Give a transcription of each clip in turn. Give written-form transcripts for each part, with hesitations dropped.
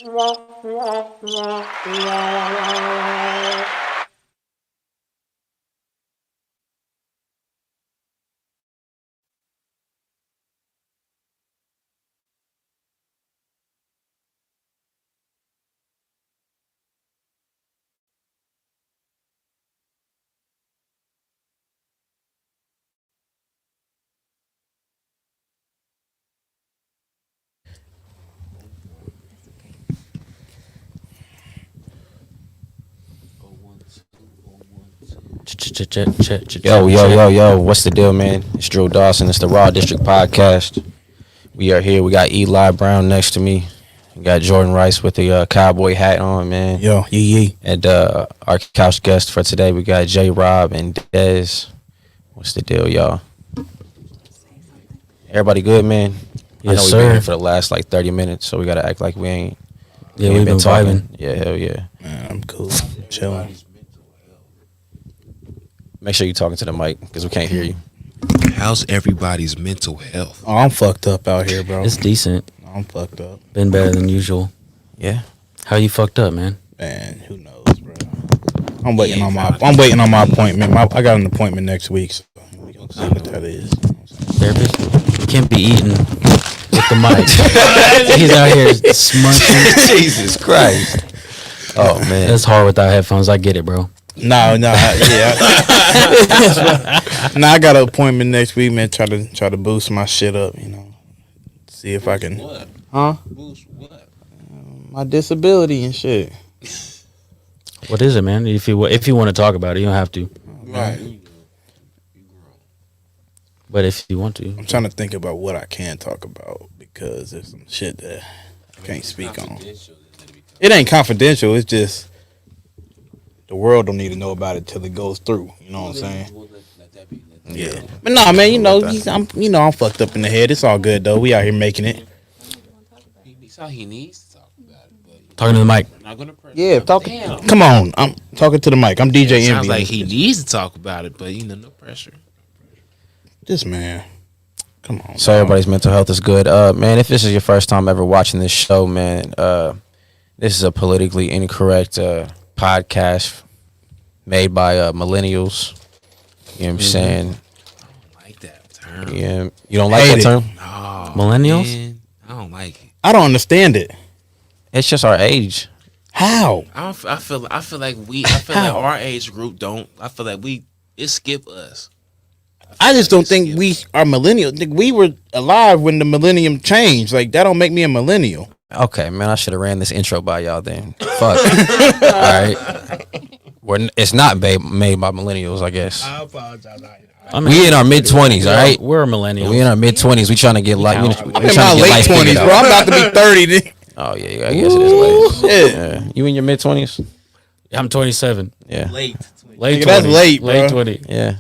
Yo, what's the deal, man? It's Drew Dawson. It's the Raw-District podcast. We are here. We got Eli Brown next to me. We got Jordan Rice with the cowboy hat on, man. Yo, yee. And our couch guest for today, we got J. Rob and Dez. What's the deal, y'all? Everybody good, man? Yes, I know we've sir. been here for the last like 30 minutes, so we got to act like we ain't. Yeah, we we've been talking. vibing. Yeah, hell yeah. Man, I'm cool. Chilling. Make sure you're talking to the mic because we can't hear you. How's everybody's mental health? Oh, I'm fucked up out here, bro. It's decent. I'm fucked up. Been better than usual. Yeah. How you fucked up, man? Man, who knows, bro? I'm waiting on my appointment. I got an appointment next week, so we gonna see what that is. Therapist? You can't be eating with the mic. He's out here smunching. Jesus Christ. Oh, man. It's hard without headphones. I get it, bro. No, yeah. Nah, I got an appointment next week, man. Try to boost my shit up, you know. See if I can. What? Huh? Boost what? My disability and shit. What is it, man? If you want to talk about it, you don't have to. Right. You But if you want to. I'm trying to think about what I can talk about because there's some shit that I can't speak on. It ain't confidential. It's just the world don't need to know about it till it goes through. You know what I'm saying? Yeah. But nah, man. I'm fucked up in the head. It's all good though. We out here making it. That's all he needs to talk about it. But Talking to the mic. I'm not gonna press. Yeah, Damn. Come on. I'm talking to the mic. I'm DJ It sounds Envy. like he needs to talk about it, but no pressure. This man. Come on. So bro. everybody's mental health is good. Man, if this is your first time ever watching this show, man, this is a politically incorrect podcast made by millennials. You know what I'm saying? I don't like that term. Yeah. You don't like Hate that it. term? No, Millennials? man, I don't like it. I don't understand it. It's just our age. How? I feel like our age group don't. I feel like it skip us. I just don't think we are millennials. Think we were alive when the millennium changed. Like that don't make me a millennial. Okay, man, I should have ran this intro by y'all then. Fuck. All right. It's not made by millennials, I guess. I apologize. I mean, We in our mid-20s, all right? We're millennials. We in our mid-20s. We trying to get life. I'm in my late 20s, bro. I'm about to be 30. Then. Oh, yeah, I guess it is late. Shit. Yeah. You in your mid-20s? I'm 27. Yeah. Late. Late Nigga, 20. that's late, Late bro. 20. Yeah.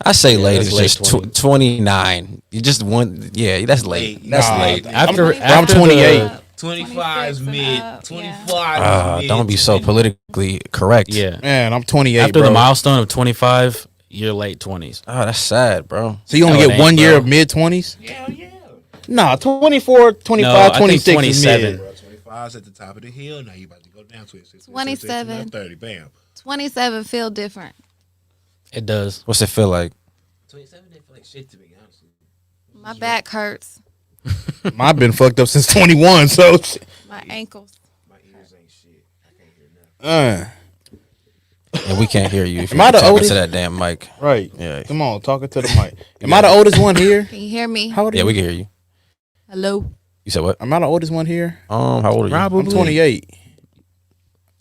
I say late that's is late just 20. 29. You just want, yeah, that's late. Late. That's Nah, late. I'm 28. 25 is mid. 25 is mid. Don't be so politically correct. Yeah. Man, I'm 28, After bro. the milestone of 25, you're late 20s. Oh, that's sad, bro. So you only No, it get ain't, 1 year bro. of mid 20s? Hell yeah. Nah, 24, 25, No, I think 26 is 27. mid. 25 is at the top of the hill. Now you about to go down to 27. 30. Bam. 27 feel different. It does. What's it feel like? 27 didn't feel like shit to me, honestly. My back hurts. I've been fucked up since 21, so. My ankles. My ears ain't shit. I can't hear nothing. And we can't hear you if Am you're I the talking oldest? to that damn mic. Right. Yeah. Come on, talking to the mic. Am I the oldest one here? Can you hear me? How old are Yeah, you? we can hear you. Hello. You said what? Am I the oldest one here? How old are you? I'm 28.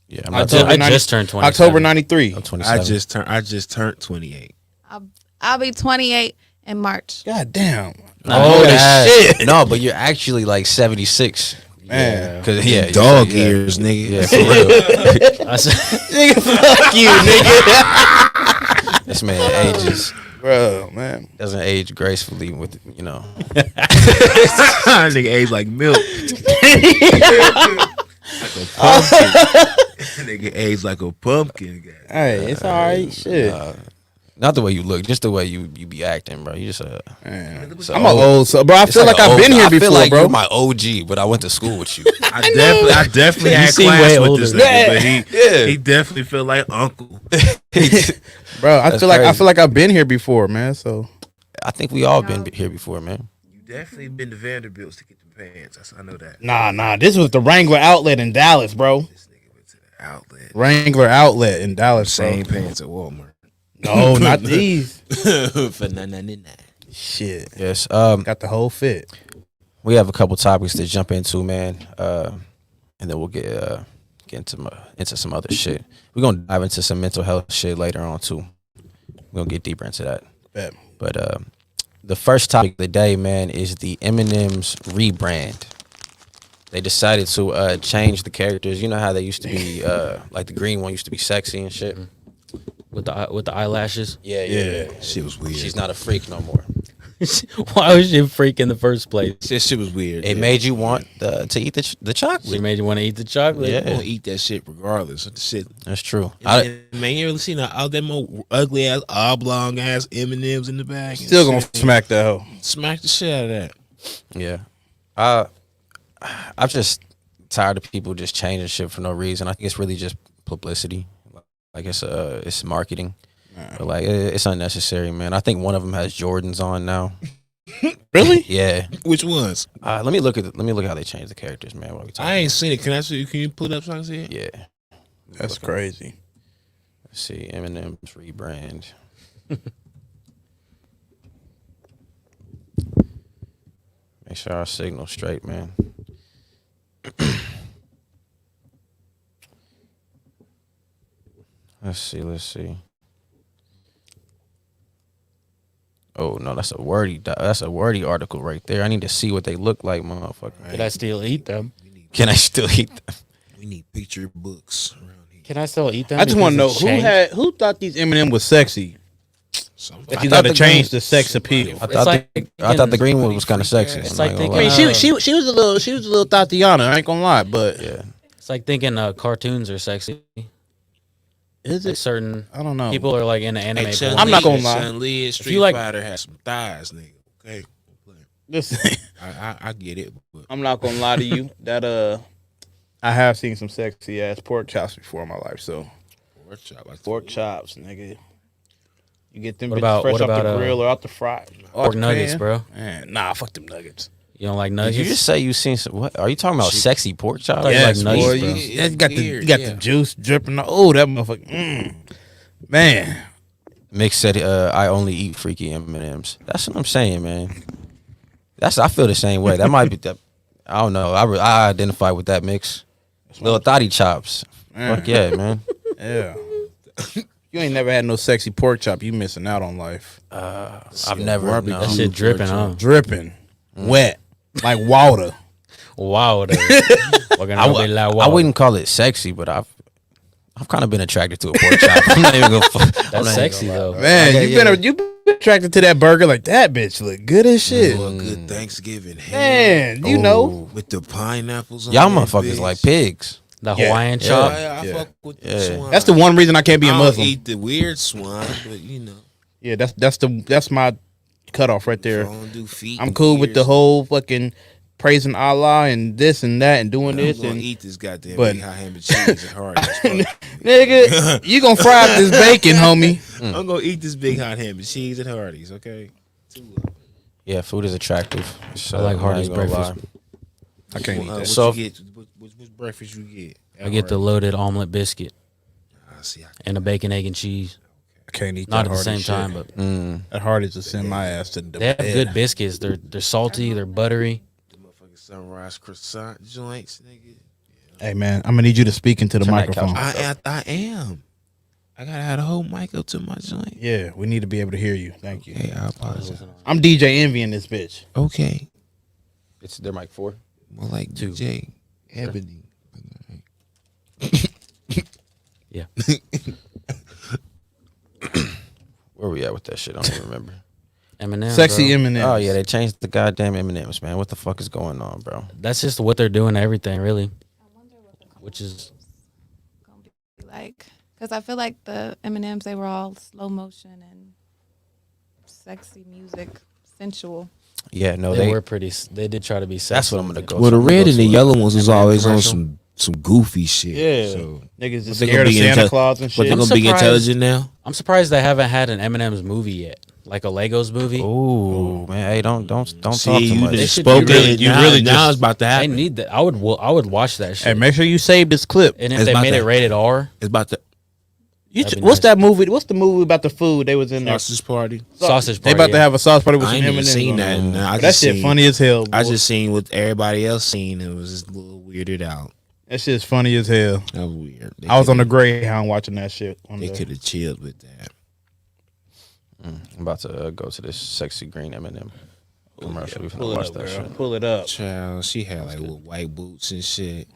Yeah, I'm I not just turned 27. October 93. I'm 27. I just turned 28. I'll be 28 in March. God damn. Oh, shit. No, but you're actually like 76. Man. Cause yeah, Dog yeah. ears, nigga. Yeah, for real. I said, Nigga, fuck you, nigga. This man ages Bro, man. doesn't age gracefully with Nigga age like milk. Like a pumpkin. Nigga age like a pumpkin. Guy. Hey, it's all right. Shit. Not the way you look, just the way you be acting, bro. You just Man. so I'm an old, so, bro. I feel like I've been here I before, feel like bro. you're my OG, but I went to school with you. I definitely had seem class way with older this than nigga, but Yeah. he definitely feel like uncle. Bro, I That's feel like crazy. I've been here before, man. So I think we all been here before, man. You definitely been to Vanderbilt's to get the pants. I know that. nah. This was the Wrangler outlet in Dallas, bro. This nigga went to the outlet. Wrangler outlet in Dallas, bro. Same pants at Walmart. No, not these. For $9.99. Shit, Yes. got the whole fit. We have a couple topics to jump into, man. And then we'll get into some other shit. We're gonna dive into some mental health shit later on too. We're gonna get deeper into that. Bet. But the first topic of the day, man, is the Eminem's Rebrand. They decided to change the characters. You know how they used to be like the green one used to be sexy and shit. With the eyelashes. Yeah. Shit was weird. She's not a freak no more. Why was she a freak in the first place? Shit was weird. It made you want to eat the She chocolate. made you want to eat the chocolate. Yeah. You gonna eat that shit regardless of the shit. That's true. Man, you ever seen all them old ugly ass oblong ass M&Ms in the bag? and Still gonna shit? smack that hoe. smack the shit out of that. Yeah. I'm just tired of people just changing shit for no reason. I think it's really just publicity. Like it's marketing. But like it's unnecessary, man. I think one of them has Jordans on now. Really? Yeah. Which ones? Let me look how they changed the characters, man. While we talking. I ain't seen it. Can I see? Can you pull it up so I can see it? Yeah. That's crazy. Let's see. Eminem's Rebrand. Make sure our signal's straight, man. Let's see. Oh no, that's a wordy article right there. I need to see what they look like, motherfucker. Can I still eat them? Can I still eat them? We need picture books around here. Can I still eat them? I just want to know Because it's changed? who thought these Eminem was sexy. Somebody. That you thought got to the change green- the sex appeal. I thought the green one was kind of sexy. It's I'm like not thinking- gonna I lie. mean, she was a little Tatiana. I ain't gonna lie, but Yeah. It's like thinking cartoons are sexy. is Like it? certain I don't know. people are like into anime. Hey, porn. I'm not gonna lie. Chun-Li and Street you like- Fighter has some thighs, nigga. Okay. Listen, I get it. But I'm not gonna lie to you. That I have seen some sexy ass pork chops before in my life. So pork chop, like pork chops, nigga. You get them What bitches about- fresh what off the about, grill or out the fry. pork nuggets, bro. Man, nah, fuck them nuggets. You don't like Did nuggets? you just say you seen some? What are you talking about? Sexy pork chops? thought you Yes, like nuggets, boy. bro. You got Weird, you got yeah. the juice dripping. Oh, that motherfucker. Man, Mick said, "I only eat freaky M&Ms." That's what I'm saying, man. I feel the same way. That might be that. I don't know. I identify with that mix. Little thotty chops. Man. Fuck yeah, man. yeah. You ain't never had no sexy pork chop. You missing out on life. I've never. barbecue. No. That shit dripping, huh? Dripping, wet, like water. Wow. I wouldn't call it sexy, but I've kind of been attracted to a pork chop. I'm not even gonna. That's sexy though. Man, Okay, you been attracted to that burger like that bitch look good as shit. a good Thanksgiving ham Man, you know. with the pineapples on Y'all that motherfuckers bitch. like pigs. The Yeah. Hawaiian Yeah, chop. I Yeah. fuck with the Yeah. swine. That's the one reason I can't be a I don't Muslim. eat the weird swine, but you know, Yeah, that's my cutoff right there. fondue feet. I'm and cool with the ears. whole fucking praising Allah and this and that and doing I'm this gonna and eat this goddamn but- big hot ham and cheese and hard as fuck. nigga, you gonna fry up this bacon, homie. I'm gonna eat this big hot ham and cheese at Hardee's, okay? Yeah, food is attractive. So I like I'm Hardee's not gonna breakfast. lie. I can't eat What that. So- you get? What breakfast you get? I get the loaded omelet biscuit I see. and a bacon, egg, and cheese. I can't eat Not that at the Hardee's same shit. time, but That Hardee's to send my ass to the they have bed. good biscuits. They're salty. They're buttery. The motherfucking sunrise croissant joints, nigga. Hey man, I'm gonna need you to speak into the Turn that microphone. couch I am. I gotta have the whole mic up to my joint. Yeah, we need to be able to hear you. Thank you. Hey, I apologize. I'm DJ envying this bitch. Okay. It's their mic 4. More like DJ Ebony. Yeah. Where we at with that shit? I don't even remember. Eminem. Sexy bro. Eminem. Oh yeah, they changed the goddamn M&Ms, man. What the fuck is going on, bro? That's just what they're doing to everything, really. Which is Gonna be like, Because I feel like the M&Ms, they were all slow motion and sexy music, sensual. Yeah, no, They were pretty. They did try to be sexy. That's what I'm gonna go. Well, the I'm gonna red go and the to yellow ones was Eminem always on commercial. some goofy shit. Yeah. So, Niggas just they scared of Santa inte- Claus and but they're shit. gonna be surprised- intelligent now. I'm surprised they haven't had an Eminem's movie yet, like a Legos movie. Ooh, man, hey, don't talk See, too you much. just should- spoke you really- it. you Now, really now just- it's about to I happen. need that. I would watch that shit. Hey, make sure you save this clip. And if It's they about made that. it rated R, It's about the That'd be What's nice. that movie? What's the movie about the food? They was in there. sausage party. sausage They party. about to have a sauce party with I some ain't even M&Ms seen on that. it. No, I That just shit seen- funny as hell. I boy. just seen what everybody else seen. It was just a little weirded out. That shit's funny as hell. That was weird. I was on the Greyhound watching that shit. They could have chilled with that. I'm about to go to this sexy green Eminem commercial. We Pull finna it watch up, that girl. shit. Pull it up. Child, she had like little white boots and shit.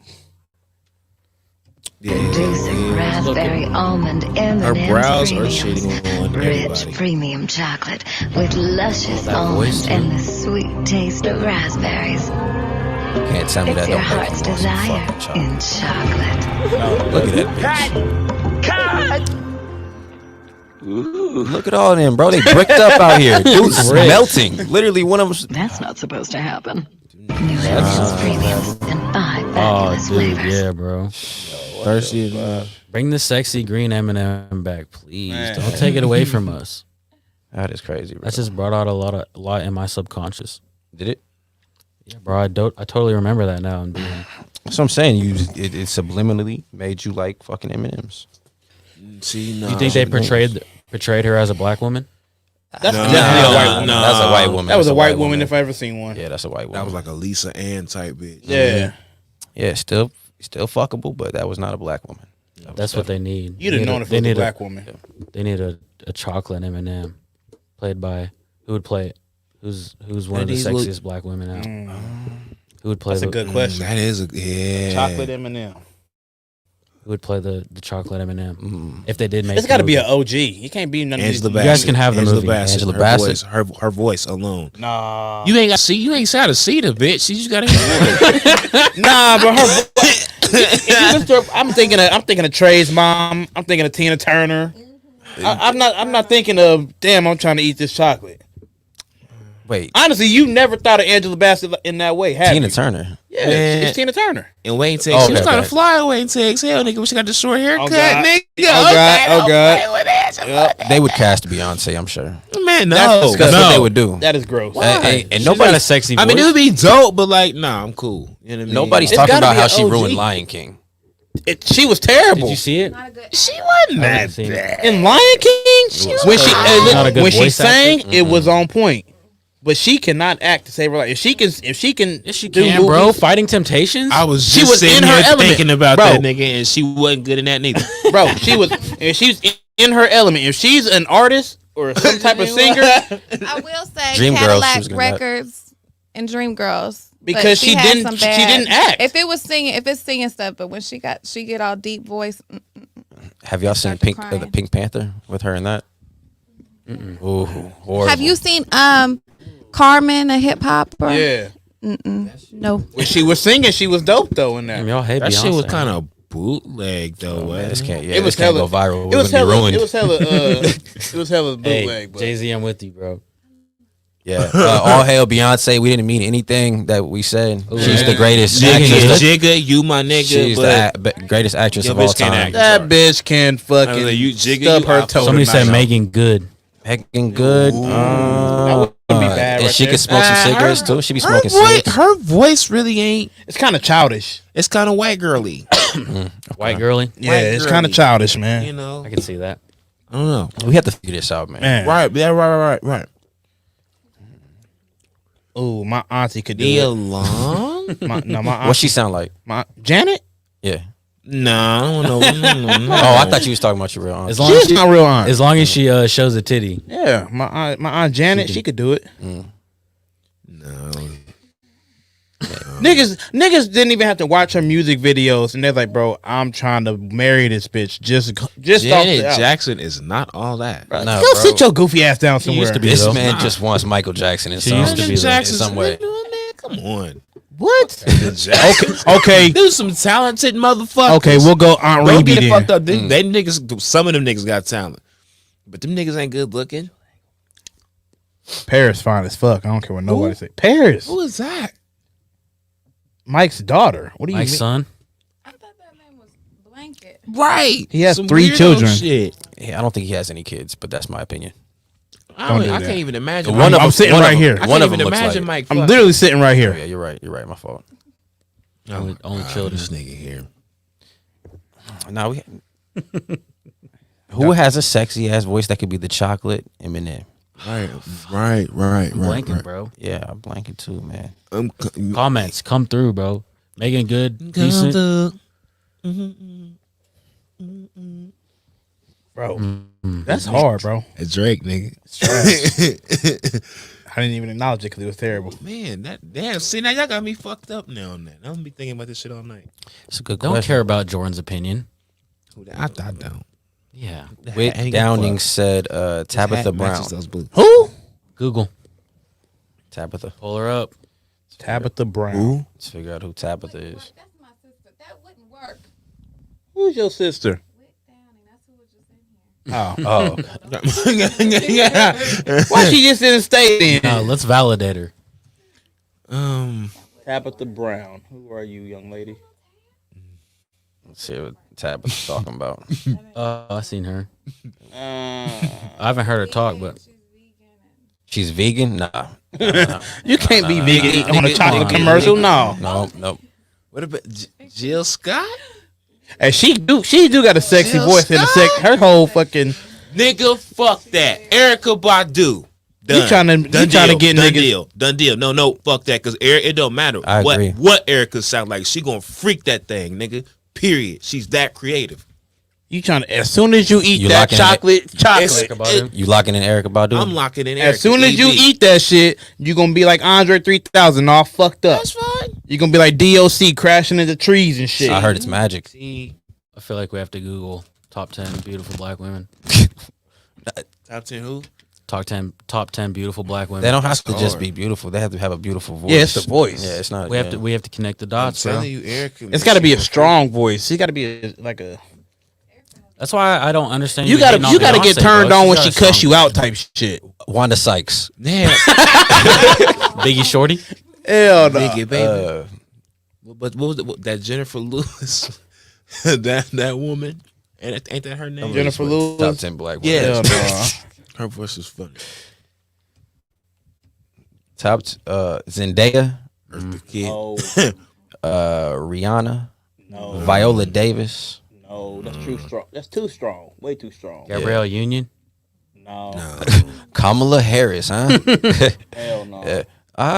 Producing Yeah, raspberry almond M&M's her brows are premiums. shitting on Rich everybody. premium chocolate with luscious that almonds voice, and the sweet taste of raspberries. You can't tell me It's that your don't make heart's you want some desire fucking in chocolate. chocolate. Look at that bitch. Ooh, look at all of them, bro. They bricked up out here. Dude's melting. Literally, one of them. That's not supposed to happen. New M&M's premiums in 5 fabulous Oh, dude, flavors. yeah, bro. Thirsty. Bring the sexy green M&M back, please. Man. Don't take it away from us. That is crazy, bro. That just brought out a lot in my subconscious. Did it? Yeah, bro. I totally remember that now. And That's what I'm saying. It subliminally made you like fucking M&Ms. See, no. you think they portrayed her as a black woman? That's No, definitely a white woman. no. That's a white woman. That was That's a white woman if I ever seen one. Yeah, that's a white woman. That was like a Lisa Ann type bitch. Yeah. Yeah, still fuckable, but that was not a black woman. That's what they need. You'd have They known need if they it was a need black woman. They need a chocolate M&M played by who would play it? Who's one of the these sexiest look- black women out? Who would play That's a the good question. That is a yeah. Chocolate M&M. Who would play the chocolate M&M if they did make? It's got to be an an OG. It can't be none of these. Angela You Bassett. guys can have the Angela movie. Bassett. Angela her Bassett. Voice, her voice alone. Nah. You ain't got see. You ain't got to see the bitch. You just got to. Nah, but her. If you listen to her, I'm thinking of Trey's mom. I'm thinking of Tina Turner. I'm not thinking of damn. I'm trying to eat this chocolate. Wait, Honestly, you never thought of Angela Bassett in that way, have Tina you? Turner. Yeah, Man. it's Tina Turner. And Wayne takes. Oh, she was okay, trying okay. to fly away and takes hell, nigga. When she got the short haircut, God. nigga. Oh God! Oh God! Yep. They would cast Beyonce, I'm sure. Man, no, That's disgusting. That's no. what they would do. That is gross. And She's nobody, got a sexy voice. I mean, it would be dope, but like, nah, I'm cool. You know what I mean? nobody's It's talking gotta about be how an she OG. ruined Lion King. She was terrible. Did you see it? Not a good. She wasn't I haven't that seen it. bad. In Lion King, when she Not a good when she voice sang, actor? it was on point. But she cannot act to save her life. If she can, Yes, she do can, Bro, movies- Fighting Temptations. I was She just was sitting in her here element, thinking about bro. that nigga, and she wasn't good in that neither. bro, she was. If she's in her element, if she's an artist or some type of singer, I will say Dreamgirls, she Cadillac was gonna act. Records and Dreamgirls. But Because she had didn't- some she bad- didn't act. If it was singing, if it's singing stuff, but when she get all deep voice, Have y'all seen Started the crying. Pink Panther with her in that? Ooh, horrible. have you seen Carmen, a hip hopper? yeah, No. when she was singing, she was dope though in Damn, that. y'all hate That shit was Beyonce. kind of bootleg though. Oh, man, wasn't this it? can't. Yeah, It was this can't go hella- viral. It was We're gonna be hella. ruined. It was hella. It was hella bootleg. Hey, but Jay Z, I'm with you, bro. Yeah, all hail Beyonce. We didn't mean anything that we said. She's the greatest Jigga, actress. Jigga, you my nigga. She's but the greatest actress Your of all bitch can't time. act. that Sorry. bitch can fucking I was like, you jigga, stub you her out. toe. Somebody tonight. said Megan Good. Heckin' good. That wouldn't be bad. And right she there. could smoke some cigarettes too. She be smoking voice, cigarettes. her voice really ain't. It's kind of childish. It's kind of white girly. White girly. Yeah, White it's girly. kind of childish, man. You know, I can see that. I don't know. We have to figure this out, man. Man. Right, yeah, right. Ooh, my auntie could do Nia it. Long? My auntie, What she sound like? my Janet. Yeah. Nah, I don't know. No. Oh, I thought you was talking about your real aunt. As long She's not real aunt. as long as she shows a titty. Yeah, my aunt Janet, she could do it. No. Niggas didn't even have to watch her music videos, and they're like, "Bro, I'm trying to marry this bitch." Just Janet off the Jackson is not all that. Go No, bro. sit your goofy ass down somewhere. used to be, This though. man just wants Michael Jackson in She some, used to be, in though. some way. Man, come on. What? Okay. Okay. There's some talented motherfuckers. Okay, we'll go Aunt Don't Reby get it then. fucked up. They niggas, some of them niggas got talent, but them niggas ain't good looking. Paris fine as fuck. I don't care what nobody say. Paris. Who is that? Mike's daughter. What do you Mike's mean? son. I thought that name was Blanket. Right. He has Some 3 weirdo children. Shit. Yeah, I don't think he has any kids, but that's my opinion. Don't do I that. can't even imagine. One of I'm them sitting one of right them- here. I One can't of them even looks imagine like. Mike. I'm fuck. literally sitting right Oh, here. yeah, you're right. You're right. My fault. Only children. This nigga here. Now we. Who has a sexy ass voice that could be the chocolate Eminem? Right. Blanking, bro. Yeah, I'm blanking too, man. Comments come through, bro. Making good, decent. Bro, that's hard, bro. It's Drake, nigga. I didn't even acknowledge it because it was terrible. Man, that damn. See, now y'all got me fucked up now on that. I'm gonna be thinking about this shit all night. It's a good Don't question. care about Jordan's opinion. I don't. Yeah. Whit Ain't Downing fuck. said Tabitha Hat Brown. matches those boots. Who? Google. Tabitha. Pull her up. Tabitha Brown. Let's figure out who Tabitha is. That's my sister. That wouldn't work. Who's your sister? Whit Downing. That's who was just in here. Oh. yeah. Why she just didn't stay then? Let's validate her. Tabitha Brown. Who are you, young lady? Let's see what Tabitha's talking about. I seen her. I haven't heard her talk, but She's vegan. She's vegan? Nah. You can't be vegan on a nigga, chocolate nigga, commercial. No. Nope. What about Jill Scott? And she do got a sexy Jill voice and a sex. Her whole fucking. Nigga, fuck that. Erica Badu. Done. You trying to get done niggas. Done deal. No, fuck that. Cause it don't matter I agree. what Erica sound like. She gonna freak that thing, nigga. Period. She's that creative. You trying to, as soon as you eat You that locking chocolate, You locking in Erica Badu? I'm locking in Erica. as soon as you EB. eat that shit, you gonna be like Andre 3000, all fucked up. That's fine. You gonna be like DOC crashing into trees and shit. I heard it's magic. See, I feel like we have to Google top 10 beautiful black women. top 10 who? Top 10 beautiful black women. They don't have to That's just hard. be beautiful. They have to have a beautiful voice. Yeah, it's the voice. Yeah, it's not. We yeah. have to connect the I'm dots, bro. telling you, Erica. It's got to be a strong voice. She got to be like a. That's why I don't understand. You gotta get Beyonce, turned bro. on She's when got she a cuss strong- you out type shit. Wanda Sykes. Man, Biggie Shorty. Hell no. Biggie, baby. But what was that Jennifer Lewis? that woman? Ain't that her name? Jennifer Lewis. Top 10 black women. Yeah. Hell no. Her voice is funny. Top Zendaya, The kid. No, Rihanna, no, Viola Davis. no. That's too strong. That's too strong. Way too strong. Gabrielle Union. No. Kamala Harris, huh? Hell no.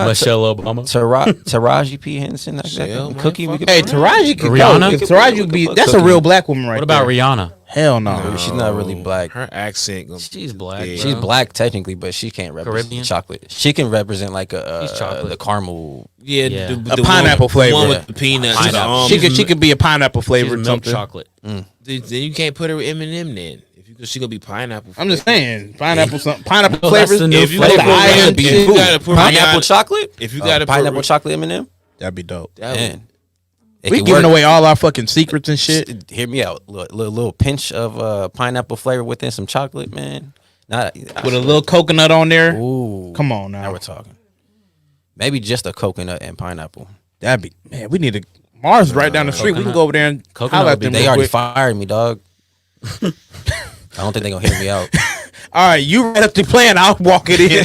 Michelle Obama. Taraji P. Henson. That's Michelle, man, Cookie. We fuck could, Hey, Taraji could Rihanna? go. Taraji would be. That's a real black woman right What about there. Rihanna? Hell no. She's not really black. Her accent. Gonna She's black. Yeah. bro. She's black technically, but she can't represent Caribbean? chocolate. She can represent like She's chocolate. the caramel. Yeah, Yeah. The pineapple one, flavor. The one Yeah. with the peanuts. Pineapple. and the almonds. She could be a pineapple She's flavored milk something. chocolate. Then you can't put her with Eminem then. If she gonna be pineapple. I'm just saying pineapple pineapple No, that's flavors. the new If you Like flavor. the iron If you shit. gotta put Pineapple chocolate. If you gotta put pineapple chocolate Eminem. That'd be dope. Man, it We could giving work. away all our fucking secrets and shit. Hear me out. Little pinch of pineapple flavor within some chocolate, man. Not With a little coconut on there. Ooh, Come on now now. we're talking. Maybe just a coconut and pineapple. That'd be, man, we need to. Mars right down the street. We can go over there and Coconut holler would at be them They real already quick. fired me, dog. I don't think they're gonna hear me out. All right, you right up to playing. I'll walk it in.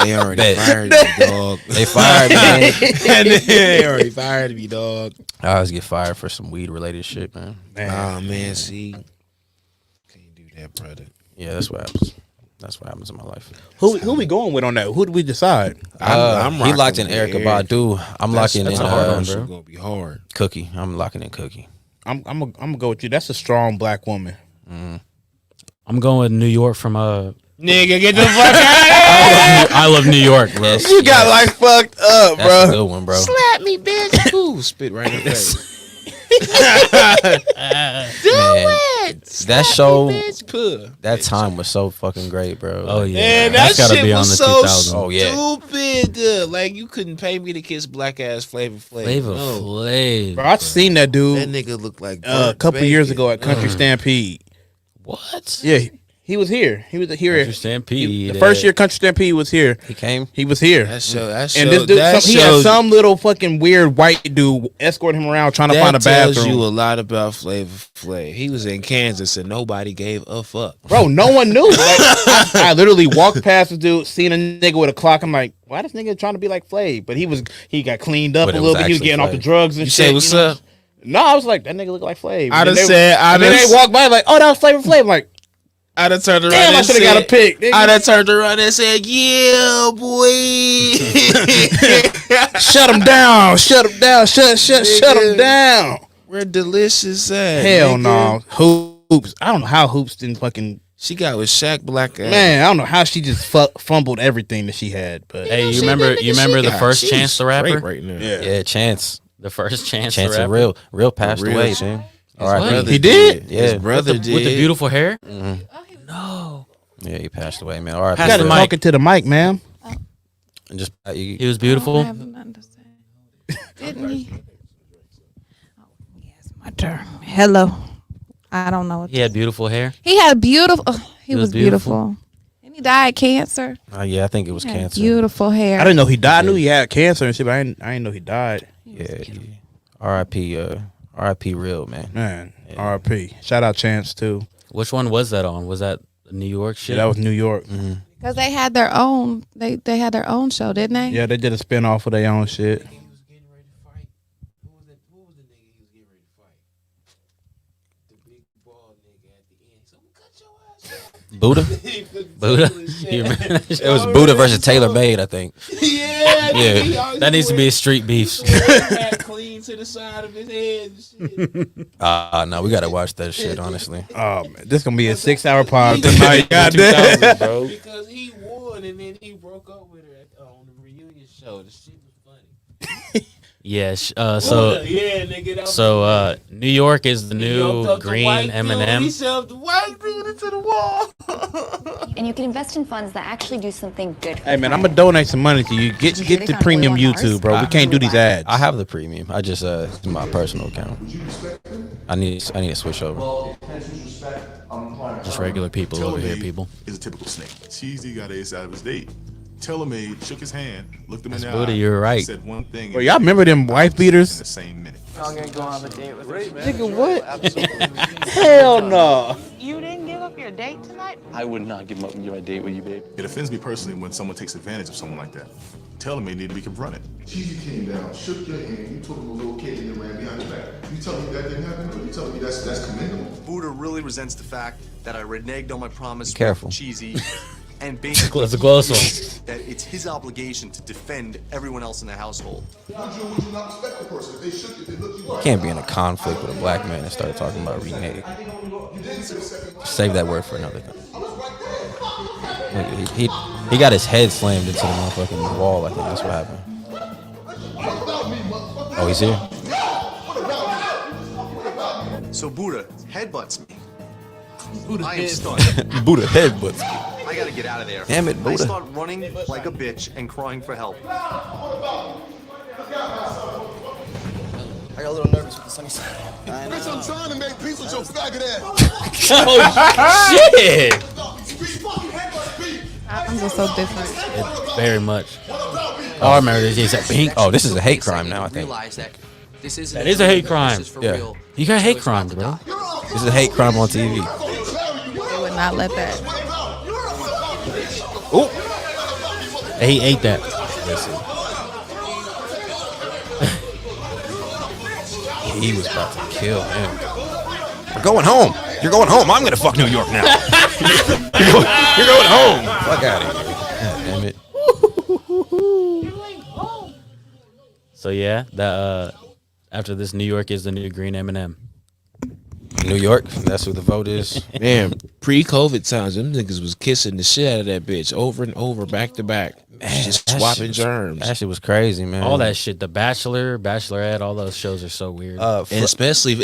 They already Bet. fired me, dog. They fired me, man. They already fired me, dog. I always get fired for some weed related shit, man. Nah, man, see. Can't do that, brother. Yeah, that's what happens. That's what happens in my life. Who we going with on that? Who do we decide? I'm He rocking locked in with Erica Eric. Badu. I'm locking in that's a hard one, It's bro. gonna be hard. Cookie. I'm locking in Cookie. I'm gonna go with you. That's a strong black woman. I'm going with New York from Nigga, get the fuck out I love New York, bro. Yes, You got like fucked up, that's a bro. good one, bro. Slap me, bitch. Ooh, spit right in the face. That show, Bitch, puh. that time was so fucking great, bro. Oh yeah, Man, that's that gotta shit be on was the so 2000s. Oh, yeah. stupid. Like you couldn't pay me to kiss black ass Flavor Flav. Flavor No. Flav. Bro, I seen that That dude nigga looked like a burnt couple years bacon. ago at Country Stampede. What? Yeah, he was here. He was here. Country Stampede. The first year Country Stampede was here. He came. He was here. That show. That And show. this dude, that he had shows- some little fucking weird white dude escorting him around trying to find a That tells bathroom. you a lot about Flavor Flav. He was in Kansas and nobody gave a fuck. Bro, no one knew. Like, I literally walked past this dude, seen a nigga with a clock. I'm like, why this nigga trying to be like Flav? But he got cleaned up But a it little was bit. He was actually getting off the Flav. drugs and You shit. say what's know? up? No, I was like, that nigga look like Flav. I And done then said. I and then done. they walked by like, oh, that was Flavor Flav. I'm like, I done turned around. damn, I and should have got a said- pic. nigga. I done turned around and said, "Yeah, boy." Shut him down. Shut him down. Shut him down. We're delicious. Hell no. Hoops. I don't know how Hoops didn't fucking. She got with Shaq Black. Man, I don't know how she just fumbled everything that she had. But Hey, you She remember? did You nigga remember shit. the God, first she's Chance the Rapper? straight right now. Yeah, Chance. The first Chance Chance the and Rapper. real passed Real. away, man. All right, brother he did? Yeah. His brother with did. the beautiful hair. Oh, Yeah, he passed away, man. All right, Pass you gotta the talk mic. it to the mic, ma'am. and just He was I beautiful. have nothing to say. Didn't he? Oh, yes, my turn. Hello. I don't know. What He had beautiful hair. He had beautiful. He was was beautiful. And he died of cancer. yeah, I think it was He had cancer. Beautiful hair. I didn't know he died. I knew he had cancer and shit, but I didn't know he died. Yeah, R.I.P. R.I.P. Real, man. Man, R.I.P. Shout out Chance too. Which one was that on? Was that New York shit? Yeah, that was New York. Because they had their own. They had their own show, didn't they? Yeah, they did a spin off of their own shit. He was getting ready to fight. Who was the nigga he was getting ready to fight? The big bald nigga at the end. So cut your ass off. Buddha. You remember that shit? It was Buddha versus Taylor Made, I think. Yeah, Yeah. That needs to be a street beef. hat clean to the side of his head and shit. No, we gotta watch that shit. Honestly, Oh man, this gonna be a 6-hour pod tonight. Goddamn. 2000s, bro. Because he won and then he broke up with her on the reunion show. The shit was funny. Yeah. So yeah, nigga. That was New York is the He new yoked up the green white dude. He M&M. shoved the white dude into the wall. And you can invest in funds that actually do something good for Hey man, I'm gonna donate some money to you. Get the premium YouTube, bro. We can't do these ads. I have the premium. I just it's my personal account. I need to switch over. Just regular people over here, people. Is a typical snake. Cheesy got ace out of his date. Tailor-Made shook his hand, looked him in the Buddha, eye, you're right. said one thing. Bro, y'all remember them wife in beaters? the same minute. Nigga, what? Hell no. You didn't give up your date tonight? I would not give up your date with you, babe. It offends me personally when someone takes advantage of someone like that. Tailor-Made need to be confronted. Cheesy came down, shook your hand, you told him a little kid and then ran behind your back. You tell me that didn't happen, or you tell me that's commendable? Buddha really resents the fact that I reneged on my promise with Careful. Cheesy, and basically That's a close one. that it's his obligation to defend everyone else in the household. Would you not respect the person? If they shook you, they looked you right. Can't be in a conflict with a black man and start talking about renege. Save that word for another time. Look, he got his head slammed into the motherfucking wall. I think that's what happened. Oh, he's here. So Buddha headbutts me. I am stunned. Buddha headbutts. I gotta get out of there. Damn it, I Buddha. start running like a bitch and crying for help. I got a little nervous with the sunny side. Bitch, I'm trying to make peace with your faggot ass. Oh shit! I'm just so different. Very much. Oh, I remember this. He said pink. Oh, this is a hate crime now. I think That is a hate crime. Yeah. You got hate crimes, bro. This is a hate crime on TV. They would not let that. Ooh. He ate that. He was about to kill him. We're going home. You're going home. I'm gonna fuck New York now. You're going home. Fuck out of here. God damn it. So yeah, that after this, New York is the new green M&M. New York. That's who the vote is. Man, Pre-COVID times, them niggas was kissing the shit out of that bitch over and over, back to back, just swapping germs. That shit was crazy, man. All that shit. The Bachelor, Bachelorette, all those shows are so weird. And especially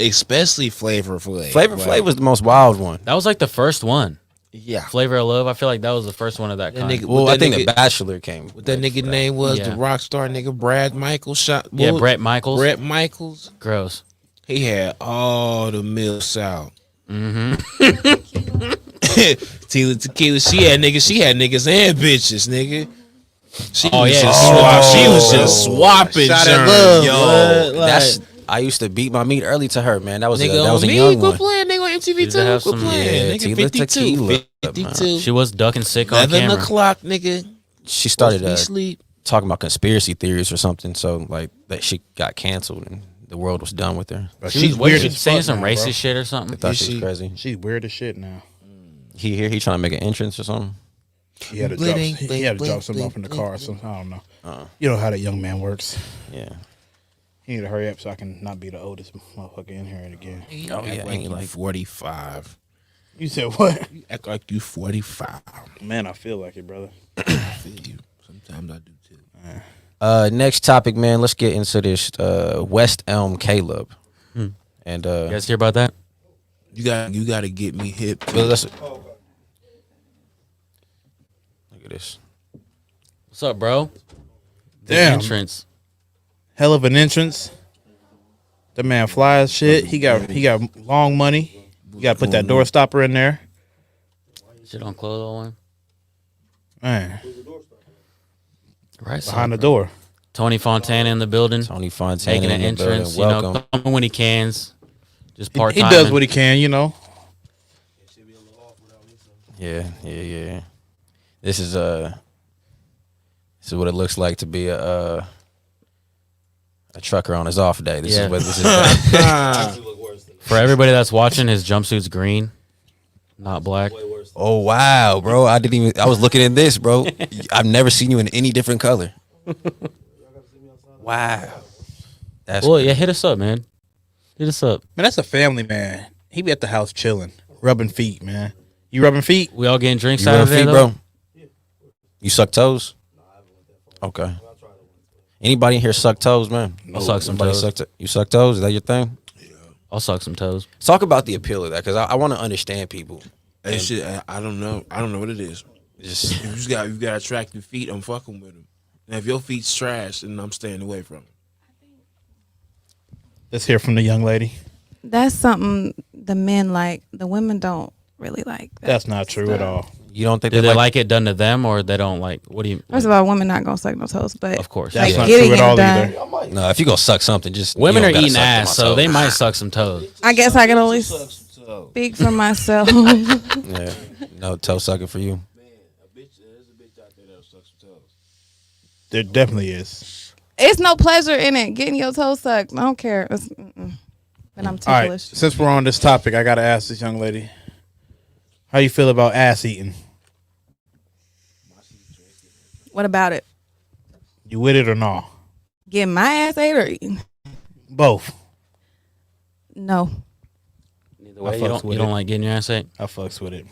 Flavor Flav. Flavor Flav was the most wild one. That was like the first one. Yeah. Flavor of Love. I feel like that was the first one of that kind. Nigga, Well, I think The Bachelor came. What that nigga name was, the rock star nigga Brad Michaels. Brett Michaels. Brett Michaels. Gross. He had all the milks out. Mm-hmm. Tila Tequila, she had niggas and bitches, nigga. She was just swapping. Shot germs, at love, yo. That's I used to beat my meat early to her, man. That was Nigga, that was a me, young quit one. playing. Nigga on MTV2, quit playing. Yeah, Nigga, Tila 52, Tequila, 52. She was ducking sick on 11 camera. o'clock, nigga. She started sleep. talking about conspiracy theories or something. So like that she got canceled and the world was done with her. She's weird. She's saying some racist shit or something. I thought she was crazy. She's weird as shit now. He trying to make an entrance or something. He had to drop something off in the car. So I don't know. You know how that young man works. Yeah. He need to hurry up so I can not be the oldest motherfucker in here again. Oh yeah, ain't like 45. You said what? You act like you 45. Man, I feel like it, brother. I feel you. Sometimes I do too. Next topic, man. Let's get into this West Elm Caleb. And You guys hear about that? You got to get me hip. Well, look at this. What's up, bro? The Damn. entrance. Hell of an entrance. The man flies shit. He got long money. You got to put that door stopper in there. Shit on clothes all one. Man, Right behind the door. Tony Fontana in the building. Tony Fontana Making an in the building. entrance. You know, Welcome. coming when he can. Just part He time. does what he can, you know. Yeah. This is what it looks like to be a trucker on his off day. This is what this is. For everybody that's watching, his jumpsuit's green, not black. Oh wow, bro! I was looking at this, bro. I've never seen you in any different color. Wow. That's Well, yeah, hit us up, man. Hit us up. Man, that's a family man. He be at the house chilling, rubbing feet, man. You rubbing feet? We all getting drinks You out rub of there, feet, though? bro? You suck toes? Okay. Anybody in here suck toes, man? I'll suck some Somebody toes. You suck toes? Is that your thing? I'll suck some toes. Talk about the appeal of that, because I want to understand people. That shit, I don't know. I don't know what it is. Just you got attractive feet. I'm fucking with them. And if your feet's trash, then I'm staying away from it. Let's hear from the young lady. That's something the men like. The women don't really like that. That's not true at all. You don't think Do they like it done to them, or they don't like? What do you? First of all, women not gonna suck no toes, but Of course. That's like not getting true at it all done. either. No, if you gonna suck something, just Women you are don't gotta eating suck ass, my so toe. they might suck some toes. I guess I can only speak for myself. Yeah, no toe sucking for you. There definitely is. It's no pleasure in it. Getting your toes sucked. I don't care. But I'm All right, ticklish. since we're on this topic, I gotta ask this young lady, how you feel about ass eating? What about it? You with it or no? Getting my ass ate or eating? Both. No. Neither way, you don't like getting your ass ate? I fucks with it.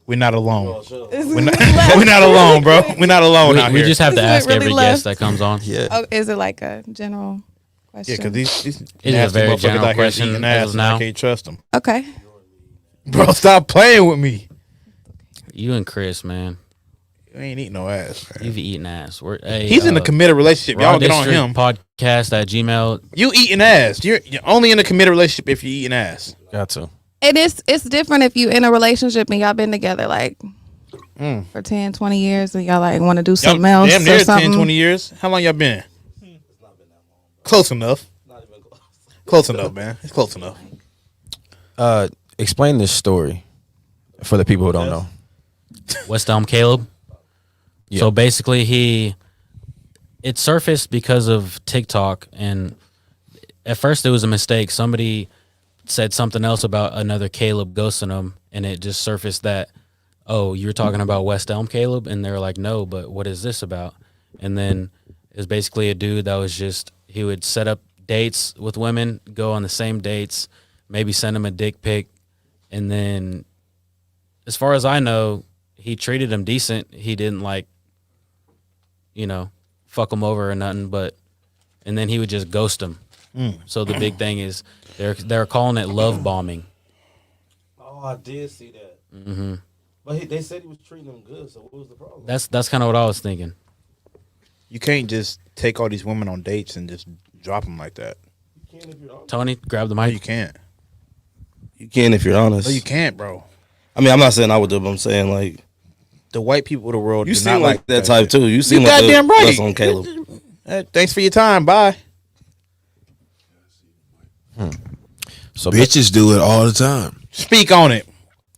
We're not alone. We're not alone, bro. We're not alone out We here. just have to Is it ask really every left? guest that comes on. Yeah. Oh, is it like a general question? Yeah, because these It is a nasty very motherfuckers general out here question eating as ass of and I now. can't trust them. Okay. Bro, stop playing with me. You and Chris, man. You ain't eating no ass, man. You've eaten ass. Hey, He's in a committed relationship. Y'all get on him. Podcast at Gmail. You eating ass. You're only in a committed relationship if you eating ass. Got to. And it's different if you in a relationship and y'all been together like for 10, 20 years and y'all like want to do something else Damn or near something. 10, 20 years. How long y'all been? Close enough. Close enough, man. It's close enough. Explain this story for the people who don't know. West Elm Caleb. Yeah. So basically it surfaced because of TikTok, and at first it was a mistake. Somebody said something else about another Caleb ghosting him, and it just surfaced that, oh, you're talking about West Elm Caleb? And they're like, no, but what is this about? And then it was basically a dude that was just, he would set up dates with women, go on the same dates, maybe send them a dick pic, And then, as far as I know, he treated him decent. He didn't like, fuck him over or nothing. And then he would just ghost him. So the big thing is they're calling it love bombing. Oh, I did see that. Mm-hmm. But they said he was treating them good. So what was the problem? That's kind of what I was thinking. You can't just take all these women on dates and just drop them like that. You can if you're honest. Tony, grab the No, mic. you can't. You can if you're honest. No, you can't, bro. I mean, I'm not saying I would do it, but I'm saying like The white people of the world. you do seem not like that type shit. too. You seem You like goddamn right. That's on Caleb. Thanks for your time. Bye. So Bitches do it all the time. Speak on it.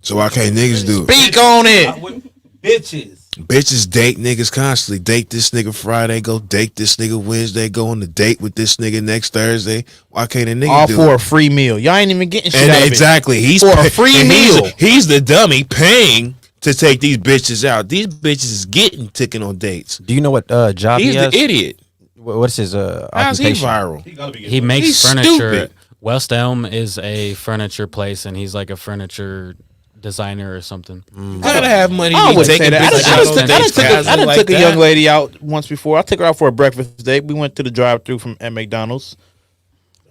So why can't niggas do it? Speak on it. Bitches. Bitches date niggas constantly. Date this nigga Friday, go date this nigga Wednesday, go on a date with this nigga next Thursday. Why can't a nigga All do for it? a free meal. Y'all ain't even getting shit And out of exactly, he's For a free and meal. He's the dummy paying to take these bitches out. These bitches is getting taken on dates. Do you know what job He's he has? the idiot. What's his How's he occupation? viral? He makes He's furniture. stupid. West Elm is a furniture place, and he's like a furniture designer or something. Gotta have money. I to would be say taking that. bitches out on dates I casually done like took a that. young lady out once before. I took her out for a breakfast date. We went to the drive-through at McDonald's.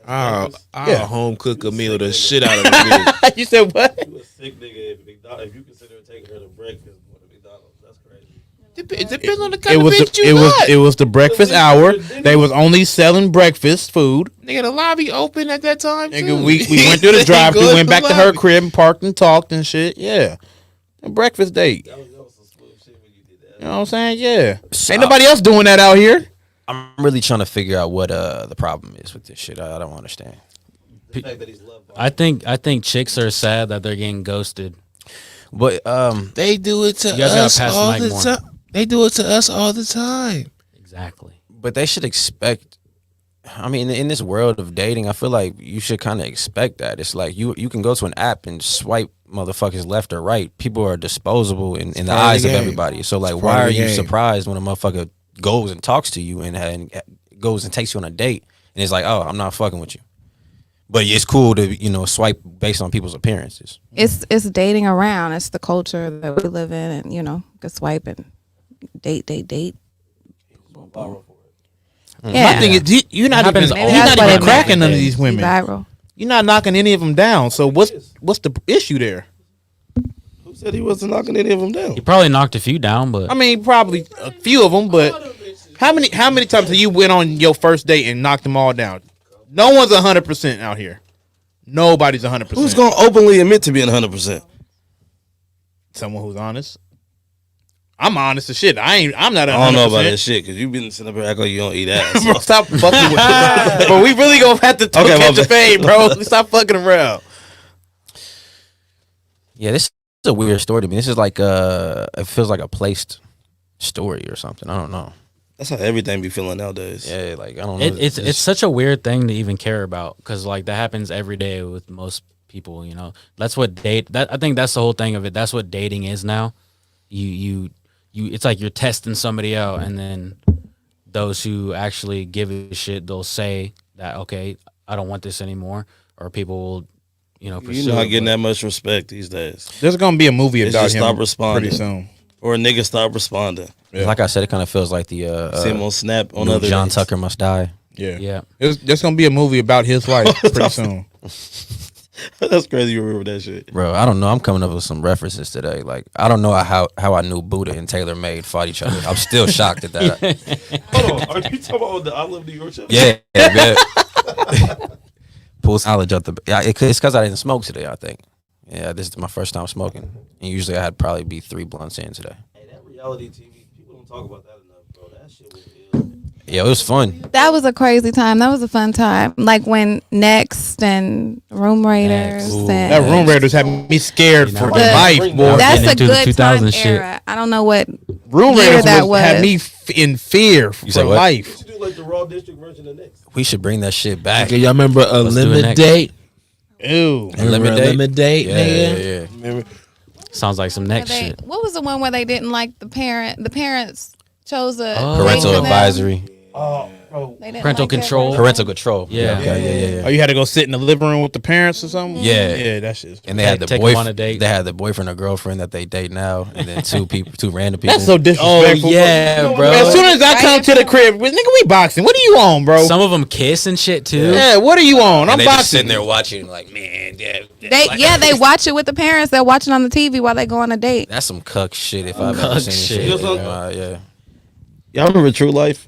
I'll Yeah. home cook a meal the shit out of a bitch. You said what? You a sick nigga if you consider taking her to breakfast more than McDonald's. That's crazy. It depends on the kind of bitch you It was the breakfast hour. They was only selling breakfast food. Nigga, the lobby open at that time Nigga, too. we went through the drive-through, Go went to back the to her lobby. crib, and parked and talked and shit. Yeah, a breakfast date. That was some smooth shit when you did that. You know what I'm saying? Yeah. So- Ain't nobody else doing that out here. I'm really trying to figure out what the problem is with this shit. I don't understand. The fact that he's loved by I think chicks are sad that they're getting ghosted. But They do it to You guys gotta us pass the all mic the more. time. They do it to us all the time. Exactly. but they should expect. I mean, in this world of dating, I feel like you should kind of expect that. It's like you can go to an app and swipe motherfuckers left or right. People are disposable in the part of the eyes of game. everybody. So like, It's why part of are the you game. surprised when a motherfucker goes and talks to you and goes and takes you on a date and it's like, oh, I'm not fucking with you. But it's cool to swipe based on people's appearances. It's dating around. It's the culture that we live in, and you can swipe and date. Yeah. My thing is, you're not happens even, all you're the not time. even cracking none of Every these women. Viral. You're not knocking any of them down. So what's the issue there? Who said he wasn't knocking any of them down? He probably knocked a few down, but I mean, probably a few of them, but how many times have you went on your first date and knocked them all down? No one's 100% out here. Nobody's 100%. Who's gonna openly admit to being 100%? Someone who's honest. I'm honest as shit. I'm not 100%. I don't know about that shit because you've been sitting up here acting like you don't eat ass. Bro, stop fucking with But we really gonna have to Okay, catch my a fade, bro. Stop fucking around. Yeah, this is a weird story to me. This is like it feels like a placed story or something. I don't know. That's how everything be feeling nowadays. Yeah, like I don't know. it's such a weird thing to even care about because like that happens every day with most people. That's what I think that's the whole thing of it. That's what dating is now. You it's like you're testing somebody out, and then those who actually give a shit, they'll say that okay, I don't want this anymore, or people will pursue You're not it, getting but- that much respect these days. There's gonna be a movie It's about just him stop responding pretty soon. Or a nigga stop responding. Yeah. Like I said, it kind of feels like the See him on Snap on new other John dates. Tucker Must Die. Yeah. There's gonna be a movie about his life pretty soon. That's crazy. You remember that shit, Bro, I don't know. I'm coming up with some references today. Like I don't know how I knew Buddha and TaylorMade fought each other. I'm still shocked at that. Hold on. Are you talking about the I Love New York show? Yeah, man. Pulls knowledge up the. Yeah, it's because I didn't smoke today. I think. Yeah, this is my first time smoking, and usually I had probably be 3 blunts in today. Hey, that reality TV, people don't talk about that enough, bro. That shit was ill. Yeah, it was fun. That was a crazy time. That was a fun time. Like when Next and Room Raiders. Ooh. And That Room Raiders had me scared for The- life, boy. That's Getting a into the good 2000 time shit. era. I don't know what Room year Raiders that had was. me in fear for said what? life. You should do like the Raw District version of Next. We should bring that shit back. Okay, y'all remember a Let's do it limit next. date? Ew. Remember a limit date, Yeah, nigga? yeah. Remember? Sounds like some next they, shit. what was the one where they didn't like the parent? The parents chose a Oh. Parental date for them? advisory. Oh, bro. They didn't Parental like that control. version? Parental control. Yeah. Okay, Oh, you had to go sit in the living room with the parents or something? Yeah. Yeah, that shit. And they had the Take 'em on a boyfriend. date. They had the boyfriend or girlfriend that they date now, and then two random people. That's so disrespectful. Oh yeah, bro. As soon as I come to the crib, nigga, we boxing. What are you on, bro? Some of them kiss and shit too. Yeah, what are you on? And I'm they boxing. just sitting there watching, like, man, They watch it with the parents. They're watching on the TV while they go on a date. that's some cuck shit. If I've ever Cuck seen shit. shit. Yeah, Y'all remember True Life?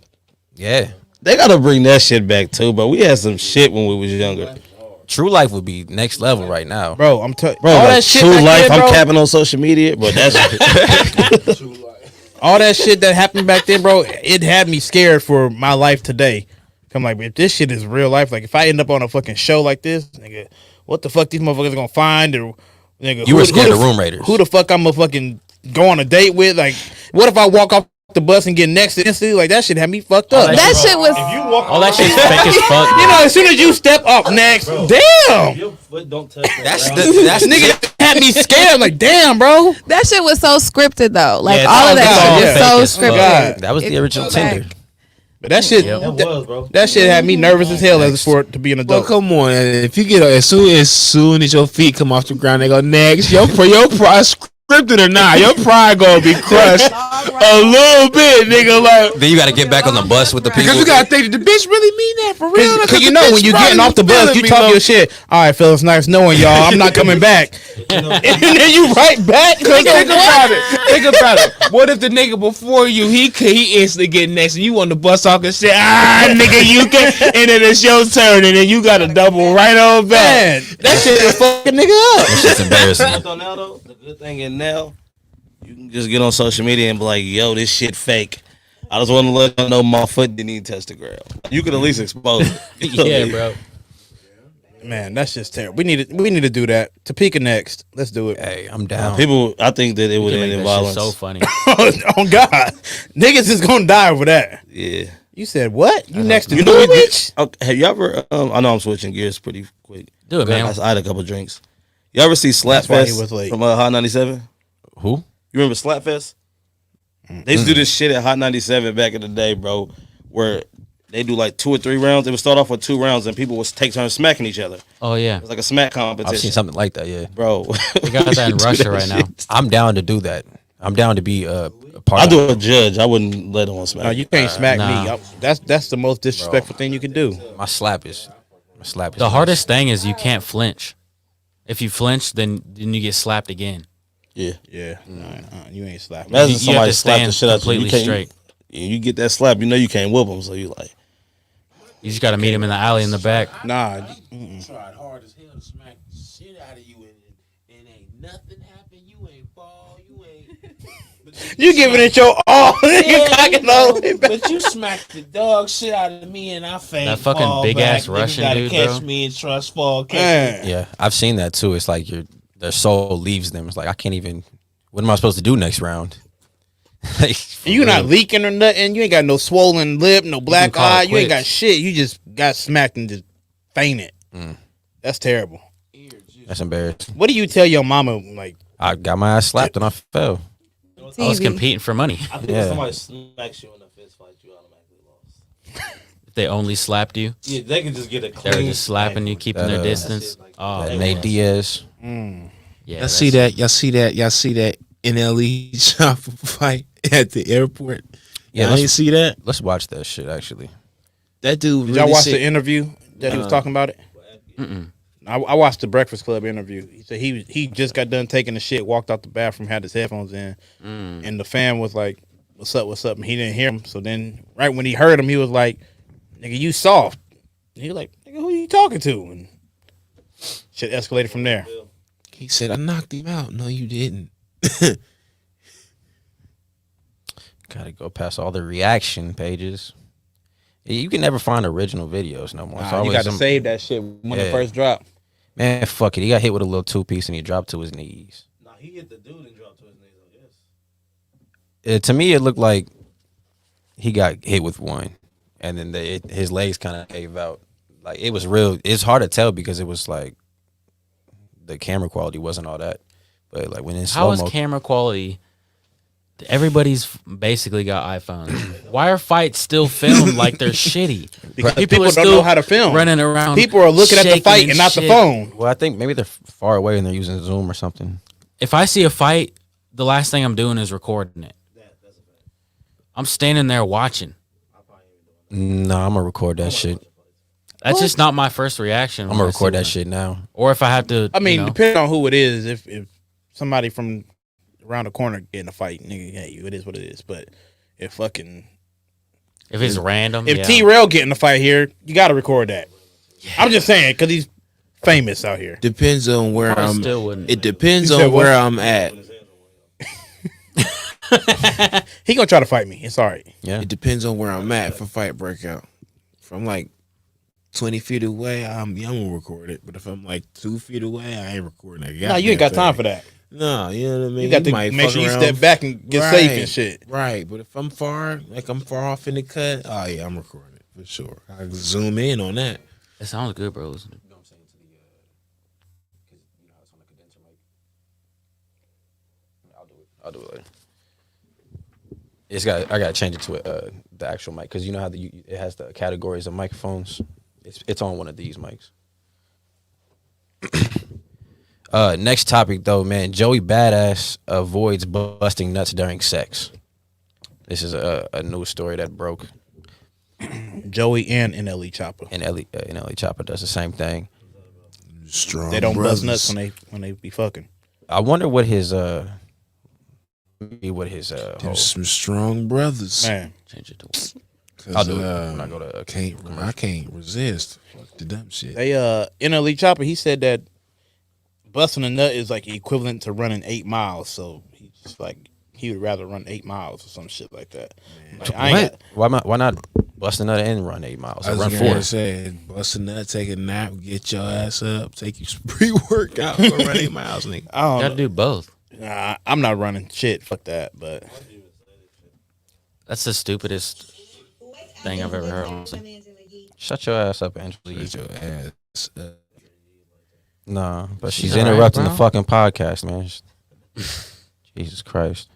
yeah. They gotta bring that shit back too, but we had some shit when we was younger. True Life would be next level right now, Bro, I'm telling Bro, all like that shit True back Life, then, bro, I'm capping on social media, but that's all that shit that happened back then, bro, it had me scared for my life today. I'm like, if this shit is real life, like if I end up on a fucking show like this, nigga, what the fuck these motherfuckers gonna find? Or nigga, You were who scared the- of room raiders. Who the fuck I'm gonna fucking go on a date with? Like, what if I walk off the bus and get next to instantly? Like that shit had me fucked up. That shit was. All that shit's fake as fuck. You know, as soon as you step up next, damn, your foot don't touch That's nigga had me scared. I'm like, damn, bro. That shit was so scripted though. Like Yeah, all of God, that shit yeah. was so Fake as fuck. scripted. That was the original Tinder. But that shit, That was, bro. that shit had me nervous as hell as for it to be an Well, adult. come on. If you get as soon as your feet come off the ground, they go next. Your pride scripted or not, your pride gonna be crushed a little bit, nigga. Like, Then you got to get back on the bus with the people. because you gotta think, did the bitch really mean that for real? Cause you know when you getting off the bus, you talk your shit. All right, fellas, nice knowing y'all. I'm not coming back. And then you right back. Think about it. Think about it. What if the nigga before you, he instantly get next, and you on the bus talking shit? Nigga, you can, and then it's your turn, and then you got to double right on back. Man, that shit is fucking nigga up. That shit's embarrassing. On now though, the good thing is now you can just get on social media and be like, "Yo, this shit fake." I just want to let you know my foot didn't even touch the ground. You could at least expose it. You know what I Yeah, mean? bro. Man, that's just terrible. We need to do that. Topeka next. Let's do it. Hey, I'm down. People, I think that it would You end make in that shit violence. so funny. Oh God, niggas is gonna die over that. Yeah. You said what? You next to You Blue know what? Beach? Have you ever? I know I'm switching gears pretty quick. Do it, man. I had a couple drinks. You ever see why he Slapfest was late. from Hot 97? Who? You remember Slapfest? They used to do this shit at Hot 97 back in the day, bro, where they do like 2 or 3 rounds. They would start off with 2 rounds and people would take turns smacking each other. Oh yeah, It's like a smack competition. I've seen something like that. Yeah, Bro. we got that in Russia right now. I'm down to do that. I'm down to be a part. I of do a judge. I wouldn't let on smack. No, you can't smack nah. me. That's the most disrespectful thing you can do. My slap is. The hardest thing is you can't flinch. If you flinch, then you get slapped again. Yeah. Yeah, you ain't slapping. Imagine You have somebody to slap the stand shit out you. You completely can't, straight. You get that slap, you know you can't whoop them, so you like. You just got to meet him in the alley in the back. Nah, Tried hard as hell to smack the shit out of you, and ain't nothing happened. You ain't fall. You ain't. you giving it your all. You cocking all. But you smacked the dog shit out of me, and I faint. That fucking fall big back. ass Niggas Russian gotta dude, catch bro. me and trust fall. Catch me. Man. Yeah, I've seen that too. It's like their soul leaves them. It's like I can't even. What am I supposed to do next round? Like, for You not real. leaking or nothing. You ain't got no swollen lip, no black call it eye. You ain't got quits. shit. You just got smacked and just fainted. That's terrible. That's embarrassing. What do you tell your mama? Like, I got my ass slapped and I fell. I was competing for money. I think Yeah. if somebody smacks you in a fist fight, you automatically lost. If they only slapped you, Yeah, they can just get a they were clean just slapping you, keeping That, their uh, distance. Oh, That Nate Diaz. yeah. Y'all see that? Y'all see that NLE chopper fight at the airport? Yeah, I let's- ain't see that. Let's watch that shit. Actually, That dude. did really y'all watch said- the interview that he was talking about it? I watched the Breakfast Club interview. He said he just got done taking the shit, walked out the bathroom, had his headphones in, and the fan was like, "What's up? What's up?" And he didn't hear him. So then, right when he heard him, he was like, "Nigga, you soft." And he was like, "Nigga, who you talking to?" And shit escalated from there. He said, "I knocked him out." No, you didn't. gotta go past all the reaction pages. You can never find original videos no more. It's Nah, you always got to some- save that shit when it Yeah. first dropped. Man, fuck it. He got hit with a little 2-piece and he dropped to his knees. Nah, he hit the dude and dropped to his knees, I guess. To me, it looked like he got hit with one, and then his legs kind of gave out. Like it was real. It's hard to tell because it was like the camera quality wasn't all that. But like when in How slow is mo, camera quality everybody's basically got iPhones. Why are fights still filmed like they're shitty? Because People people are don't still know how to film. running around. People are looking at the shaking fight and not the shit. phone. Well, I think maybe they're far away and they're using Zoom or something. If I see a fight, the last thing I'm doing is recording it. I'm standing there watching. No, I'm gonna record that shit. That's just not my first reaction. I'm gonna record that shit now. Or if I have to, I mean, you know, depending on who it is, if somebody from around the corner get in a fight, nigga, hey, it is what it is. But if it's random, if yeah. T-Rail get in a fight here, you got to record that. Yeah. I'm just saying because he's famous out here. Depends on where I'm. It depends You said on what? where I'm at. He gonna try to fight me. It's all right. Yeah. It depends on where I'm at for fight breakout. If I'm like 20 feet away, I'm gonna record it. But if I'm like 2 feet away, I ain't recording that. Nah, you ain't got time for that. No, you know what I mean. You got to might make fuck sure you around. step back and get safe and shit. Right, but if I'm far, like I'm far off in the cut, oh yeah, I'm recording it for sure. I can zoom in on that. It sounds good, bro. Isn't it? I'll do it later. I gotta change it to the actual mic because you know how it has the categories of microphones. It's on one of these mics. Next topic though, man. Joey Badass avoids busting nuts during sex. This is a news story that broke. Joey and NLE Chopper. And NLE Chopper does the same thing. Strong. They don't brothers. bust nuts when they be fucking. I wonder what his whole, some strong brothers. Man, change it to. I'll do it when I go to. I can't resist. Fuck the dumb shit. They NLE Chopper. He said that busting a nut is like equivalent to running 8 miles. So he's just like he would rather run 8 miles or some shit like that. Like, Why not bust a nut and run 8 miles? I Or was run gonna 4. say, bust a nut, take a nap, get your ass up, take you some pre-workout, go run 8 miles, nigga. I don't Gotta know. do both. Nah, I'm not running shit. Fuck that. But That's the stupidest thing I've ever heard. Honestly. Shut your ass up, Angela. Shut your ass up. Nah, but she's all right, interrupting bro. the fucking podcast, man. Jesus Christ.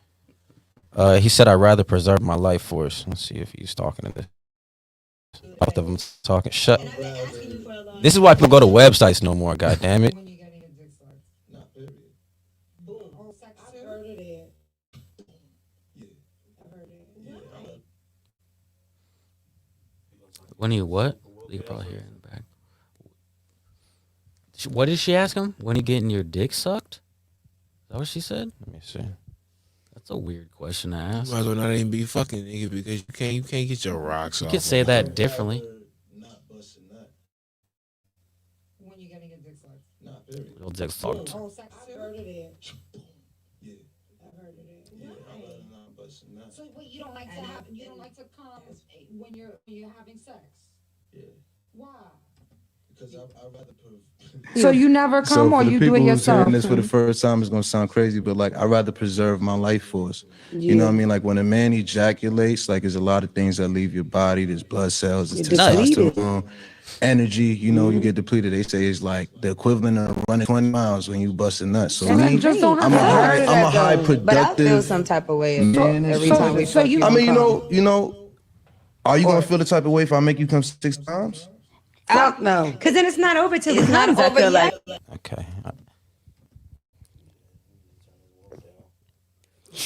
He said, I'd rather preserve my life force. Let's see if he's talking to this. Both of them talking. Shut. This is why people go to websites no more, God damn it. When you what? You can probably hear it in the back. What did she ask him? When you getting your dick sucked? Is that what she said? Let me see. That's a weird question to ask. Might as well not even be fucking nigga because you can't get your rocks You off. could say that differently. When you getting your dick sucked? Not period. Your dick sucked. Oh, sex. I've heard of it. Yeah. I've heard of it. Yeah, I'm not busting nuts. So wait, you don't like to come when you're having sex? Yeah. Why? Because I'd rather So you never come So or for the you people do it who's yourself? hearing this for the first time, it's gonna sound crazy, but like I'd rather preserve my life force. You know what I mean? Like when a man ejaculates, like there's a lot of things that leave your body. There's blood cells, there's testosterone, energy. You know, you get depleted. They say it's like the equivalent of running 20 miles when you bust a nut. So And me, you just don't I'm have a high But I productive feel some type of way man. every time we fuck you. I mean, you know, are you gonna feel the type of way if I make you come 6 times? Fuck no. Because then it's not over till It's it not comes, I over feel yet. like. Okay.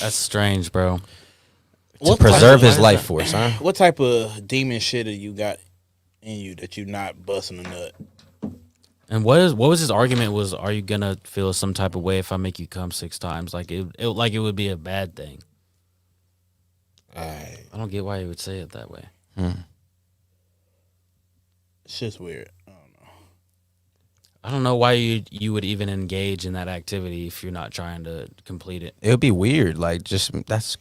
That's strange, bro. To preserve his life force, huh? what type of demon shit have you got in you that you not busting a nut? And what was his argument? Was are you gonna feel some type of way if I make you come 6 times? Like it would be a bad thing. I don't get why he would say it that way. It's just weird. I don't know why you would even engage in that activity if you're not trying to complete it. It would be weird. Like, just That's,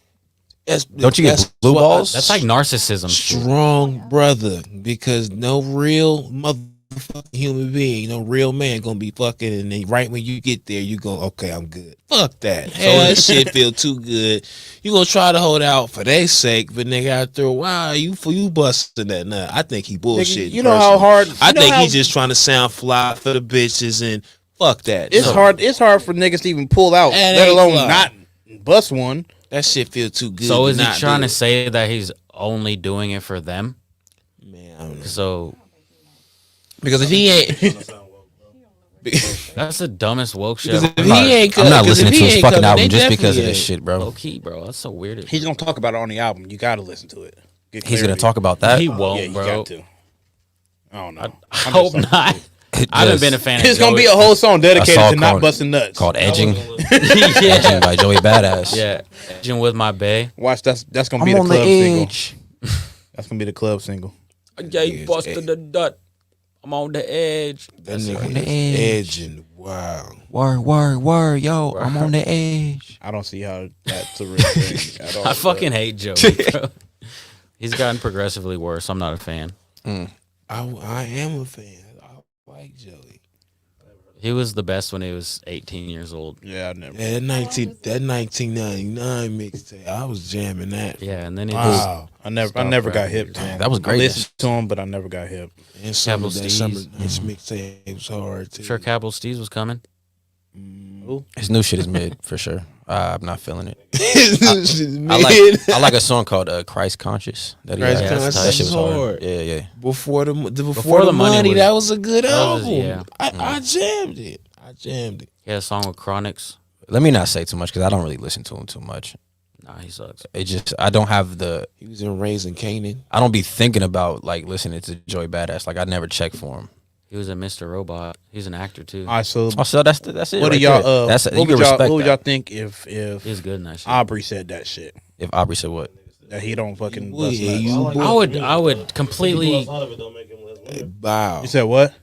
don't you get that's blue what- balls? That's like narcissism. shit. Strong brother, because no real motherfucking human being, no real man gonna be fucking, and then right when you get there, you go, okay, I'm good. Fuck that. Hell, that shit feel too good. You gonna try to hold out for their sake, but nigga, after a while, you busting that nut. I think he bullshit. you know how hard- I you know think how- he's just trying to sound fly for the bitches and fuck that. It's No. hard. It's hard for niggas to even pull out, That let ain't alone fly. not bust one. That shit feel too good. So is he not trying do to it. say that he's only doing it for them? Man, I don't know. So Because if he ain't, that's the dumbest woke shit. because if he ain't, I'm not because listening if to he his ain't fucking coming, album they just because of definitely this ain't. shit, bro. Low key, bro. That's so weird. He's gonna talk about it on the album. You gotta listen to it. Get He's gonna clarity. talk about that. He won't, Yeah, you bro. got to. I don't know. I hope not. I haven't been a fan of It's gonna be a Joey. whole song dedicated song to not called- busting nuts. Called Edging. yeah. Edging by Joey Badass. Yeah. Edging with my bae. Watch, that's gonna I'm be the on the club single. edge. That's gonna be the club single. Yeah, busted the nut. I'm on the edge. That nigga on the is edge. edging. Wow. Word, yo. I'm on the edge. I don't see how that's a real thing at all. I fucking hate Joey, bro. He's gotten progressively worse. I'm not a fan. I am a fan. I like Joey. He was the best when he was 18 years old. Yeah, I never. Yeah, that 1999 mixtape, I was jamming that. Yeah, and then he Wow. I never Stopped got rapping. hip to him. That was great. I listened to him, but I never got hip. And some Capital of that Steez. summer nights mixtape was hard too. sure Capital Steez was coming. His new shit is mid for sure. I'm not feeling it. I like a song called Christ Conscious. That he Christ has. Conscious That shit was is hard. hard. Yeah. Before the Before the Money was- that was a good that was- album. yeah. I jammed it. He had a song with Chronics. Let me not say too much because I don't really listen to him too much. Nah, he sucks. It just I don't have the. He was in Raising Canaan. I don't be thinking about like listening to Joey Badass. Like I never check for him. He was in Mr. Robot. He's an actor too. All right, so So that's it. what right do y'all? there. That's What you would can y'all? respect What would that. y'all think if He's good in that shit. Aubrey said that shit? If Aubrey said what? That he don't fucking Well, bust yeah, nuts. you I would completely. Wow. You said what?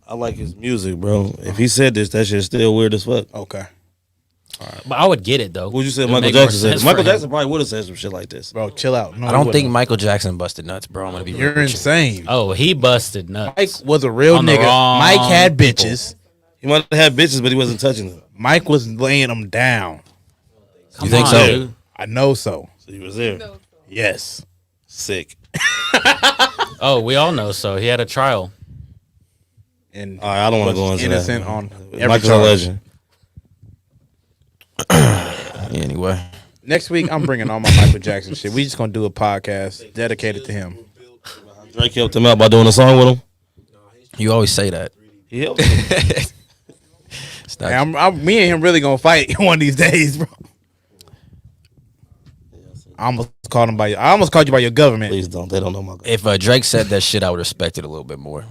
I like his music, bro. If he said this, that shit's still weird as fuck. Okay, But I would get it though. What'd you say It would Michael make more Jackson said? sense Michael for him. Jackson probably would have said some shit like this. bro, chill out. No, I don't he think wouldn't. Michael Jackson busted nuts, bro. I'm gonna be You're real with you. insane. Oh, he busted nuts. Mike was a real On the nigga. wrong Mike had people. bitches. He might have had bitches, but he wasn't touching them. Mike was laying them down. You think on, so? dude. I know so. So he was there. Yes. Sick. Oh, we all know so. He had a trial. And All right, I don't want to go into innocent that. on every Michael's a charge. legend. Anyway, Next week, I'm bringing all my Michael Jackson shit. We just gonna do a podcast dedicated to him. Drake helped him out by doing a song with him. you always say that. He helped him. It's not- Hey, me and him really gonna fight one of these days, bro. I almost called you by your government. Please don't. They don't know my guy. if Drake said that shit, I would respect it a little bit more.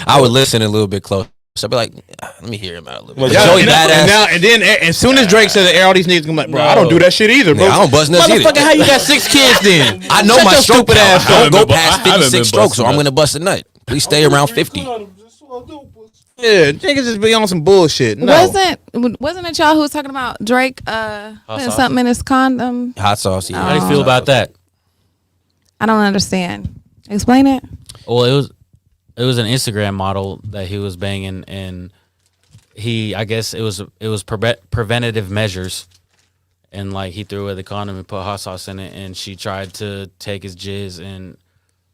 I would listen a little bit closer. I'd be like, let me hear him out a little bit. Yeah, Joey and Badass. then as soon as Drake said that, all these niggas gonna be like, bro, I don't do that shit either, bro. Nigga, I don't bust nuts either. Motherfucker, how you got 6 kids then? I know Shut my your stroke stupid ass ass. Don't up. go past 56 strokes, or I'm gonna bust a nut. Please stay around 50. Yeah, niggas just be on some bullshit. No. Wasn't it y'all who was talking about Drake putting sauce? something in his condom? Hot sauce. Yeah. How do you feel about that? I don't understand. Explain it. Well, it was an Instagram model that he was banging, and I guess it was preventative measures, and like he threw away the condom and put hot sauce in it, and she tried to take his jizz and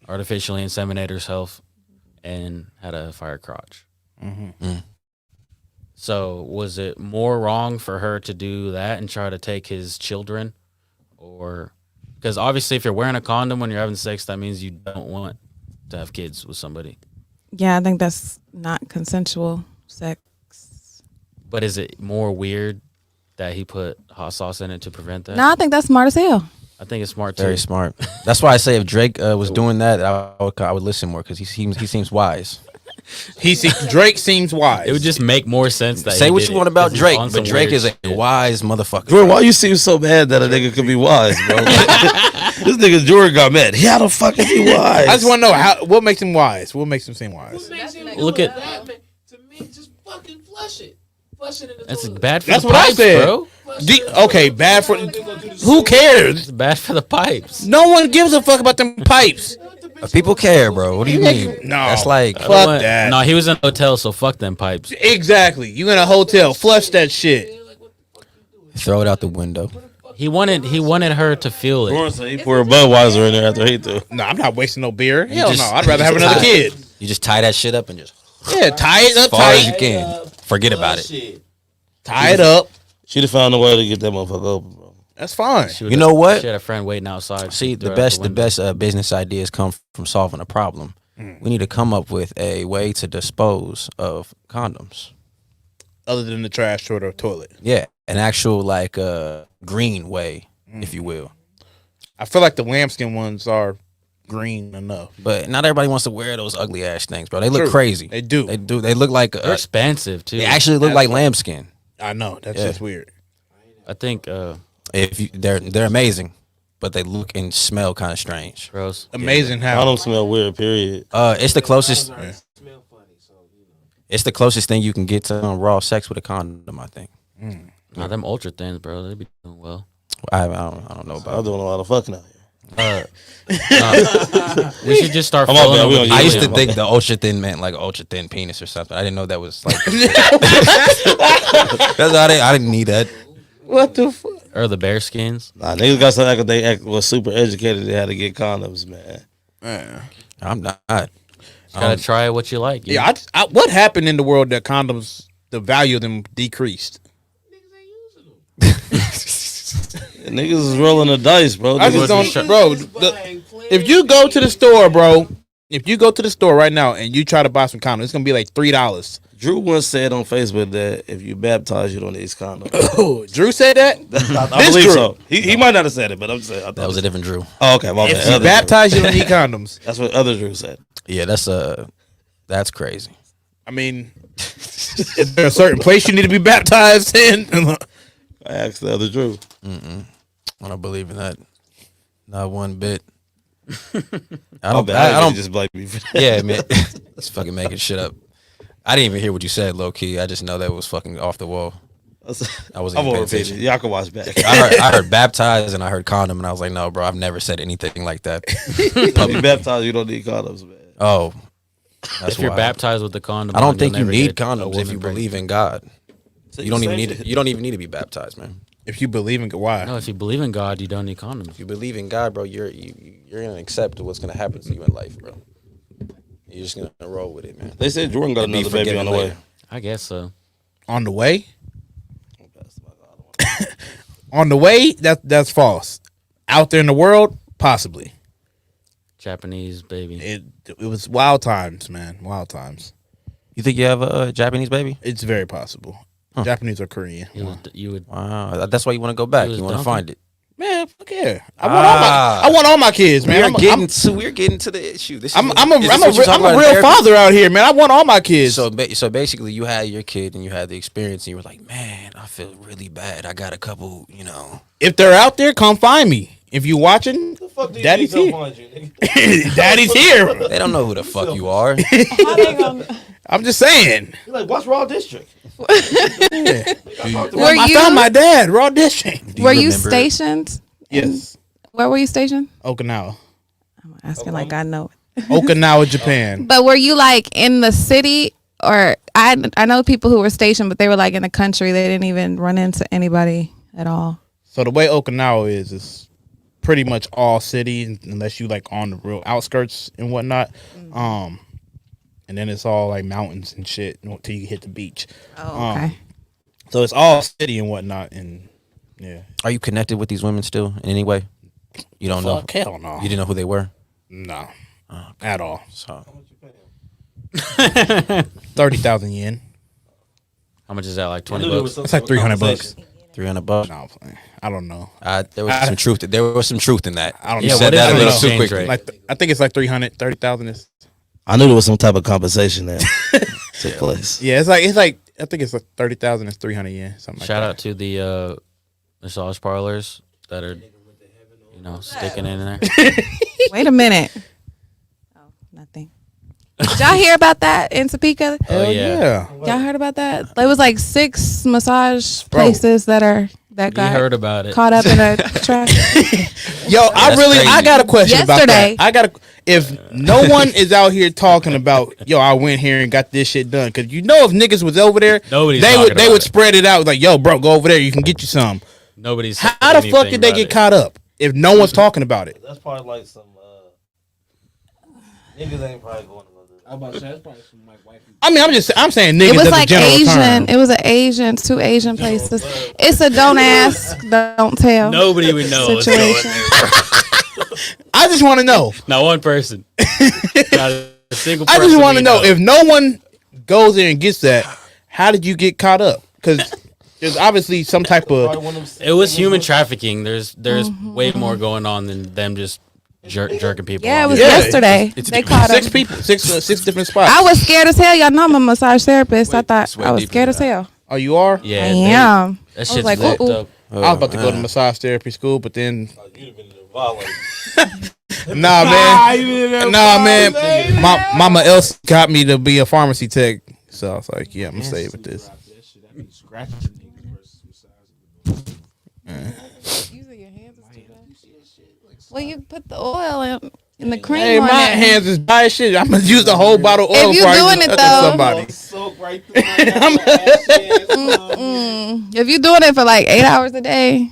artificially inseminate herself, and had a fire crotch. So was it more wrong for her to do that and try to take his children, or because obviously if you're wearing a condom when you're having sex, that means you don't want to have kids with somebody. Yeah, I think that's not consensual sex. But is it more weird that he put hot sauce in it to prevent that? No, I think that's smart as hell. I think it's smart too. Very smart. That's why I say if Drake was doing that, I would listen more because he seems wise. Drake seems wise. It would just make more sense that Say he what did you it, want about 'cause he's Drake, on but some Drake weird is a shit. wise motherfucker. Jordan, why you seem so bad that a nigga could be wise, bro? This nigga Jordan got mad. How the fuck is he wise? I just want to know what makes him wise. What makes him seem wise? Look at To me, just fucking flush it. Flush it in the that's toilet. bad for That's the what I pipes, said. bro. Okay, bad for who cares? It's bad for the pipes. No one gives a fuck about them pipes. People care, bro. What do you mean? No, That's like fuck that. No, he was in a hotel, so fuck them pipes. Exactly. You in a hotel? Flush that shit. throw it out the window. He wanted her to feel it. Jordan said he poured Budweiser in there after he threw. No, I'm not wasting no beer. You Hell just- no. I'd rather have you another just kid. You just tie that shit up and just Yeah, tie it as up far as you tight. can. Forget about it. Tie it up. She'd have found a way to get that motherfucker open, bro. That's fine. You know what? She had a friend waiting outside. See, the best business ideas come from solving a problem. We need to come up with a way to dispose of condoms. Other than the trash or the toilet. Yeah, an actual like green way, if you will. I feel like the lambskin ones are green enough, but not everybody wants to wear those ugly ass things, bro. They look True. crazy. They do. They do. They look like they're expensive too. They actually look like lambskin. I know. That's just weird. I think they're amazing, but they look and smell kind of strange. Gross. Amazing how I don't smell weird. Period. It's the closest. It's the closest thing you can get to raw sex with a condom, I think. Nah, them ultra thins, bro. They be doing well. I don't know about. I'm doing a lot of fucking out here. We should just start. Come on, man, we don't I use used to it. think the ultra thin meant like ultra thin penis or something. I didn't know that was like. That's I didn't need that. What the fuck? Or the bear skins. Nah, niggas got something like they was super educated. They had to get condoms, man. I'm not. Gotta try what you like. Yeah, what happened in the world that condoms, the value of them decreased? Niggas is rolling the dice, bro. I just don't, bro. If you go to the store, bro, if you go to the store right now and you try to buy some condoms, it's gonna be like $3. Drew once said on Facebook that if you baptize, you don't need condoms. Oh, Drew said that? I believe Drew. so. He might not have said it, but I'm saying That was a different Drew. Oh, okay, my If bad. you Other baptize, Drew. you don't need condoms. That's what other Drew said. Yeah, that's crazy. I mean, is there a certain place you need to be baptized in? I asked the other Drew. I don't believe in that. Not one bit. I don't just blame me for that. Yeah, man. Just fucking making shit up. I didn't even hear what you said, low key. I just know that was fucking off the wall. I wasn't I'm even gonna paying repeat it. attention. Y'all can watch back. I heard baptized and I heard condom and I was like, no, bro, I've never said anything like that. If you baptize, you don't need condoms, man. Oh, that's If you're wild. baptized with the condom, I don't on, think you'll you never need get a condoms if woman you pregnant. believe in God. So You don't even say need shit. it. You don't even need to be baptized, man. If you believe in why? No, if you believe in God, you don't need condoms. If you believe in God, bro, you're gonna accept what's gonna happen to you in life, bro. You're just gonna roll with it, man. They said Jordan got And be another baby on the forgiven way. I guess so. On the way? On the way? That's false. Out there in the world? Possibly. Japanese baby. It was wild times, man. Wild times. You think you have a Japanese baby? It's very possible. Japanese or Korean. You would. Wow, that's why you want to go back. He was You want to dumping. find it. Man, fuck yeah. I want all my kids, man. We're getting to the issue. This is I'm what- a is this what you're talking about in real therapy? father out here, man. I want all my kids. So basically, you had your kid and you had the experience, and you were like, man, I feel really bad. I got a couple, If they're out there, come find me. If you watching, Daddy's here. Daddy's here. They don't know who the fuck you are. I'm just saying. You're like, what's Raw District? Were I you found my dad, Raw District. were you stationed? Yes. Where were you stationed? Okinawa. I'm asking like I know. Okinawa, Japan. But were you like in the city, or I know people who were stationed, but they were like in the country. They didn't even run into anybody at all. So the way Okinawa is pretty much all city, unless you like on the real outskirts and whatnot. And then it's all like mountains and shit until you hit the beach. Oh, okay. So it's all city and whatnot, and yeah. Are you connected with these women still in any way? You don't know? Fuck, hell no. You didn't know who they were? No, at all. So 30,000 yen. How much is that? Like $20? It's like $300. $300. No, I'm playing. I don't know. There was some truth. There was some truth in that. I don't You know. said what is that a the little too exchange quickly. rate? Like I think it's like 330,000 is. I knew there was some type of compensation that took place. Yeah, it's like I think it's like 30,000 is 300 yen, something like Shout that. out to the massage parlors that are, sticking in there. Wait a minute. Oh, nothing. Did y'all hear about that in Topeka? Hell yeah. Y'all heard about that? There was like 6 massage places that We got heard about it. caught up in a traffic. Yo, I got a question Yesterday. about that. If no one is out here talking about, yo, I went here and got this shit done, because if niggas was over there, Nobody's they talking would about it. spread it out like, yo, bro, go over there, you can get you some. Nobody's. How the fuck did they get caught up if no one's talking about it? That's probably like some niggas ain't probably going to I was about to say that's probably some like white people. I mean, I'm saying niggas. It was as a like general Asian. term. It was an Asian, 2 Asian places. It's a don't ask, don't tell. Nobody would know what's going situation. I just want to know. Not one person. Not a single I person just want to we know if no one goes there and gets that. How did you get caught up? Because there's obviously some type of. It was human trafficking. There's way more going on than them just jerking people. Yeah, it off. was yesterday. They caught 6 him. people, six different spots. I was scared as hell. Y'all know I'm a massage therapist. I thought I was scared as hell. Oh, you are? Yeah, I am. That I was shit's like, fucked ooh. up. I was about to go to massage therapy school, but then. Nah, man. My mama else got me to be a pharmacy tech, so I was like, yeah, I'm gonna stay with this. Well, you put the oil in the cream Hey, on my that. hands is dry as shit. I'm gonna use the whole bottle of oil If you before I doing even it, touch though. somebody. Soak right through my If you're doing it for like 8 hours a day,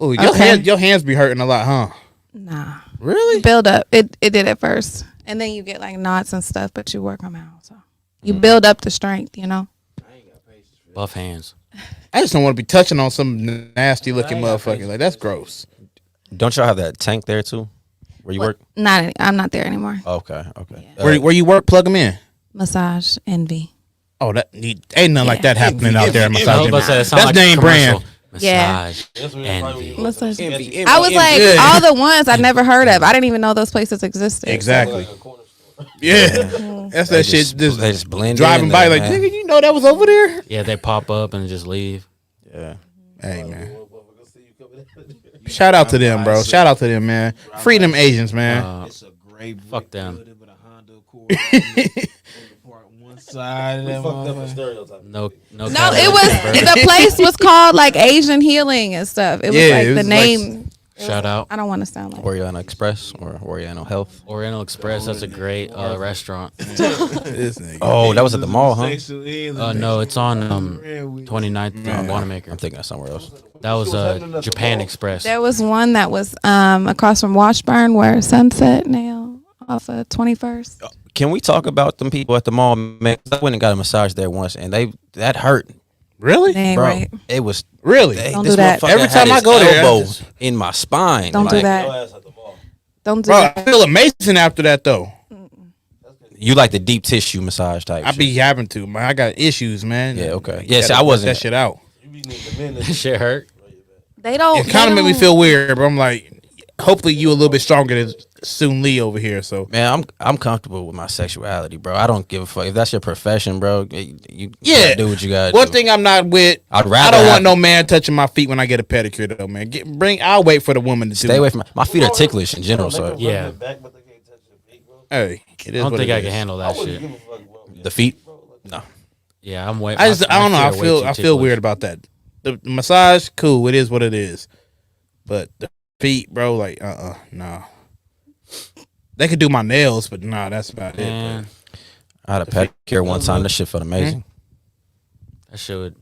Ooh, your hands be hurting a lot, huh? nah. Really? Build up. It did at first, and then you get like knots and stuff, but you work them out. So you build up the strength, you know. Buff hands. I just don't want to be touching on some nasty looking motherfucker. Like that's gross. Don't y'all have that tank there too, where you work? I'm not there anymore. Okay. Where you work? Plug them in. Massage Envy. Oh, ain't nothing like that happening out there. In I was massage. about to say, that sound That's like name a brand. commercial. Yeah. Massage. Envy. Massage. Envy, I was like, Yeah. all the ones I never heard of. I didn't even know those places existed. Exactly. Yeah, that's that shit. They just blend driving in by there, like, man. nigga, you know that was over there. Yeah, they pop up and just leave. Yeah. Hey man, shout out to them, bro. Shout out to them, man. Free them Asians, man. It's a great Fuck them. with a Honda Accord on one side of that motherfucker. No, No, it was the place was called like Asian Healing and stuff. It was Yeah, like it the was name. Shout out. I don't want to sound like Oriental Express or Oriental Health. Oriental Express. That's a great restaurant. This nigga. Oh, that was at the mall, huh? No, it's on 29th and Wanamaker. I'm thinking of somewhere else. That was Japan Express. There was one that was across from Washburn where Sunset now off of 21st. Can we talk about them people at the mall, man? 'Cause I went and got a massage there once, and that hurt. Really, They ain't bro? right. It was really. Don't this do that. motherfucker Every had time I his go there, I elbow just- in my spine. Don't do like, that. Don't do Bro, that. I feel amazing after that though. You like the deep tissue massage type? I be having to, man. I got issues, man. Yeah, okay. You Yeah, see, gotta I work wasn't- that shit out. That shit hurt. They don't. It kind of they made me don't- feel weird, but I'm like, hopefully you a little bit stronger than Soon Lee over here. So Man, I'm comfortable with my sexuality, bro. I don't give a fuck if that's your profession, bro. You yeah, gotta do what you gotta One do. thing I'm not with, I'd I rather don't have- want no man touching my feet when I get a pedicure, though, man. I'll wait for the woman to Stay away from my feet are ticklish in general, so Yeah. Hey, it is I don't what think it I can is. handle that shit. the feet. No, Yeah, I'm way. I just, I don't know. I my feet are way feel too weird ticklish. about that. The massage, cool. It is what it is. But the feet, bro, like, nah. They could do my nails, but nah, that's about Man, it. I had a pedicure one time. That shit felt amazing. that shit would.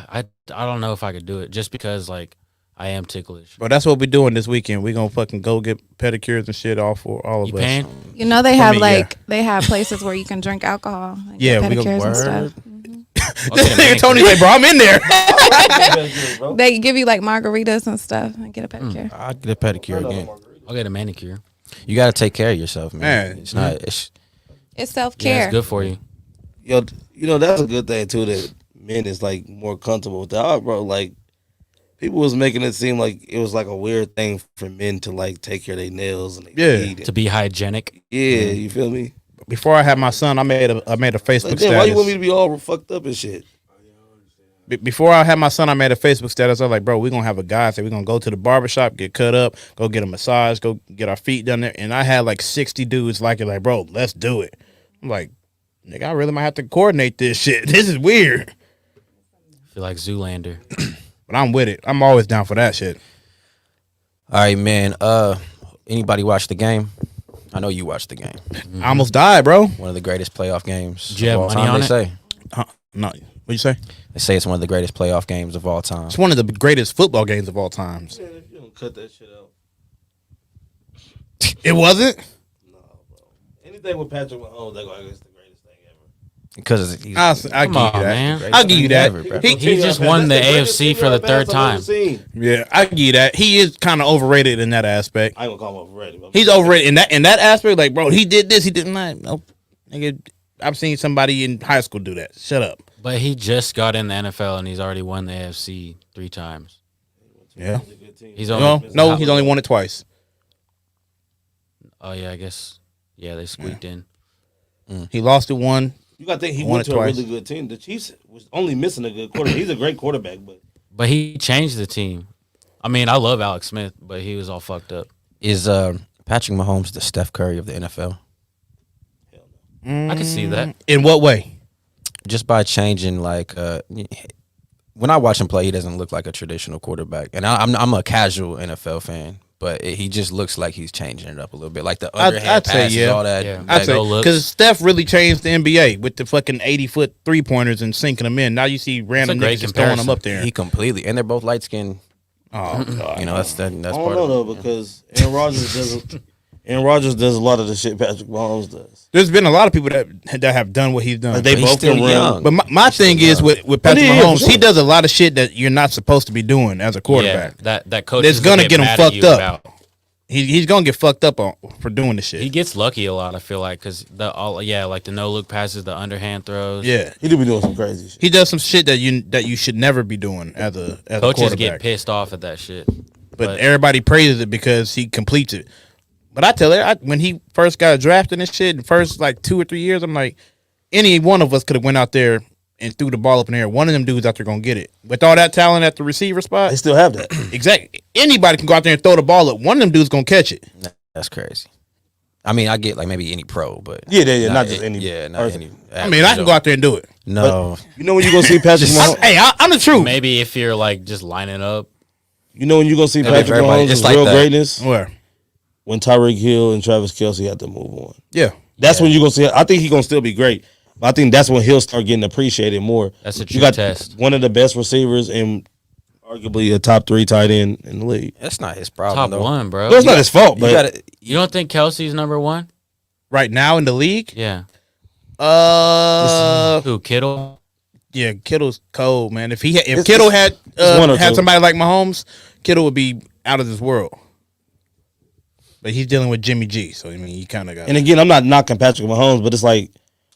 I don't know if I could do it just because like I am ticklish. But that's what we're doing this weekend. We're gonna fucking go get pedicures and shit all for all of You us. paying? You know they For have me, like they have places where you can drink alcohol. And Yeah, get we gonna pedicures and word. stuff. This nigga Tony like, bro, I'm in there. They give you like margaritas and stuff and get a pedicure. I'd get a pedicure again. I'll get a manicure. You gotta take care of yourself, man. Man. It's not. It's It's self Yeah, care. it's good for you. Yo, you know that's a good thing too. That men is like more comfortable with that, bro. Like people was making it seem like it was like a weird thing for men to like take care of their nails and their Yeah. feet. And, To be hygienic. yeah, you feel me? Before I had my son, I made a Facebook Like, status. damn, why you want me to be all fucked up and shit? Before I had my son, I made a Facebook status. I was like, bro, we're going to have a guy say we're going to go to the barbershop, get cut up, go get a massage, go get our feet done there. And I had like 60 dudes like it, like, bro, let's do it. I'm like, nigga, I really might have to coordinate this shit. This is weird. Feel like Zoolander. But I'm with it. I'm always down for that shit. all right, man. Anybody watch the game? I know you watched the game. I almost died, bro. One of the greatest playoff games Did you have of all money time. on They it? say. No, what'd you say? They say it's one of the greatest playoff games of all time. It's one of the greatest football games of all times. If you don't cut that shit out. It wasn't? think with Patrick Mahomes, they're going to the greatest thing ever? Because I give you that. man. I'll give you that. He just won the AFC for the third time. Yeah, I give you that. He is kind of overrated in that aspect. I ain't gonna call him overrated. But He's overrated in that aspect. Like, bro, he did this. He didn't. Nope. Nigga, I've seen somebody in high school do that. Shut up. But he just got in the NFL and he's already won the AFC 3 times. Yeah. He's only he's only won it twice. Oh yeah, I guess. Yeah, they squeaked in. He lost it one. You got to think he won went it to a twice. really good team. The Chiefs was only missing a good quarterback. He's a great quarterback, But he changed the team. I mean, I love Alex Smith, but he was all fucked up. Is Patrick Mahomes the Steph Curry of the NFL? I can see that. In what way? Just by changing, like, when I watch him play, he doesn't look like a traditional quarterback. And I'm a casual NFL fan, but he just looks like he's changing it up a little bit. Like the underhand I'd say passes, all that. Yeah. I'd say because Steph really changed the NBA with the fucking 80-foot 3-pointers and sinking them in. Now you see random niggas just throwing them up there. He completely, and they're both light skinned. Oh God, you know that's I part don't of know it. though because Aaron Rodgers does a lot of the shit Patrick Mahomes does. There's been a lot of people that have done what he's done. Like they both can run. But my thing is with Patrick Mahomes, he does a lot of shit that you're not supposed to be doing as a quarterback. Yeah, that coach is gonna get him mad at you fucked up. about. He's gonna get fucked up for doing the shit. He gets lucky a lot. I feel like because like the no look passes, the underhand throws. Yeah, he do be doing some crazy shit. He does some shit that you should never be doing as a Coaches quarterback. get pissed off at that shit. But everybody praises it because he completes it. But I tell her, when he first got drafted and shit, the first like 2 or 3 years, I'm like, any one of us could have went out there and threw the ball up in the air. One of them dudes out there gonna get it. With all that talent at the receiver spot, They still have that. exactly. Anybody can go out there and throw the ball up. One of them dudes gonna catch it. That's crazy. I mean, I get like maybe any pro, but Yeah, not just any. Yeah, not person. any. I mean, I can go out there and do it. No, You know when you gonna see Patrick Mahomes? Hey, I'm the truth. Maybe if you're like just lining up. You know when you gonna see Maybe Patrick everybody- Mahomes' it's like real that. greatness? Where? When Tyreek Hill and Travis Kelce had to move on. Yeah. That's when you gonna see. I think he gonna still be great, but I think that's when he'll start getting appreciated more. That's a You true got test. one of the best receivers and arguably a top 3 tight end in the league. that's not his problem. Top though. 1, bro. No, it's not his fault, You but gotta. You don't think Kelsey's number 1? Right now in the league, Yeah. Who? Kittle? Yeah, Kittle's cold, man. If It's- Kittle had it's one or had two. somebody like Mahomes, Kittle would be out of this world. But he's dealing with Jimmy G, so I mean, you kind of got. And again, I'm not knocking Patrick Mahomes, but it's like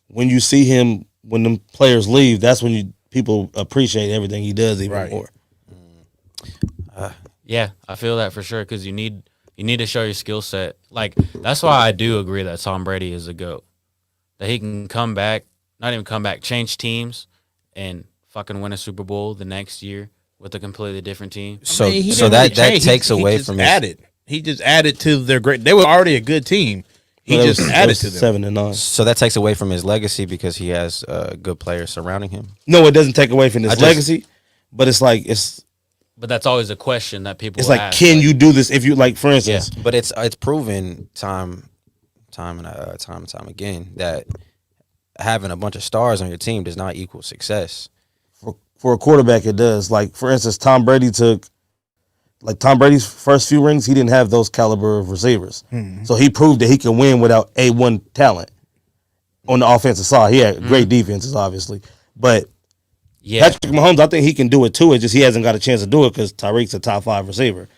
when you see him when them players leave, that's when people appreciate everything he does even more. Yeah, I feel that for sure because you need to show your skill set. Like that's why I do agree that Tom Brady is a GOAT. That he can come back, not even come back, change teams, and fucking win a Super Bowl the next year with a completely different team. So he so didn't that really that change. takes He away just from his. added. He just added to their great. They were already a good team. He just added to them. 7-9. So that takes away from his legacy because he has good players surrounding him. No, it doesn't take away from his just- legacy, but it's like But that's always a question that people it's like, ask. can you do this if you like, for Yeah, instance, but it's proven time and time again that having a bunch of stars on your team does not equal success. for a quarterback, it does. Like, for instance, Tom Brady's first few rings, he didn't have those caliber of receivers. So he proved that he can win without A1 talent on the offensive side. He had great defenses, obviously. But Patrick Mahomes, I think he can do it too. It's just he hasn't got a chance to do it because Tyreek's a top 5 receiver.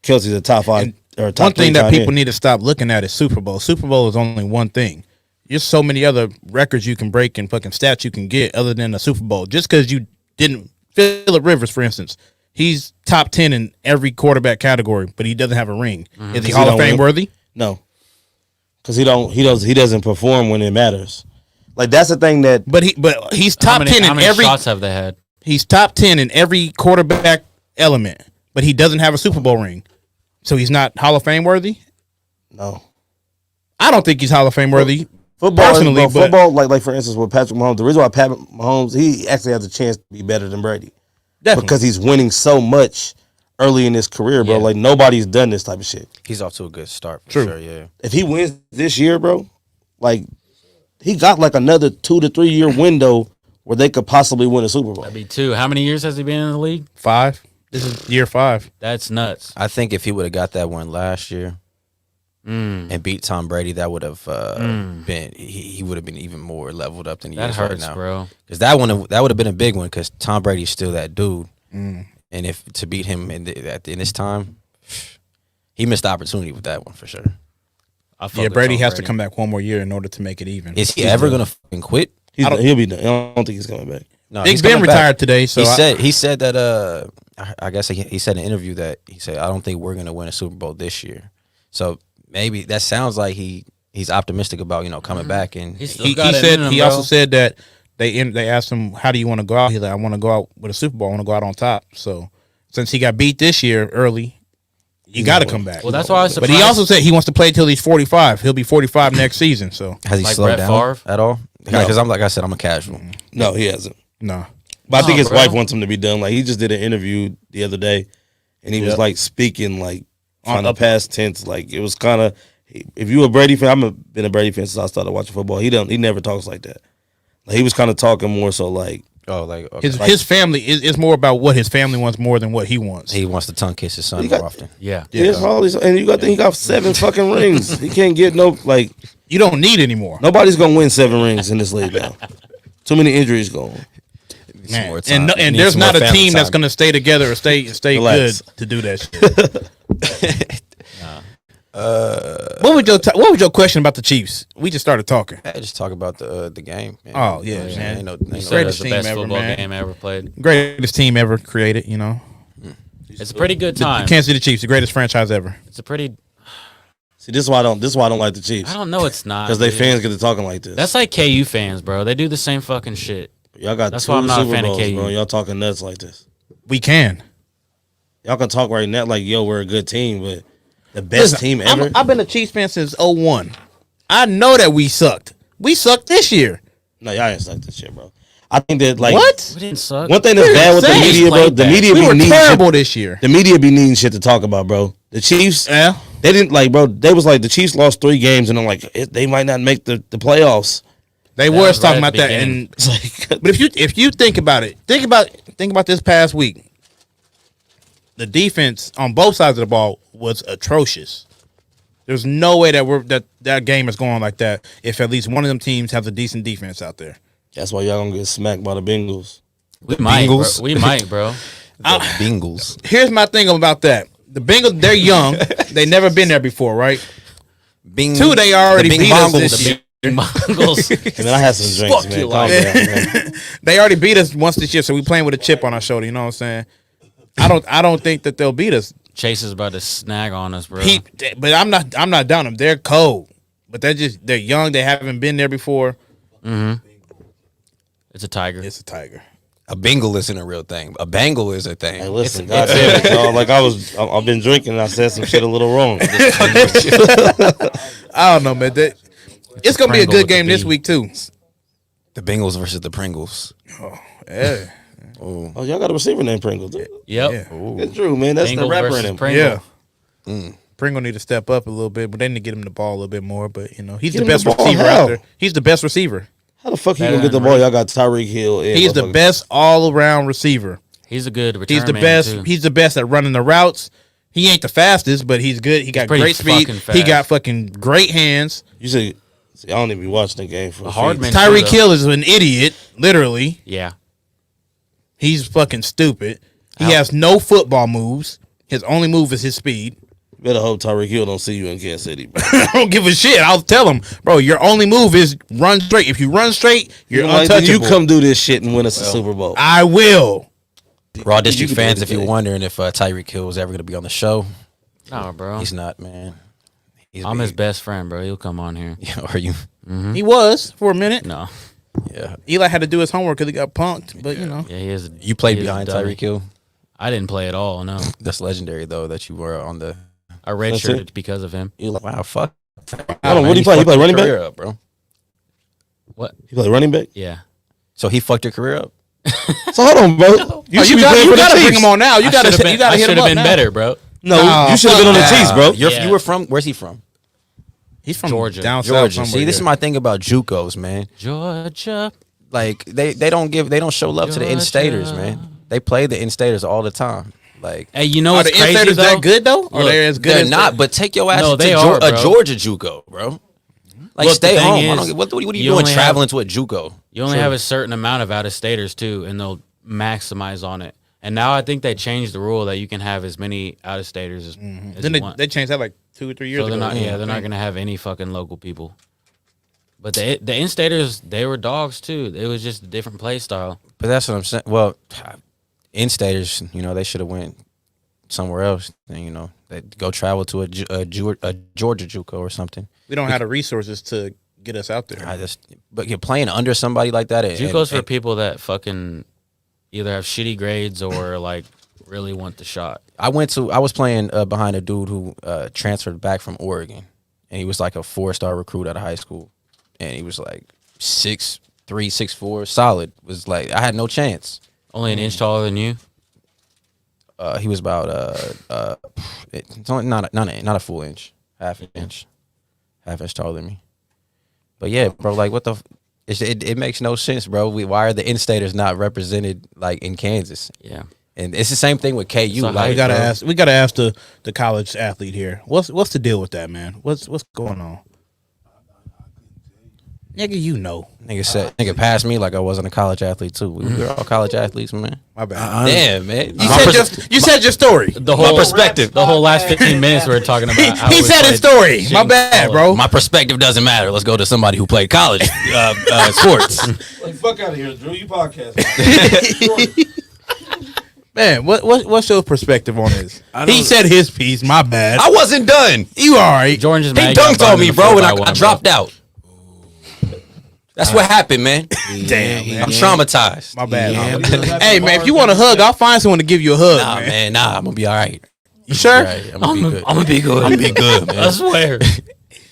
Kelsey's a top 5 or top 3 One thing that tight people end. need to stop looking at is Super Bowl. Super Bowl is only one thing. There's so many other records you can break and fucking stats you can get other than the Super Bowl. Just because you didn't, Phillip Rivers, for instance, he's top 10 in every quarterback category, but he doesn't have a ring. Is he Hall of Fame worthy? No, because he doesn't perform when it matters. Like that's the thing that. But he's top 10 How in many every. shots have they had? He's top 10 in every quarterback element, but he doesn't have a Super Bowl ring, so he's not Hall of Fame worthy. No, I don't think he's Hall of Fame worthy. Football, personally, but football, like for instance with Patrick Mahomes, the reason why Patrick Mahomes he actually has a chance to be better than Brady, because he's winning so much early in his career, bro. Yeah. Like nobody's done this type of shit. He's off to a good start for True. sure. Yeah. If he wins this year, bro, like he got like another 2 to 3 year window where they could possibly win a Super Bowl. That'd be 2. How many years has he been in the league? 5. This is year 5. That's nuts. I think if he would have got that one last year, and beat Tom Brady, that would have been he would have been even more leveled up than he That is hurts, right now, bro. Because that would have been a big one. Because Tom Brady's still that dude, and if to beat him in this time, he missed the opportunity with that one for sure. Yeah, Brady has to come back one more year in order to make it even. Is he ever gonna fucking quit? He'll be done. I don't think he's coming back. No, Big he's Ben coming retired back. today, so he said that I guess he said in an interview that he said, I don't think we're gonna win a Super Bowl this year. So maybe that sounds like he's optimistic about coming back, and he said he also said that they asked him, how do you want to go out? He's like, I want to go out with a Super Bowl. I want to go out on top. So since he got beat this year early, you got to come back. Well, that's why I was But he also said he wants to play till he's 45. He'll be 45 next season. So has he Like slowed Brett down Favre? at all? No. Because I'm like I said, I'm a casual. No, he hasn't. no. But I think his bro. wife wants him to be done. Like he just did an interview the other day, and he was like speaking like on the past tense. Like it was kind of, if you a Brady fan, been a Brady fan since I started watching football. He never talks like that. Like he was kind of talking more so like, okay. His family is more about what his family wants more than what he wants. He wants to tongue kiss his son more often. Yeah. and you got to think he got 7 fucking rings. He can't get no like. You don't need anymore. Nobody's gonna win 7 rings in this league now. Too many injuries going. Man. And there's not a team that's going to stay together or stay Relax. good to do that shit. What was your question about the Chiefs? We just started talking. I just talk about the game. Man. Oh yeah, man. Ain't no, Greatest the team best ever, football man. game ever played. Greatest team ever created. It's a pretty good time. The Kansas City Chiefs, the greatest franchise ever. It's a pretty. See, this is why I don't like the Chiefs. I don't know. It's not Because they dude. fans get to talking like this. That's like KU fans, bro. They do the same fucking shit. Y'all got That's 2 why I'm not a Super fan of Bowls, KU. bro. Y'all talking nuts like this. We can. Y'all can talk right now like, yo, we're a good team, but the best team ever. I've been a Chiefs fan since 01. I know that we sucked. We sucked this year. No, y'all ain't sucked this shit, bro. I think that like What? We didn't suck. one thing that's bad with the insane. media, bro. Played The bad. media We be were needing terrible shit. this year. The media be needing shit to talk about, bro. The Chiefs, Yeah. they didn't like, bro. They was like the Chiefs lost 3 games, and I'm like, they might not make the playoffs. They was were right talking at about the that, beginning. and It's like, but if you think about it, think about this past week. The defense on both sides of the ball was atrocious. There's no way that game is going like that if at least one of them teams has a decent defense out there. that's why y'all gonna get smacked by the Bengals. We might, bro. Bengals. We might, bro. The Bengals. Here's my thing about that. The Bengals, they're young. They never been there before, right? Bing, 2, they already the Bing beat us Bongles. this year. Mongols. I mean, I had some drinks, Fuck man. you, Calm like- down, man. They already beat us once this year, so we playing with a chip on our shoulder. You know what I'm saying? I don't think that they'll beat us. Chase is about to snag on us, bro. But I'm not down them. They're cold, but they're young. They haven't been there before. It's a tiger. It's a tiger. A Bengal isn't a real thing. A Bengal is a thing. Hey, listen, goddamn it, y'all. Like I've been drinking, and I said some shit a little wrong. I don't know, man. It's gonna be a Pringle good with the game this B. week too. The Bengals versus the Pringles. Yeah, Oh, Oh, y'all got a receiver named Pringles. Yep. yeah, It's true, man. That's Bengals the rapper in versus him. Pringle. yeah. Pringle need to step up a little bit, but they need to get him the ball a little bit more. But he's Get the him best the ball, receiver how? out there. He's the best receiver. How the fuck you Better gonna get the than ball? Y'all got Tyreek Hill. And He's the motherfucker- best all around receiver. He's a good return He's the man, best. too. He's the best at running the routes. He ain't the fastest, but he's good. He got pretty great speed. fucking He fast. got fucking great hands. You say, see, I don't even be watching the game for A hard feet. man. Tyreek too, Hill is an idiot. Literally, Yeah. he's fucking stupid. He has no football moves. His only move is his speed. Better hope Tyreek Hill don't see you in Kansas City, bro. I don't give a shit. I'll tell him, bro. Your only move is run straight. If you run straight, you're Like, untouchable. you come do this shit and win us a Super Bowl. I will. Raw You District can do fans, if you're anything. wondering if Tyreek Hill was ever going to be on the show, Nah, bro. he's not, man. I'm his best friend, bro. He'll come on here. Yeah, are you? He was for a minute. No. Yeah. Eli had to do his homework because he got punked. But Yeah, he is. You played he is behind a dummy. Tyreek Hill? I didn't play at all. No. That's legendary, though, that you were on the. I redshirted because of him. You're like, wow, fuck. Hold on, what do you play? You play running back? Up, bro. What? You play running back? Yeah. So he fucked your career up? So hold on, bro. You should be playing for the gotta bring Chiefs. him on now. You I gotta should've been- I hit him should have up been now. better, bro. No, Nah, you should have been on the fuck Chiefs, bro. Yeah. You were from, where's he from? He's from Georgia. down south. Georgia. somewhere, See, this yeah. is my thing about JUCOs, man. Georgia. Like they don't show love to the in-staters, man. They play the in-staters all the time. Like, Hey, you know Are what's the crazy insiders though? that good though? Or Look, they're as good they're as not. But take your ass No, to they are, a bro. Georgia JUCO, bro. Like, Look, stay the thing home. is, What are you you doing only traveling to a JUCO? You only have a certain amount of out-of-staters too, and they'll maximize on it. And now I think they changed the rule that you can have as many out-of-staters as Then you want. they changed that like 2 or 3 years So ago. they're not, they're not gonna have any fucking local people. But the in-staters, they were dogs too. It was just a different play style. But that's what I'm saying. Well, in-staters, they should have went somewhere else. And, they go travel to a Georgia JUCO or something. We don't have the resources to get us out there. But you're playing under somebody like that. JUCO's for people that fucking either have shitty grades or like really want the shot. I was playing behind a dude who transferred back from Oregon, and he was like a 4-star recruit out of high school, and he was like 6'3", 6'4", solid. Was like I had no chance. Only an inch taller than you. He was about it's only not a full inch, half inch taller than me. But yeah, bro, like what the. It makes no sense, bro. Why are the in-staters not represented like in Kansas? Yeah. And it's the same thing with KU. So like, we gotta ask the college athlete here. What's the deal with that, man? What's going on? Nigga, Nigga passed me like I wasn't a college athlete too. We were all college athletes, man. My bad. Damn, man. You said your story. The whole perspective. The whole last 15 minutes we were talking about. how He we said his played story. My bad, bro. My perspective doesn't matter. Let's go to somebody who played college sports. Like, fuck out of here, Drew. You podcast. Man, what's your perspective on this? He said his piece. My bad. I wasn't done. You all right? Jordan just He mad got dunked on burned me, in the bro, and 4x1, I dropped out. That's what happened, man. Damn, man. I'm traumatized. My bad. Hey, man, if you want a hug, I'll find someone to give you a hug. Nah, I'm gonna be all right. You sure? Right. I'm gonna be good. I'm gonna be good. I'm gonna be good, man. I swear.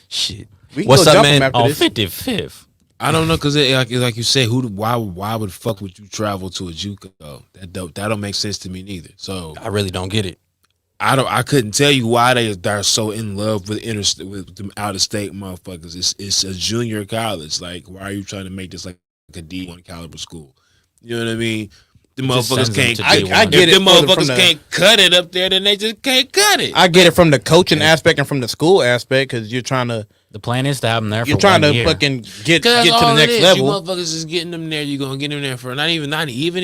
Shit. We can What's go up, jump him man? after On this. 55th. I don't know, cause like you said, why would fuck would you travel to a JUCO? That don't make sense to me neither. So I really don't get it. I couldn't tell you why they're so in love with with them out of state motherfuckers. It's a junior college. Like, why are you trying to make this like a D1 caliber school? You know what I mean? The motherfuckers can't. I get it. If the motherfuckers can't cut it up there, then they just can't cut it. I get it from the coaching aspect and from the school aspect because you're trying to. The plan is to have them there. You're for trying 1 to year. fucking get to That's the all it next is. level. You motherfuckers is getting them there. You're gonna get them there for not even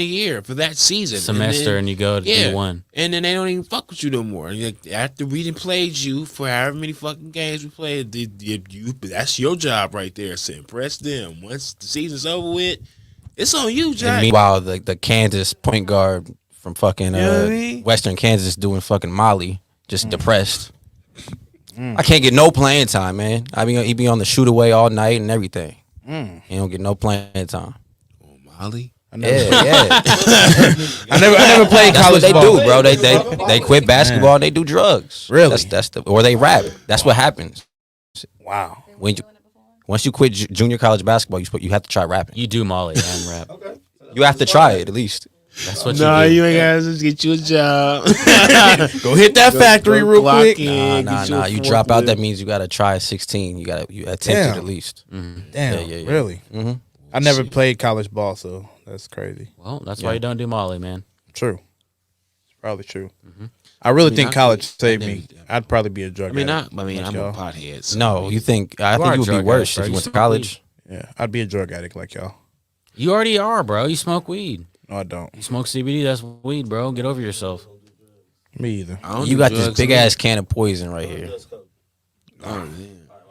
a year for that season, semester, and you go to D1, and then they don't even fuck with you no more. Like, after we done played you for however many fucking games we played, that's your job right there. To impress them. Once the season's over with, it's on you, Jack. And meanwhile, the Kansas point guard from fucking You know what I mean? Western Kansas doing fucking Molly, just depressed. I can't get no playing time, man. He be on the shoot away all night and everything. He don't get no playing time. Oh, Molly. Yeah. I never played That's college what they ball. do, bro. They quit basketball and they do drugs. Really? That's or they rap. That's what happens. Wow. Once you quit junior college basketball, you have to try rapping. you do Molly and rap. You have to try it at least. That's what No, you do. you ain't gotta just get you a job. Go hit that factory real clock quick. in, Nah. get you a You drop out. forklift. That means you got to try 16. You attempt it Damn. at least. Damn, Yeah. really? Mm-hmm. I never played college ball, so that's crazy. Well, that's why you don't do Molly, man. True. It's probably true. I really think I college think- saved I me. think- I'd probably be a drug I'm addict. a like y'all. pothead. So No, you think? I You think are you would a be drug worse addict, if you bro. went to You college. Yeah, I'd be a drug addict like y'all. You already are, bro. You smoke weed. No, I don't. You smoke CBD. That's weed, bro. Get over yourself. Me either. I don't You do got this drugs big either. ass can of poison right here. Oh, yeah.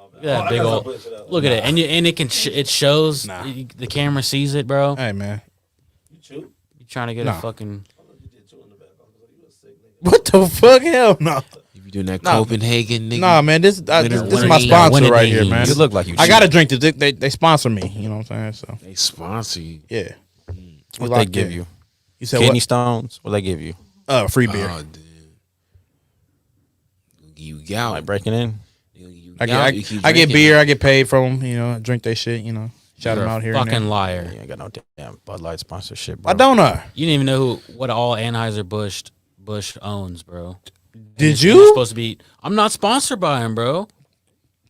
Look at that big old. Look at it, and it can it shows. Nah. The camera sees it, bro. Hey, man. You trying to get Nah. a fucking. What the fuck? Hell no. You be doing that Nah. Copenhagen nigga. Nah, man. This is my winning- sponsor winning right here, games. man. You look like you. I gotta drink this. They sponsor me. You know what I'm saying? So They sponsor you. yeah. What We they locked give in. you? You said Kidney what? stones? What they give you? Free beer. Oh, damn. You gout. Like breaking in? You I gout, get you keep I get drinking. beer. I get paid from them. You know, drink they shit. You know, shout You're them a out here. and fucking there. liar. You ain't got no damn Bud Light sponsorship, bro. I don't know. You didn't even know what all Anheuser-Busch owns, bro. Did You're you? supposed to be. I'm not sponsored by him, bro.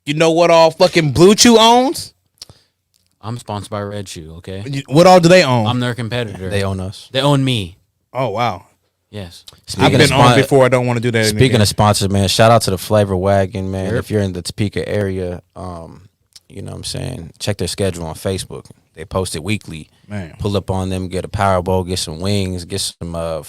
You know what all fucking Blue Chew owns? I'm sponsored by Red Shoe. Okay. What all do they own? I'm their competitor. They own us. They own me. Oh wow. Yes. I've been on before. I don't want to do that. Speaking again. of sponsors, man, shout out to the Flavor Wagon, man. If you're in the Topeka area, you know what I'm saying, check their schedule on Facebook. They post it weekly. Man. Pull up on them, get a power bowl, get some wings, get some get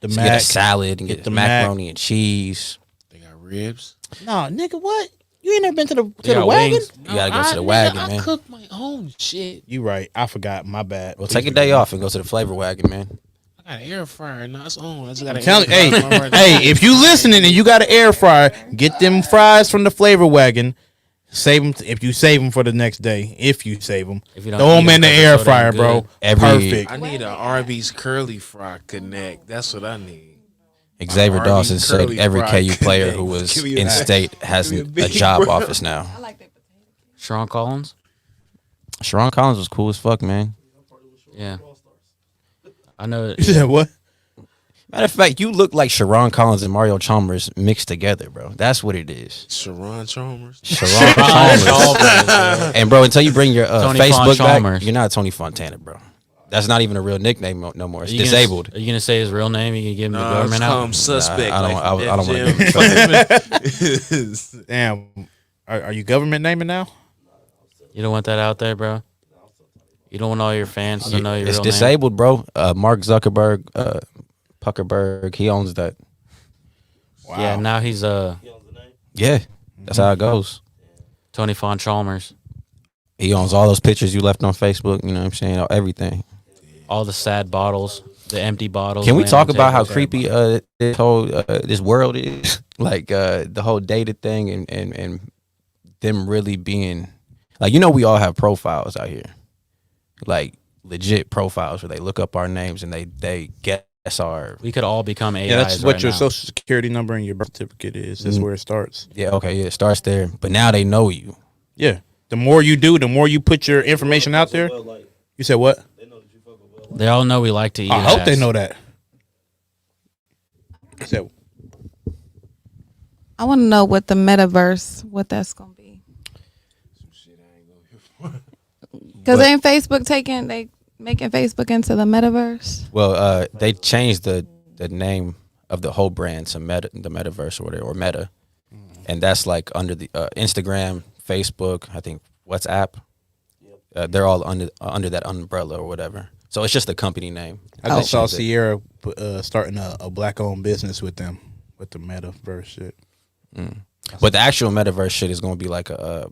a salad, and get the macaroni and cheese. They got ribs. No, nigga, what? You ain't never been to the wagon? Wings. You gotta go to the wagon, man. I cook my own shit. You right. I forgot. My bad. Well, take a day off and go to the Flavor Wagon, man. I got an air fryer now. It's on. I just got hey, if you listening and you got an air fryer, get them fries from the Flavor Wagon. Save them if you save them for the next day. If you save them, throw them in the air fryer, bro. Perfect. I need an Arby's curly fry connect. That's what I need. Xavier Dawson said every KU player who was in state has a job office now. I like that potato. Sharon Collins. Sharon Collins was cool as fuck, man. Yeah. I know. You said what? Matter of fact, you look like Sharon Collins and Mario Chalmers mixed together, bro. That's what it is. Sharon Chalmers. Sharon Chalmers. And bro, until you bring your Facebook back, you're not Tony Fontana, bro. That's not even a real nickname no more. It's disabled. Are you gonna say his real name? You can give him the government out. Suspect. I don't want to. Damn. Are you government naming now? You don't want that out there, bro. You don't want all your fans to know your real name. It's disabled, bro. Mark Zuckerberg, Puckerberg, he owns that. Wow. Yeah, now he's Yeah, that's how it goes. Tony Chalmers. He owns all those pictures you left on Facebook. You know what I'm saying? Everything. All the sad bottles, the empty bottles. Can we talk about how creepy this whole this world is? Like the whole data thing and them really being like, you know, we all have profiles out here, like legit profiles where they look up our names and they guess our. We could all become AIs. Yeah, that's what your now. social security number and your birth certificate is. That's where it starts. Yeah, okay, yeah, it starts there. But now they know you. Yeah, the more you do, the more you put your information out there. You said what? They all know we like to eat. I hope they know that. So, I want to know what the metaverse, what that's gonna be. Because ain't Facebook making Facebook into the metaverse? Well, they changed the name of the whole brand to the metaverse or whatever, or Meta, and that's like under the Instagram, Facebook, I think WhatsApp. They're all under that umbrella or whatever. So it's just the company name. I just saw Sierra starting a black-owned business with them, with the metaverse shit. But the actual metaverse shit is going to be like a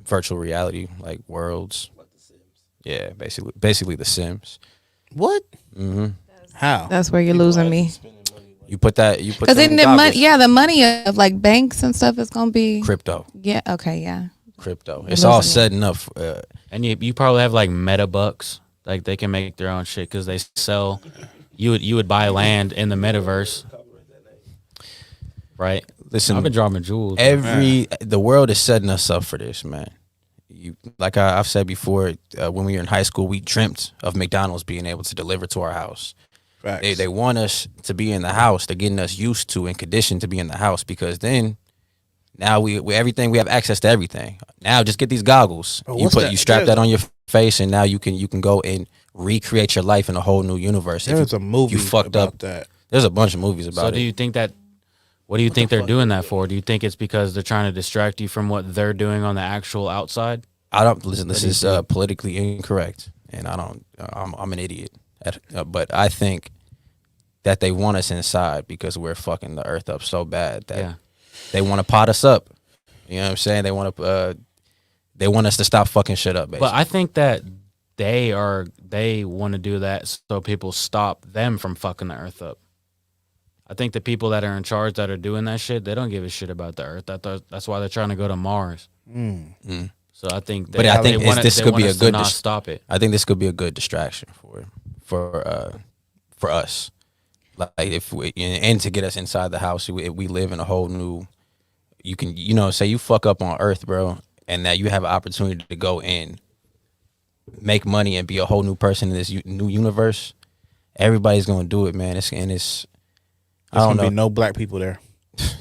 virtual reality, like worlds. Like the Sims. Yeah, basically the Sims. What? Mm-hmm. How? That's where you're losing me. You put because then the money, the money of like banks and stuff is going to be crypto. Yeah. Okay. Yeah. Crypto. It's all setting up. And you probably have like meta bucks. Like they can make their own shit because they sell. You would buy land in the metaverse, right? Listen, I've been dropping jewels. The world is setting us up for this, man. Like I've said before, when we were in high school, we dreamt of McDonald's being able to deliver to our house. They want us to be in the house. They're getting us used to and conditioned to be in the house because then. Now we have access to everything. Now just get these goggles. You strap that on your face, and now you can go and recreate your life in a whole new universe. There's a movie you fucked about up. That. There's a bunch of movies about it. So do you think that? What do you think they're doing that for? Do you think it's because they're trying to distract you from what they're doing on the actual outside? I don't listen. This is politically incorrect, and I don't. I'm an idiot. But I think that they want us inside because we're fucking the earth up so bad that. They want to pot us up. You know what I'm saying? They want us to stop fucking shit up, basically. But I think that they want to do that so people stop them from fucking the earth up. I think the people that are in charge that are doing that shit, they don't give a shit about the earth. That's why they're trying to go to Mars. So I think this could be a good stop it. I think this could be a good distraction for us. Like and to get us inside the house, we live in a whole new. You can, say you fuck up on Earth, bro, and that you have an opportunity to go in, make money, and be a whole new person in this new universe. Everybody's gonna do it, man. There's gonna be no black people there.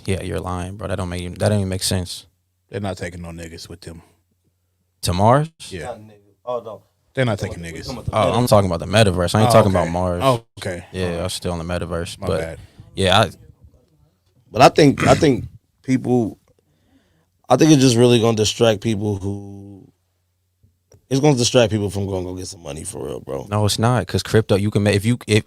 Yeah, you're lying, bro. That don't even make sense. They're not taking no niggas with them to Mars. Yeah. Oh no. They're not taking niggas. Oh, I'm talking about the metaverse. I ain't talking about Mars. Oh, okay. Yeah, I'm still in the metaverse. My but bad. yeah, But I think people. I think it's just really gonna distract people who. It's gonna distract people from going to go get some money for real, bro. no, it's not because crypto. You can make if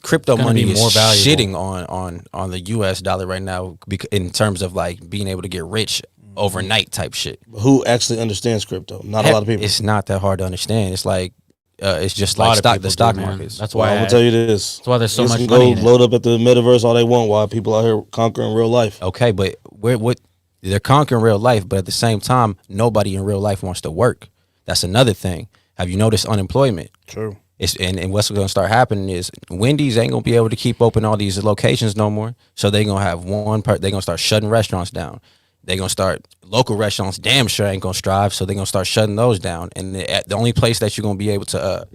crypto It's gonna money be is more valuable. shitting on the U.S. dollar right now in terms of like being able to get rich overnight type shit. Who actually understands crypto? Not a lot of people. It's not that hard to understand. It's like it's just A lot like of the people stock do, man. markets. That's Well, why I'm gonna tell you this. That's why there's so Niggas much can money go in it. load up at the metaverse all they want while people out here conquering real life. Okay, but they're conquering real life, but at the same time, nobody in real life wants to work. That's another thing. Have you noticed unemployment? True. And what's going to start happening is Wendy's ain't going to be able to keep open all these locations no more. So they're going to have they're going to start shutting restaurants down. They're going to start local restaurants damn sure ain't going to strive. So they're going to start shutting those down. And the only place that you're going to be able to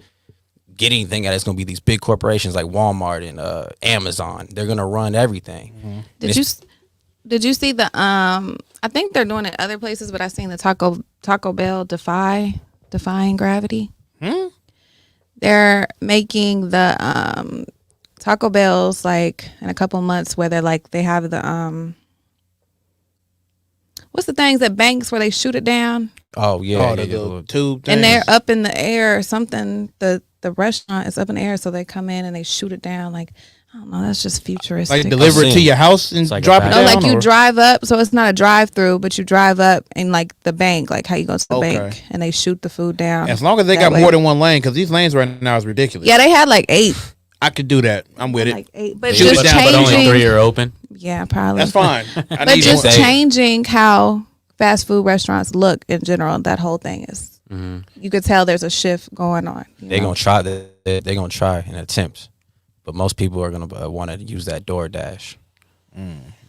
get anything at is going to be these big corporations like Walmart and Amazon. They're going to run everything. Mm-hmm. Did you see the I think they're doing it other places, but I seen the Taco Bell defying gravity. They're making the Taco Bells like in a couple months where they're like they have the what's the things at banks where they shoot it down? Oh yeah, the tube things. And they're up in the air or something. The restaurant is up in the air, so they come in and they shoot it down. Like I don't know, that's just futuristic. Like deliver it to your house and like drop it No, down? like you or- drive up, so it's not a drive-through, but you drive up and like the bank, like how you go to the bank, and they shoot the food down. As long as they that got way. more than one lane, because these lanes right now is ridiculous. Yeah, they had like 8. I could do that. I'm with it. Like 8, but Shoot just it down, but changing. only 3 are open. Yeah, probably. That's fine. I But need just one. changing how fast food restaurants look in general, that whole thing is. You could tell there's a shift going on. They're going to try they're going to try an attempt. But most people are gonna want to use that DoorDash.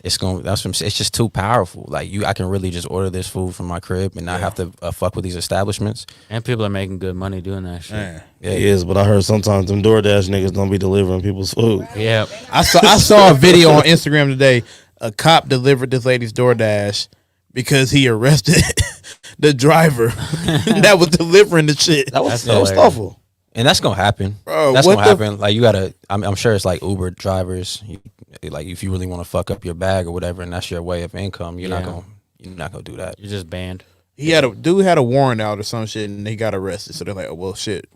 It's just too powerful. Like I can really just order this food from my crib and not have to fuck with these establishments. And people are making good money doing that shit. Man. Yeah, it is, but I heard sometimes them DoorDash niggas don't be delivering people's food. Yeah. I saw a video on Instagram today. A cop delivered this lady's DoorDash because he arrested the driver that was delivering the shit. That was hilarious. awful. And that's gonna happen. Bro, that's what gonna the- happen. Like you gotta. I'm sure it's like Uber drivers. Like if you really want to fuck up your bag or whatever, and that's your way of income, you're not gonna do that. You're just banned. He had a warrant out or some shit, and he got arrested. So they're like, "Oh well, shit,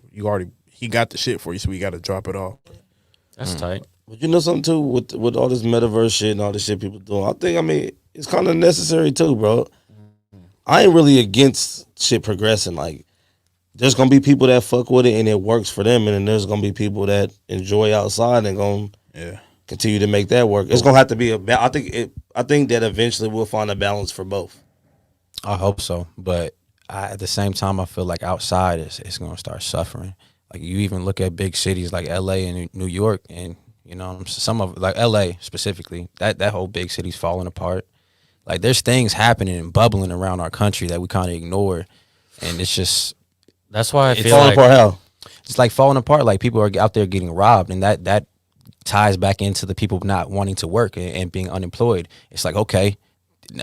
he got the shit for you, so we got to drop it off." That's tight. But you know something too, with all this metaverse shit and all this shit people doing, I mean it's kind of necessary too, bro. I ain't really against shit progressing. Like there's gonna be people that fuck with it and it works for them, and then there's gonna be people that enjoy outside and gonna continue to make that work. It's gonna have to be I think that eventually we'll find a balance for both. I hope so, but at the same time, I feel like outside it's gonna start suffering. Like you even look at big cities like L.A. and New York, and you know some of like L.A. specifically, that whole big city's falling apart. Like there's things happening and bubbling around our country that we kind of ignore, and it's just. That's why I It's feel Falling like apart how? It's like falling apart. Like people are out there getting robbed, and that ties back into the people not wanting to work and being unemployed. It's like, okay,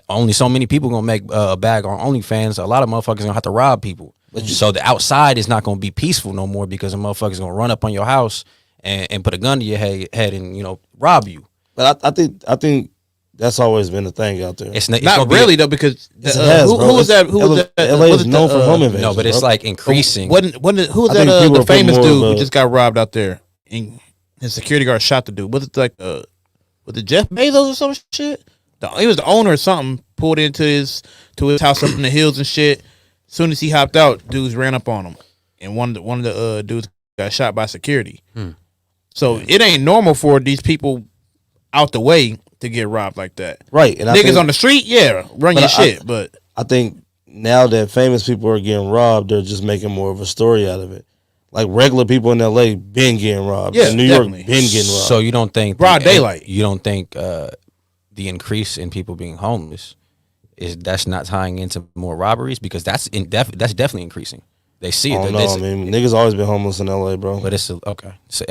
only so many people gonna make a bag on OnlyFans. A lot of motherfuckers gonna have to rob people. So the outside is not gonna be peaceful no more because a motherfucker's gonna run up on your house and put a gun to your head and rob you. But I think that's always been a thing out there. It's Not gonna really though, because Yes, it has, who bro. was that? Who was that? LA was is it known for home invasions. No, but it's bro. like increasing. Who was I think that? people The are putting famous more dude of who a- just got robbed out there, and his security guard shot the dude. Was it like was it Jeff Bezos or some shit? He was the owner or something. Pulled into his house up in the hills and shit. As soon as he hopped out, dudes ran up on him, and one of the dudes got shot by security. So it ain't normal for these people out the way to get robbed like that. Right. And I Niggas think- on the street, yeah, run your shit. But I think now that famous people are getting robbed, they're just making more of a story out of it. Like regular people in LA been getting robbed. Yeah, in New definitely. York been getting robbed. So you don't think Broad daylight. You don't think the increase in people being homeless that's not tying into more robberies because that's definitely increasing. They see I it. don't know. I mean, niggas always been homeless in LA, bro. But it's okay. So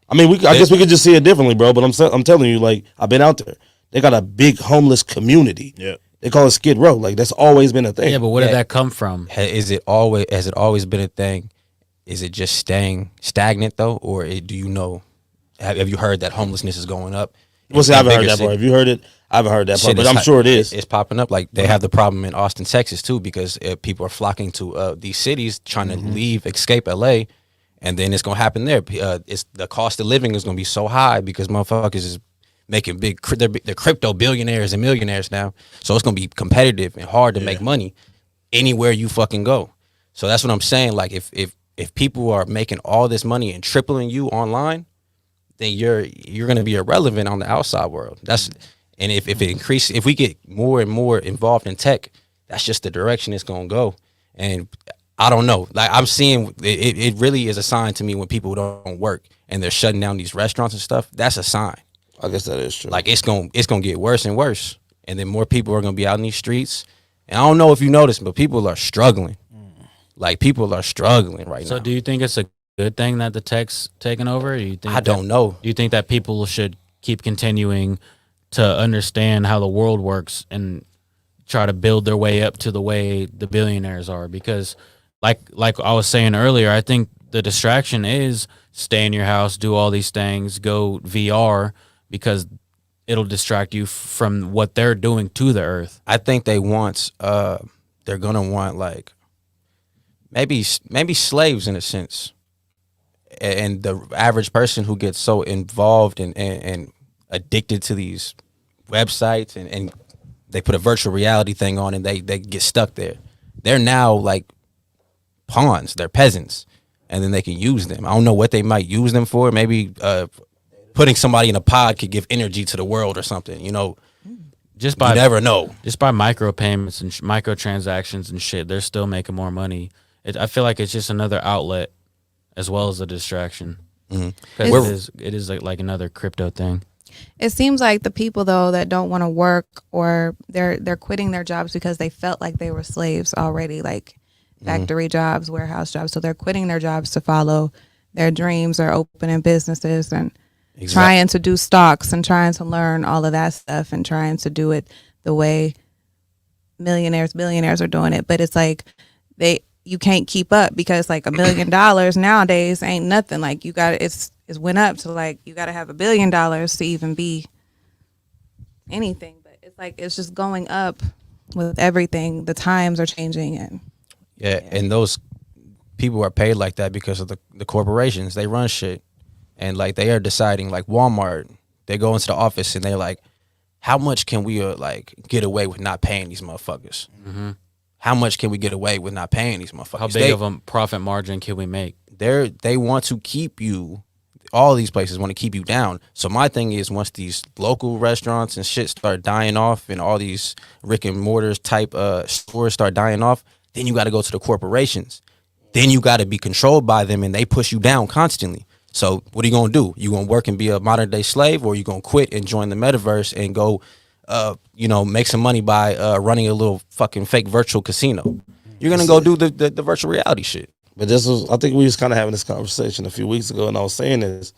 I mean, I guess we could just see it differently, bro. But I'm telling you, like I've been out there. They got a big homeless community. Yeah. They call it Skid Row. Like that's always been a thing. Yeah, but where did that come from? has it always been a thing? is it just staying stagnant though, or do you know? Have you heard that homelessness is going up? Well, see, I haven't heard that part. Have you heard it? I haven't heard that part, but I'm sure it is. It's popping up. Like they have the problem in Austin, Texas too, because people are flocking to these cities trying to leave, escape LA, and then it's gonna happen there. It's the cost of living is gonna be so high because motherfuckers is making they're crypto billionaires and millionaires now. So it's gonna be competitive and hard to make money anywhere you fucking go. So that's what I'm saying. Like if people are making all this money and tripling you online, then you're gonna be irrelevant on the outside world. And if it increases, if we get more and more involved in tech, that's just the direction it's gonna go. And I don't know. Like I'm seeing it really is a sign to me when people don't work and they're shutting down these restaurants and stuff. That's a sign. I guess that is true. Like it's gonna get worse and worse. And then more people are gonna be out in these streets. And I don't know if you noticed, but people are struggling. Like people are struggling right now. So do you think it's a good thing that the tech's taking over? Or you think I don't know. Do you think that people should keep continuing to understand how the world works and try to build their way up to the way the billionaires are? Because like I was saying earlier, I think the distraction is stay in your house, do all these things, go VR, because it'll distract you from what they're doing to the earth. I think they're gonna want like maybe slaves in a sense. And the average person who gets so involved and addicted to these websites and they put a virtual reality thing on and they get stuck there. They're now like pawns. They're peasants. And then they can use them. I don't know what they might use them for. Maybe putting somebody in a pod could give energy to the world or something. You know, you never know. Just by micropayments and microtransactions and shit, they're still making more money. I feel like it's just another outlet as well as a distraction. Because it is like another crypto thing. It seems like the people though that don't want to work or they're quitting their jobs because they felt like they were slaves already, like factory jobs, warehouse jobs. So they're quitting their jobs to follow their dreams or opening businesses and trying to do stocks and trying to learn all of that stuff and trying to do it the way billionaires are doing it. But it's like you can't keep up because like $1 million nowadays ain't nothing. Like it's went up to like you got to have $1 billion to even be anything. But it's like it's just going up with everything. The times are changing and and those people are paid like that because of the corporations. They run shit, and like they are deciding. Like Walmart, they go into the office and they're like, "How much can we like get away with not paying these motherfuckers? How much can we get away with not paying these motherfuckers? How big of a profit margin can we make?" They want to keep you. All these places want to keep you down. So my thing is, once these local restaurants and shit start dying off, and all these Rick and Mortars type stores start dying off, then you got to go to the corporations. Then you got to be controlled by them, and they push you down constantly. So what are you gonna do? You gonna work and be a modern day slave, or you gonna quit and join the metaverse and go, make some money by running a little fucking fake virtual casino? You're gonna go do the virtual reality shit. But I think we was kind of having this conversation a few weeks ago, and I was saying is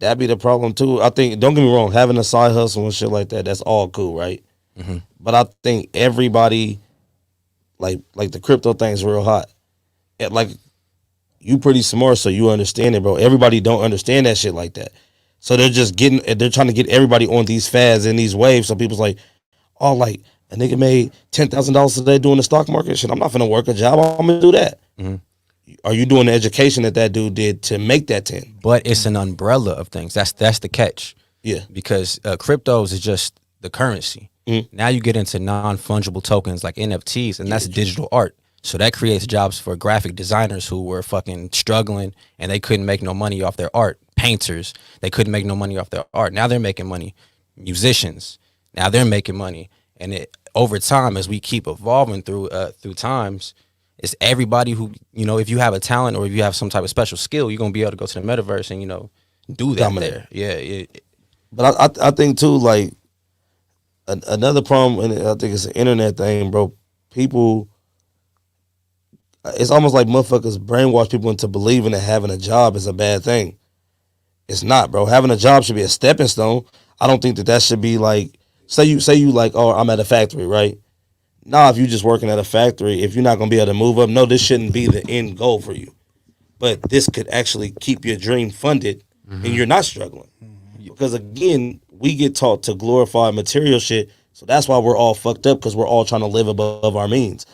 that'd be the problem too. I think, don't get me wrong, having a side hustle and shit like that, that's all cool, right? But I think everybody, like the crypto thing's real hot. Like you pretty smart, so you understand it, bro. Everybody don't understand that shit like that. So they're trying to get everybody on these fads and these waves. So people's like, oh, like a nigga made $10,000 a day doing the stock market shit. I'm not gonna work a job. I'm gonna do that. Are you doing the education that dude did to make that 10? But it's an umbrella of things. That's the catch. Yeah. Because cryptos is just the currency. Now you get into non-fungible tokens like NFTs, and that's digital art. So that creates jobs for graphic designers who were fucking struggling and they couldn't make no money off their art. Painters, they couldn't make no money off their art. Now they're making money. Musicians, now they're making money. And over time, as we keep evolving through times, it's everybody who, if you have a talent or if you have some type of special skill, you're going to be able to go to the metaverse and, do that Dominate. there. Yeah. But I think too, like another problem, and I think it's an internet thing, bro. People, it's almost like motherfuckers brainwash people into believing that having a job is a bad thing. It's not, bro. Having a job should be a stepping stone. I don't think that should be like, say you like, oh, I'm at a factory, right? Nah, if you just working at a factory, if you're not gonna be able to move up, no, this shouldn't be the end goal for you. but this could actually keep your dream funded, and you're not struggling. Because again, we get taught to glorify material shit, so that's why we're all fucked up because we're all trying to live above our means.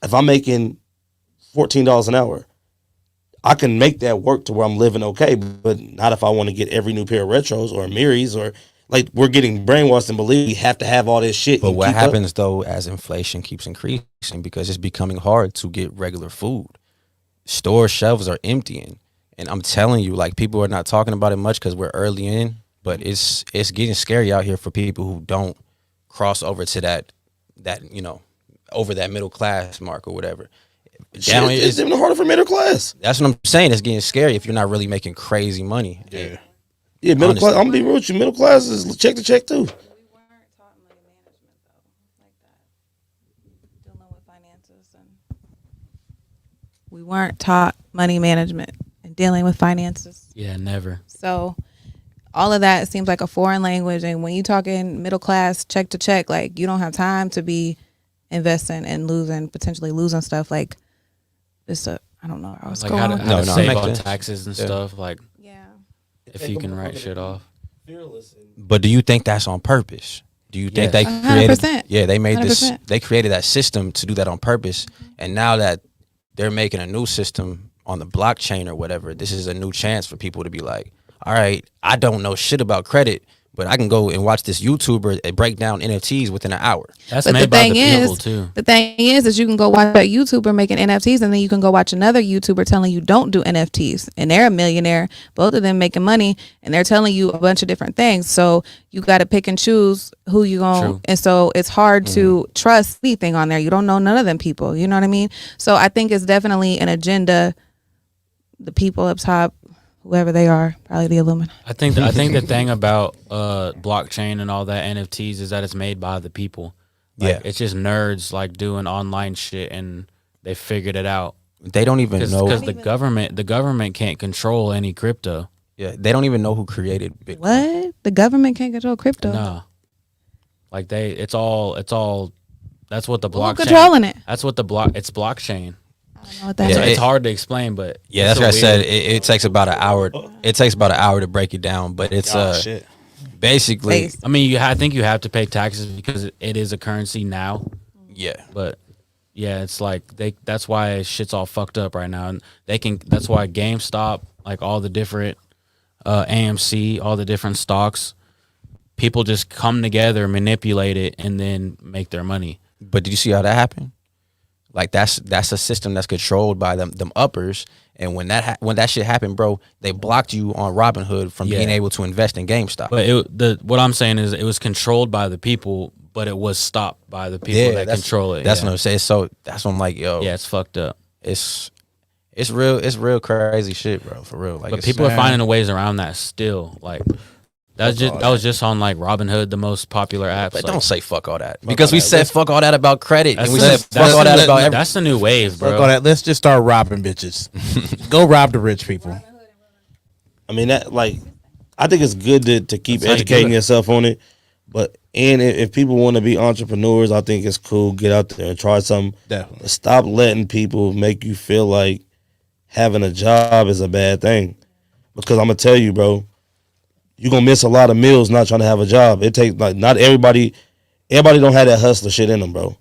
If I'm making $14 an hour, I can make that work to where I'm living okay, but not if I want to get every new pair of retros or Miris or like we're getting brainwashed and believe we have to have all this shit. But what happens though as inflation keeps increasing because it's becoming hard to get regular food. Store shelves are emptying, and I'm telling you, like people are not talking about it much because we're early in, but it's getting scary out here for people who don't cross over to that over that middle class mark or whatever. It's even harder for middle class. That's what I'm saying. It's getting scary if you're not really making crazy money. Yeah. Yeah, middle class. I'm gonna be real with you. Middle class is check to check too. We weren't taught money management and dealing with finances. Yeah, never. So all of that seems like a foreign language. And when you talking middle class, check to check, like you don't have time to be investing and potentially losing stuff. Like this, I don't know. I was like going. how to save on taxes and stuff. Like, if you can write shit off. But do you think that's on purpose? Do you think they created? 100%. Yeah, they made 100%. this. They created that system to do that on purpose, and now that they're making a new system on the blockchain or whatever, this is a new chance for people to be like, all right, I don't know shit about credit, but I can go and watch this YouTuber break down NFTs within an hour. That's made by the people too. The thing is you can go watch that YouTuber making NFTs, and then you can go watch another YouTuber telling you don't do NFTs, and they're a millionaire, both of them making money, and they're telling you a bunch of different things. So you got to pick and choose who you going, and so it's hard to trust anything on there. You don't know none of them people. You know what I mean? So I think it's definitely an agenda. The people up top, whoever they are, probably the Illuminati. I think the thing about blockchain and all that NFTs is that it's made by the people. Like, it's just nerds like doing online shit, and they figured it out. They don't even know because the government can't control any crypto. Yeah, they don't even know who created Bitcoin. What? The government can't control crypto? No. Like it's all. That's what the blockchain. Who's controlling it? That's what it's blockchain. It's hard to explain, but that's what I said. It takes about an hour. It takes about an hour to break it down, but it's basically. I mean, I think you have to pay taxes because it is a currency now. Yeah, but yeah, it's like that's why shit's all fucked up right now, and that's why GameStop, like all the different AMC, all the different stocks, people just come together, manipulate it, and then make their money. But did you see how that happened? Like that's a system that's controlled by them uppers, and when that shit happened, bro, they blocked you on Robinhood from being able to invest in GameStop. But what I'm saying is it was controlled by the people, but it was stopped by the people that control it. That's what I'm saying. So that's what I'm like, yo. Yeah, it's fucked up. It's real crazy shit, bro. For real. Like, but people are finding ways around that still. Like that was just on like Robinhood, the most popular app. But don't say fuck all that because we said fuck all that about credit, and we said fuck all that about everything. That's the new wave, bro. Fuck all that. Let's just start robbing bitches. Go rob the rich people. I mean, that I think it's good to keep educating yourself on it. But if people want to be entrepreneurs, I think it's cool. Get out there and try something. Definitely. But stop letting people make you feel like having a job is a bad thing. Because I'm gonna tell you, bro, you're gonna miss a lot of meals not trying to have a job. It takes not everybody don't have that hustler shit in them, bro.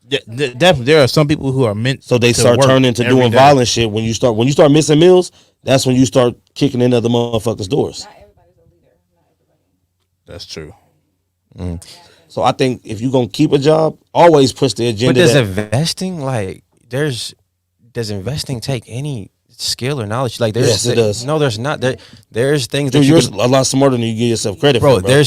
Definitely, there are some people who are meant. So they start turning to doing violent shit when you start missing meals. That's when you start kicking in other motherfuckers' doors. That's true. So I think if you're gonna keep a job, always push the agenda. But does investing take any skill or knowledge? Like yes, it does. No, there's not. There's things that you're a lot smarter than you give yourself credit for, bro.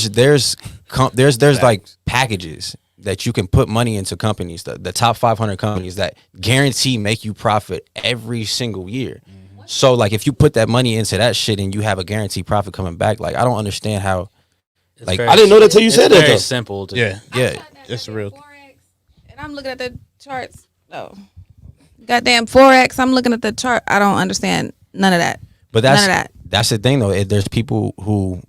There's like packages that you can put money into companies, the top 500 companies that guarantee make you profit every single year. So like if you put that money into that shit and you have a guaranteed profit coming back, like I don't understand how. Like I didn't know that till you said that. Very simple. Yeah. It's real. And I'm looking at the charts. Oh, goddamn Forex. I'm looking at the chart. I don't understand none of that. But that's the thing though. There's people who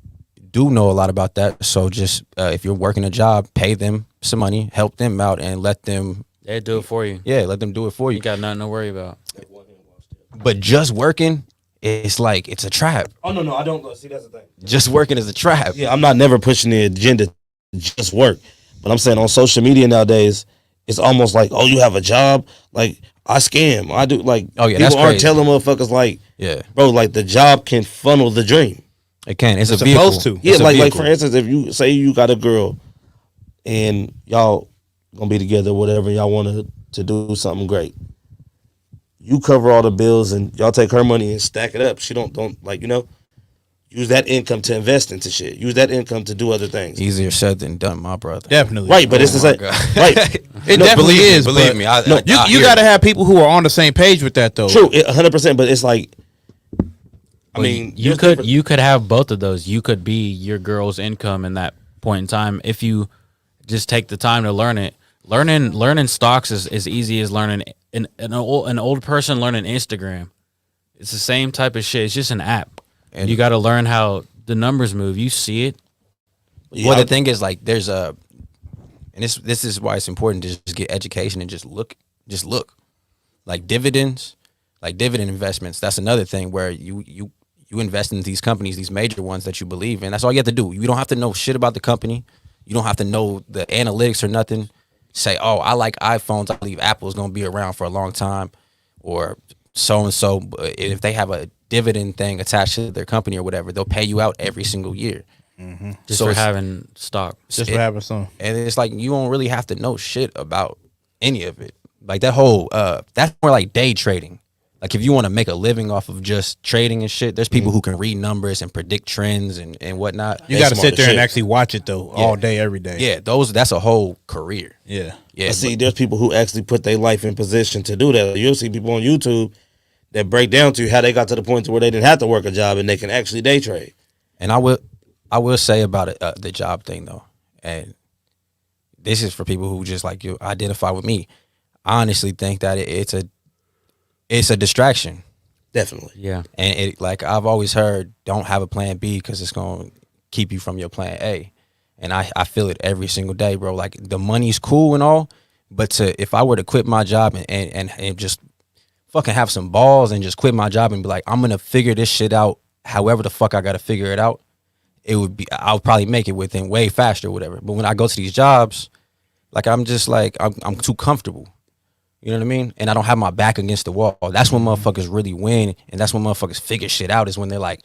do know a lot about that. So just if you're working a job, pay them some money, help them out, and let them. They do it for you. Yeah, let them do it for you. You got nothing to worry about. But just working, it's like it's a trap. Oh no, I don't see. That's the thing. Just working is a trap. Yeah, I'm not never pushing the agenda to just work, but I'm saying on social media nowadays, it's almost like, oh, you have a job. Like I scam, I do. Like people aren't telling motherfuckers like, bro, like the job can funnel the dream. It can. It's a vehicle. Supposed to. Yeah, like for instance, if you say you got a girl and y'all gonna be together, whatever, y'all want to do something great. You cover all the bills and y'all take her money and stack it up. She don't like, use that income to invest into shit. Use that income to do other things. Easier said than done, my brother. Definitely. Right, but it's the same. Right. It definitely is. Believe me. You got to have people who are on the same page with that, though. True, 100%. But it's like, I mean, you could have both of those. You could be your girl's income in that point in time if you just take the time to learn it. Learning stocks is as easy as learning an old person learning Instagram. It's the same type of shit. It's just an app, and you got to learn how the numbers move. You see it. Well, the thing is, like, there's and this is why it's important to just get education and just look. Like dividends, like dividend investments. That's another thing where you invest in these companies, these major ones that you believe in. That's all you have to do. You don't have to know shit about the company. You don't have to know the analytics or nothing. Say, oh, I like iPhones. I believe Apple's going to be around for a long time, or so and so. If they have a dividend thing attached to their company or whatever, they'll pay you out every single year. Mm-hmm. Just for having stock. Just for having some. And it's like you don't really have to know shit about any of it. Like that whole that's more like day trading. Like if you want to make a living off of just trading and shit, there's people who can read numbers and predict trends and whatnot. You got to sit there and actually watch it though, all day, every day. Yeah, that's a whole career. Yeah. Yeah. See, there's people who actually put their life in position to do that. You'll see people on YouTube that break down to you how they got to the point to where they didn't have to work a job and they can actually day trade. And I will say about it, the job thing though, and this is for people who just like you identify with me. I honestly think that it's a distraction. Definitely. Yeah. And it, like I've always heard, don't have a plan B because it's going to keep you from your plan A. And I feel it every single day, bro. Like the money's cool and all, but if I were to quit my job and just fucking have some balls and just quit my job and be like, I'm going to figure this shit out however the fuck I got to figure it out, I'll probably make it within way faster or whatever. But when I go to these jobs, like I'm just like, I'm too comfortable. You know what I mean? And I don't have my back against the wall. That's when motherfuckers really win. And that's when motherfuckers figure shit out, is when they're like,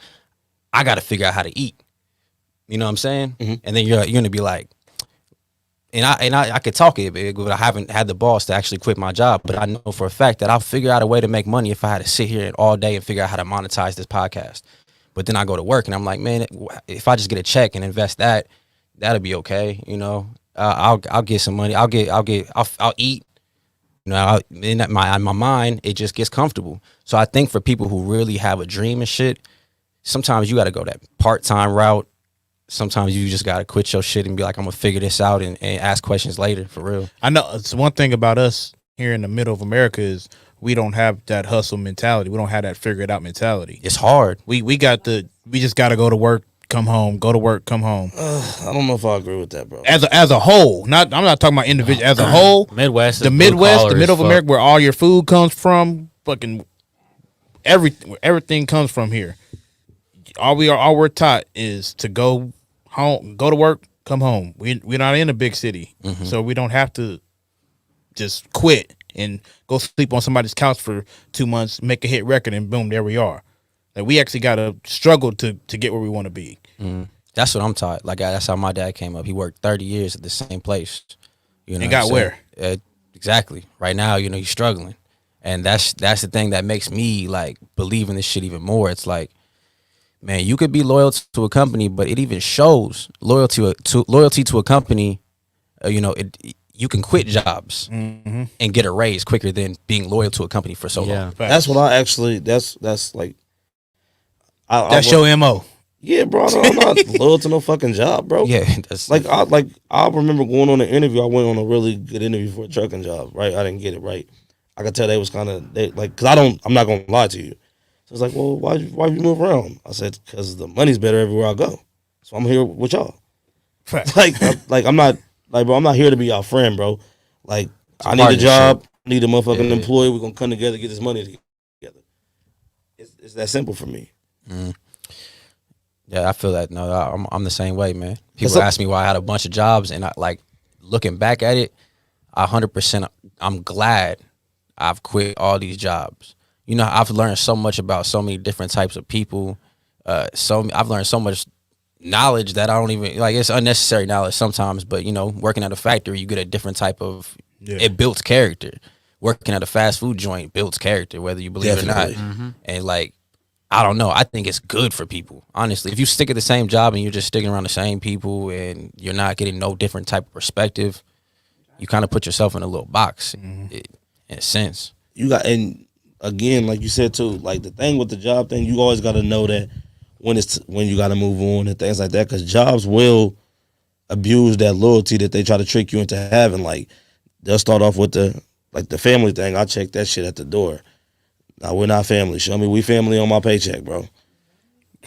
I got to figure out how to eat. You know what I'm saying? Mm-hmm. And then you're going to be like, and I could talk it, but I haven't had the balls to actually quit my job. But I know for a fact that I'll figure out a way to make money if I had to sit here all day and figure out how to monetize this podcast. But then I go to work and I'm like, man, if I just get a check and invest that'll be okay. You know, I'll get some money. I'll eat. You know, in my mind, it just gets comfortable. So I think for people who really have a dream and shit, sometimes you got to go that part-time route. Sometimes you just got to quit your shit and be like, I'm going to figure this out and ask questions later, for real. I know it's one thing about us here in the middle of America is we don't have that hustle mentality. We don't have that figure it out mentality. It's hard. We just got to go to work, come home, go to work, come home. I don't know if I agree with that, bro. As a whole, I'm not talking about individual. As a whole, the Midwest, the middle of America, where all your food comes from, fucking everything comes from here. All we're taught is to go home, go to work, come home. We're not in a big city, so we don't have to just quit and go sleep on somebody's couch for 2 months, make a hit record, and boom, there we are. Like we actually got to struggle to get where we want to be. Mm-hmm. That's what I'm taught. Like that's how my dad came up. He worked 30 years at the same place. You know, and got where? Exactly. Right now, you know, he's struggling, and that's the thing that makes me like believe in this shit even more. It's like, man, you could be loyal to a company, but it even shows loyalty to a company. You know, you can quit jobs and get a raise quicker than being loyal to a company for so long. That's what I actually. That's like. That's your MO. Yeah, bro. I'm not loyal to no fucking job, bro. Yeah, that's I remember going on an interview. I went on a really good interview for a trucking job. Right, I didn't get it right. I could tell they was kind of like, cause I'm not gonna lie to you. So it's like, well, why you move around? I said, cause the money's better everywhere I go. So I'm here with y'all. I'm not bro. I'm not here to be y'all friend, bro. Like I need a job, I need a motherfucking employee. We're gonna come together, get this money together. it's that simple for me. Yeah, I feel that. No, I'm the same way, man. People ask me why I had a bunch of jobs, and I like looking back at it. 100%. I'm glad I've quit all these jobs. You know, I've learned so much about so many different types of people. I've learned so much knowledge that I don't even like. It's unnecessary knowledge sometimes, but you know, working at a factory, you get a different type of. It builds character. Working at a fast food joint builds character, whether you believe it or not. And like, I don't know. I think it's good for people, honestly. If you stick at the same job and you're just sticking around the same people and you're not getting no different type of perspective, you kind of put yourself in a little box, in a sense. You got, and again, like you said too, like the thing with the job thing, you always got to know that when you got to move on and things like that, because jobs will abuse that loyalty that they try to trick you into having. Like they'll start off with the family thing. I check that shit at the door. Now we're not family. Show me we family on my paycheck, bro.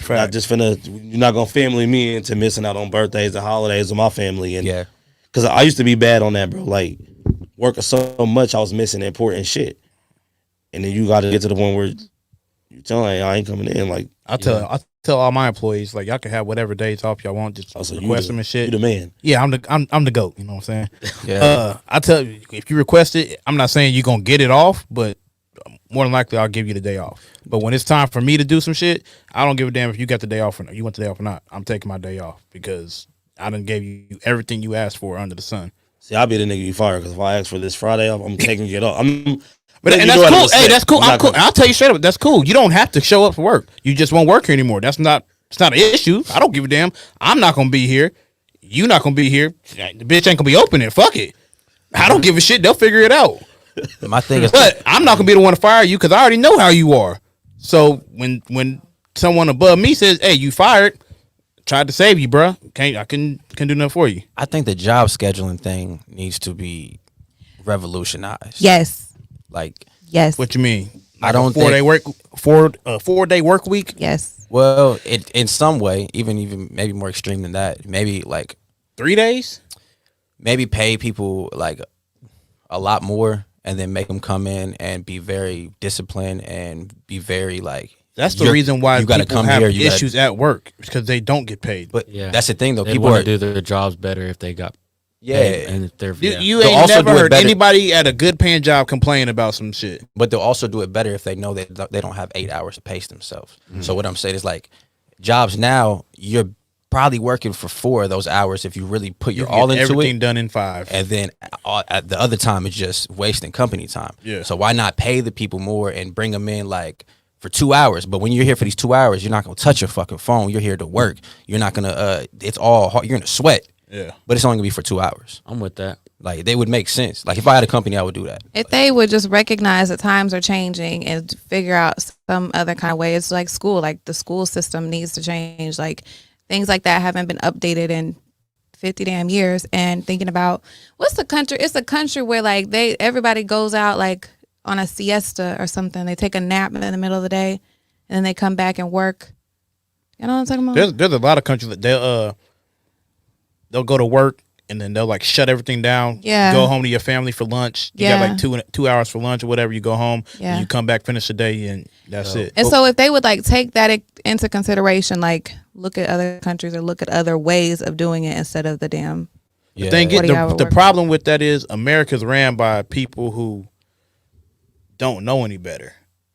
Not just you're not gonna family me into missing out on birthdays and holidays with my family. And because I used to be bad on that, bro. Like working so much, I was missing important shit. And then you got to get to the point where you telling I ain't coming in. Like I tell all my employees, like, y'all can have whatever days off y'all want. Just request them and shit. You the man. Yeah, I'm the GOAT. You know what I'm saying? Yeah. I tell you, if you request it, I'm not saying you're gonna get it off, but more than likely I'll give you the day off. But when it's time for me to do some shit, I don't give a damn if you got the day off or not. You want the day off or not? I'm taking my day off because I done gave you everything you asked for under the sun. See, I'll be the nigga you fire because if I ask for this Friday off, I'm taking it off. But and that's cool. Hey, that's cool. I'm cool. I'll tell you straight up, that's cool. You don't have to show up for work. You just won't work here anymore. It's not an issue. I don't give a damn. I'm not gonna be here. You not gonna be here. The bitch ain't gonna be opening. Fuck it. I don't give a shit. They'll figure it out. My thing is, but I'm not gonna be the one to fire you because I already know how you are. So when someone above me says, "Hey, you fired," tried to save you, bro. I couldn't do nothing for you. I think the job scheduling thing needs to be revolutionized. Yes. Like, yes. What you mean? Like I don't think 4 day work week. Yes. Well, in some way, even maybe more extreme than that. Maybe like 3 days. Maybe pay people like a lot more, and then make them come in and be very disciplined and be very like. That's the reason why you got to come have here. Issues at work because they don't get paid. But that's the thing, though. They People want to do their jobs better if they got. And if they're you ain't never heard anybody at a good paying job complain about some shit. But they'll also do it better if they know that they don't have 8 hours to pace themselves. So what I'm saying is like jobs now, you're probably working for 4 of those hours if you really put your all into everything it. Done in 5, and then at the other time it's just wasting company time. Yeah. So why not pay the people more and bring them in like for 2 hours? But when you're here for these 2 hours, you're not gonna touch your fucking phone. You're here to work. You're not gonna. It's all hard. You're gonna sweat. Yeah. But it's only gonna be for 2 hours. I'm with that. Like they would make sense. Like if I had a company, I would do that. If they would just recognize that times are changing and figure out some other kind of way, it's like school. Like the school system needs to change. Like things like that haven't been updated in 50 damn years. And thinking about what's the country? It's a country where like everybody goes out like on a siesta or something. They take a nap in the middle of the day and then they come back and work. You know what I'm talking about? There's a lot of countries that they'll go to work and then they'll like shut everything down. Yeah. Go home to your family for lunch. You got like 2 hours for lunch or whatever. You go home. Yeah. And you come back, finish the day, and that's it. And so if they would like take that into consideration, like look at other countries or look at other ways of doing it instead of the damn. Yeah. The problem with that is America's ran by people who don't know any better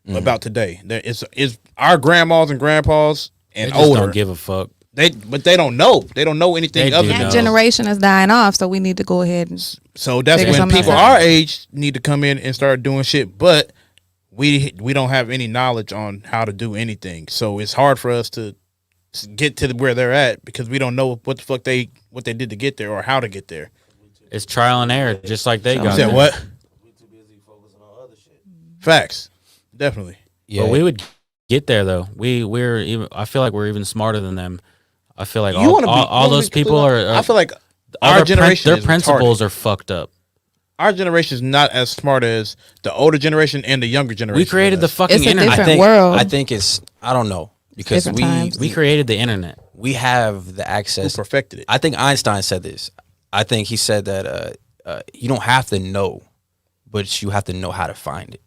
about today. It's our grandmas and grandpas and they just older don't give a fuck. But they don't know. They don't know anything other than that generation is dying off, so we need to go ahead and. So that's when people our age need to come in and start doing shit. But we don't have any knowledge on how to do anything, so it's hard for us to get to where they're at because we don't know what the fuck they did to get there or how to get there. It's trial and error, just like they got. Said what? Facts, definitely. Yeah, but we would get there though. We're even. I feel like we're even smarter than them. I feel like all those people are. I feel like our generation, their principles are fucked up. Our generation is not as smart as the older generation and the younger generation. We created the fucking internet. I think it's. I don't know because we created the internet. We have the access. We perfected it. I think Einstein said this. I think he said that you don't have to know, but you have to know how to find it.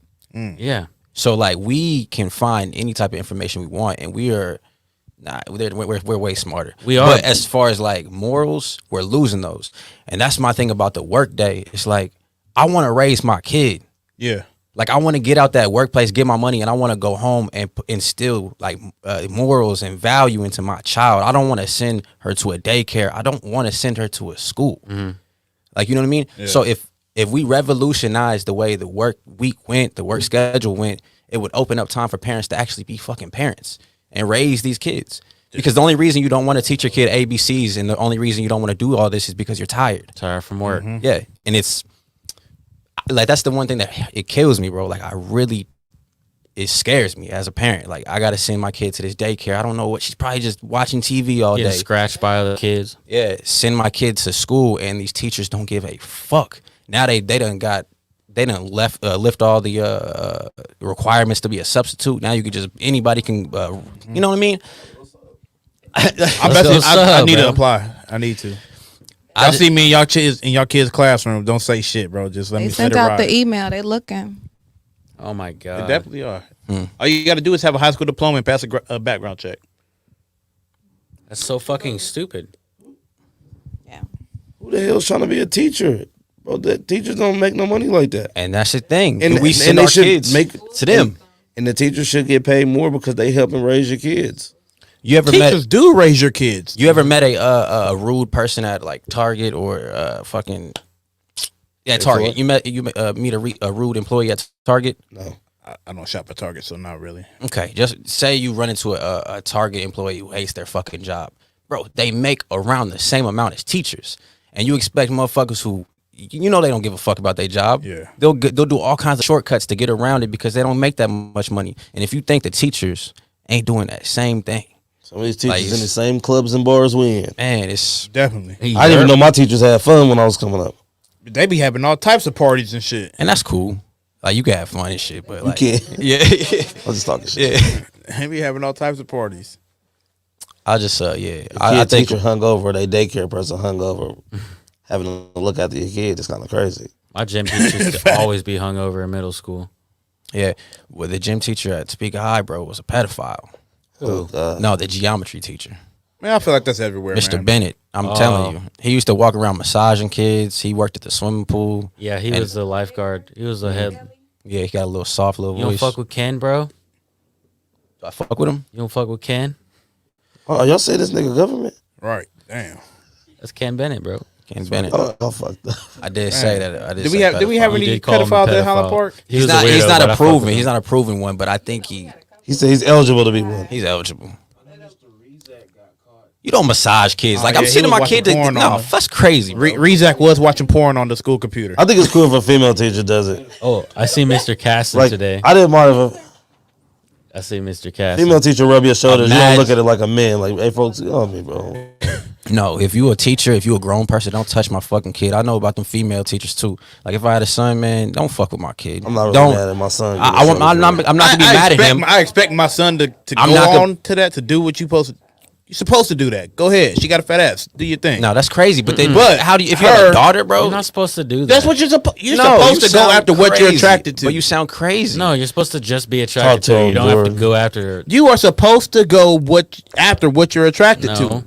Yeah. So like we can find any type of information we want, and we're way smarter. We are. But as far as like morals, we're losing those, and that's my thing about the work day. It's like I want to raise my kid. Yeah. Like I want to get out that workplace, get my money, and I want to go home and instill like morals and value into my child. I don't want to send her to a daycare. I don't want to send her to a school. Like, you know what I mean? Yeah. So if we revolutionize the way the work week went, the work schedule went, it would open up time for parents to actually be fucking parents and raise these kids. Because the only reason you don't want to teach your kid ABCs and the only reason you don't want to do all this is because you're tired. Tired from work. Yeah, and it's like that's the one thing that it kills me, bro. Like it scares me as a parent. Like I gotta send my kid to this daycare. I don't know what she's probably just watching TV all Getting day. scratched by other kids. Yeah, send my kid to school, and these teachers don't give a fuck. Now they done lift all the requirements to be a substitute. Now you can just anybody can, you know what I mean? I need to apply. I need to. Y'all see me in y'all kids' classroom. Don't say shit, bro. Just let They me sent let it out ride. the email. They looking. Oh my god. They definitely are. All you got to do is have a high school diploma and pass a background check. That's so fucking stupid. Who the hell's trying to be a teacher? Bro, teachers don't make no money like that. And that's the thing. And we send our kids to them. And the teachers should get paid more because they helping raise your kids. You ever Teachers do raise your kids. You ever met a rude person at like Target or fucking Target? You meet a rude employee at Target? No, I don't shop at Target, so not really. Okay, just say you run into a Target employee who hates their fucking job, bro. They make around the same amount as teachers, and you expect motherfuckers who they don't give a fuck about their job. Yeah, they'll do all kinds of shortcuts to get around it because they don't make that much money. And if you think the teachers ain't doing that same thing. Some of these teachers in the same clubs and bars we in. Man, it's definitely. I didn't even know my teachers had fun when I was coming up. They be having all types of parties and shit, and that's cool. Like you can have fun and shit, but like, you can't. Yeah, I'm just talking shit. Yeah, they be having all types of parties. I just I think teacher hung over, they daycare person hung over, having to look after your kid is kind of crazy. My gym teacher used to always be hungover in middle school. Yeah, well, the gym teacher at Topeka High, bro, was a pedophile. No, the geometry teacher. Man, I feel like that's everywhere. Mr. Man. Bennett, I'm telling you, he used to walk around massaging kids. He worked at the swimming pool. Yeah, he was the lifeguard. He was the head. Yeah, he got a little soft little You voice. don't fuck with Ken, bro? Do I fuck with him? You don't fuck with Ken? Oh, y'all say this nigga government? Right. Damn. That's Ken Bennett, bro. Ken Bennett. Oh, fuck that. I did say that. Did we have any pedophiles at Highland Park? He's not a proven one, but I think he said he's eligible to be one. He's eligible. You don't massage kids. Like, I'm yeah, sending he was my kid watching to. porn No, on the- that's crazy. Bro. Rezak was watching porn on the school computer. I think it's cool if a female teacher does it. Oh, I see Mr. Caston Like, today. I didn't mind if I see Mr. a Caston. female teacher rub your shoulders. You don't look at it like a man. Like, hey, folks, you know me, bro. No, if you a teacher, if you a grown person, don't touch my fucking kid. I know about them female teachers too. Like if I had a son, man, don't fuck with my kid. I'm not really don't, mad at my son. I'm not gonna be mad at him. I expect my son to go on to that, to do what you supposed to. You're supposed to do that. Go ahead. She got a fat ass. Do your thing. No, that's crazy. But then, But how do you? If you have a daughter, bro, You're not supposed to do that. That's what you're supposed. You're No, supposed you to go sound after what you're crazy, attracted to. But you sound crazy. No, you're supposed to just be attracted to to her. him, You don't have to Jordan. go after her. You are supposed to go after what you're attracted No. to.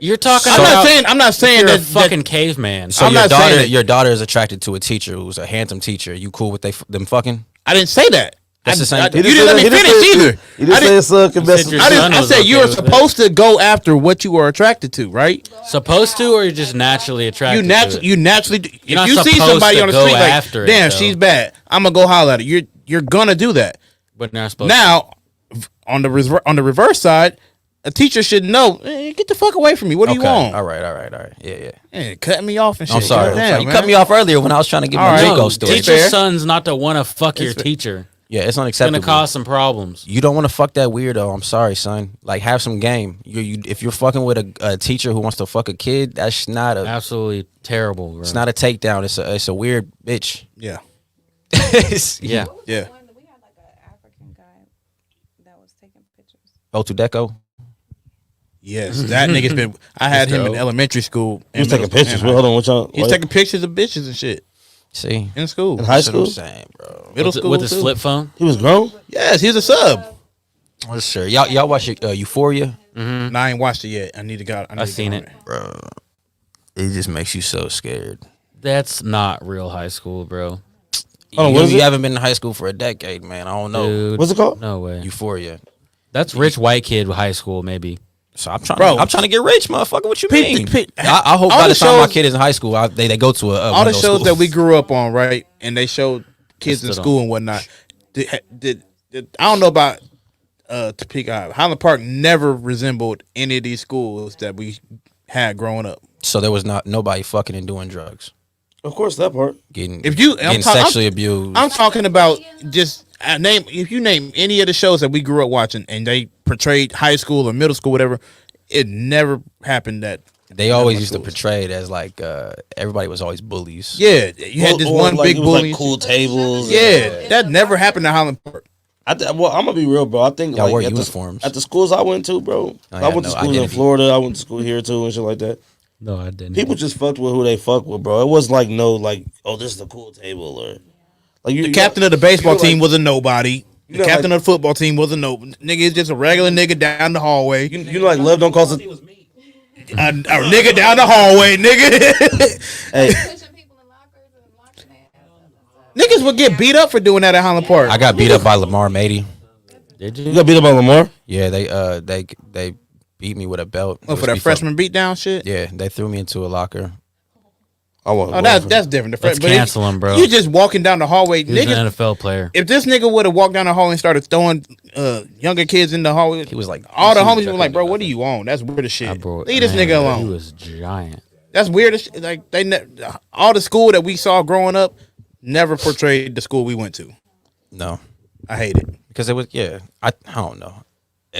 You're talking I'm about. not saying you're that a fucking caveman. So I'm your not saying daughter, that- your daughter is attracted to a teacher who's a handsome teacher. You cool with them fucking? I didn't say that. That's the same You thing. didn't let me finish either. He didn't say his son can mess with I said you are supposed to go after what you are attracted to, right? Supposed to, or you're just naturally attracted You to it? you naturally. You're not If you see supposed somebody to on the go street after like, it, damn, though. she's bad. I'm gonna go holler at her. You're gonna do that. But you're not supposed Now, on the reverse side, a teacher should know. Get the fuck away from me. What do you want? All right. Yeah. Hey, cutting me off and shit. I'm sorry. Damn, You man. cut me off earlier when I was trying to get All my right. Draco No, story. teach your sons not to want to fuck your teacher. Yeah, it's It's unacceptable. gonna cause some problems. You don't want to fuck that weirdo. I'm sorry, son. Like, have some game. If you're fucking with a teacher who wants to fuck a kid, that's not a. Absolutely terrible. Bro. It's not a takedown. It's a weird bitch. Yeah. Yeah. Yeah. Go to Deco. Yes, that nigga's been. I had him in elementary school. He was taking pictures. Hold on, what y'all? He's taking pictures of bitches and shit. See, in school, in high that's what school, I'm saying, bro. middle school with his too. flip phone. he was grown. Yes, he's a sub. Well, sure. Y'all watch Euphoria, No, I ain't watched it yet. I need to go. I've seen it. bro. It just makes you so scared. That's not real high school, bro. Oh, what is you it? haven't been in high school for a decade, man. I don't know. Dude, What's it called? No way. Euphoria. That's rich white kid high school, maybe. So I'm trying. Bro. I'm trying to get rich, motherfucker. What you mean? Pete, I hope all by the the time my shows- kid is in high school, they go to all one the of those shows that schools. we grew up on, right? And they showed kids in Still school and whatnot. Did I don't know about Topeka, Highland Park never resembled any of these schools that we had growing up. So there was nobody fucking and doing drugs, Of course, that part. getting I'm sexually abused. I'm talking about just if you name any of the shows that we grew up watching and they portrayed high school or middle school, whatever, it never happened that They always used to portray it as like everybody was always bullies. Yeah, you had this one like, big it was bully. like cool tables. Yeah, that never happened at Highland Park. Well, I'm gonna be real, bro. I think Y'all like wore at uniforms. at the schools I went to, bro. I went to schools in Florida. I went to school here too, and shit like that. No, I didn't. People just fucked with who they fuck with, bro. It wasn't like oh, this is the cool table or like The captain of the baseball team was a nobody. The know, captain of the football team was a nigga. Is just a regular nigga down the hallway. You know, like love don't cost a nigga down the hallway, nigga. Hey, Niggas would get beat up for doing that at Highland Park. I got beat up by Lamar Mady. Did you got beat up by Lamar? Yeah, they beat me with a belt. It Oh, was for that before- freshman beatdown shit. Yeah, they threw me into a locker. Oh, that's different. Let's cancel him, bro. You just walking down the hallway, He was niggas. an NFL player. If this nigga would have walked down the hallway and started throwing younger kids in the hallway, he was like, all the homies were like, "Bro, what are you on? That's weird as shit. Leave this nigga alone." He was giant. That's weird as shit. Like all the school that we saw growing up never portrayed the school we went to. No, I hate it because it was I don't know.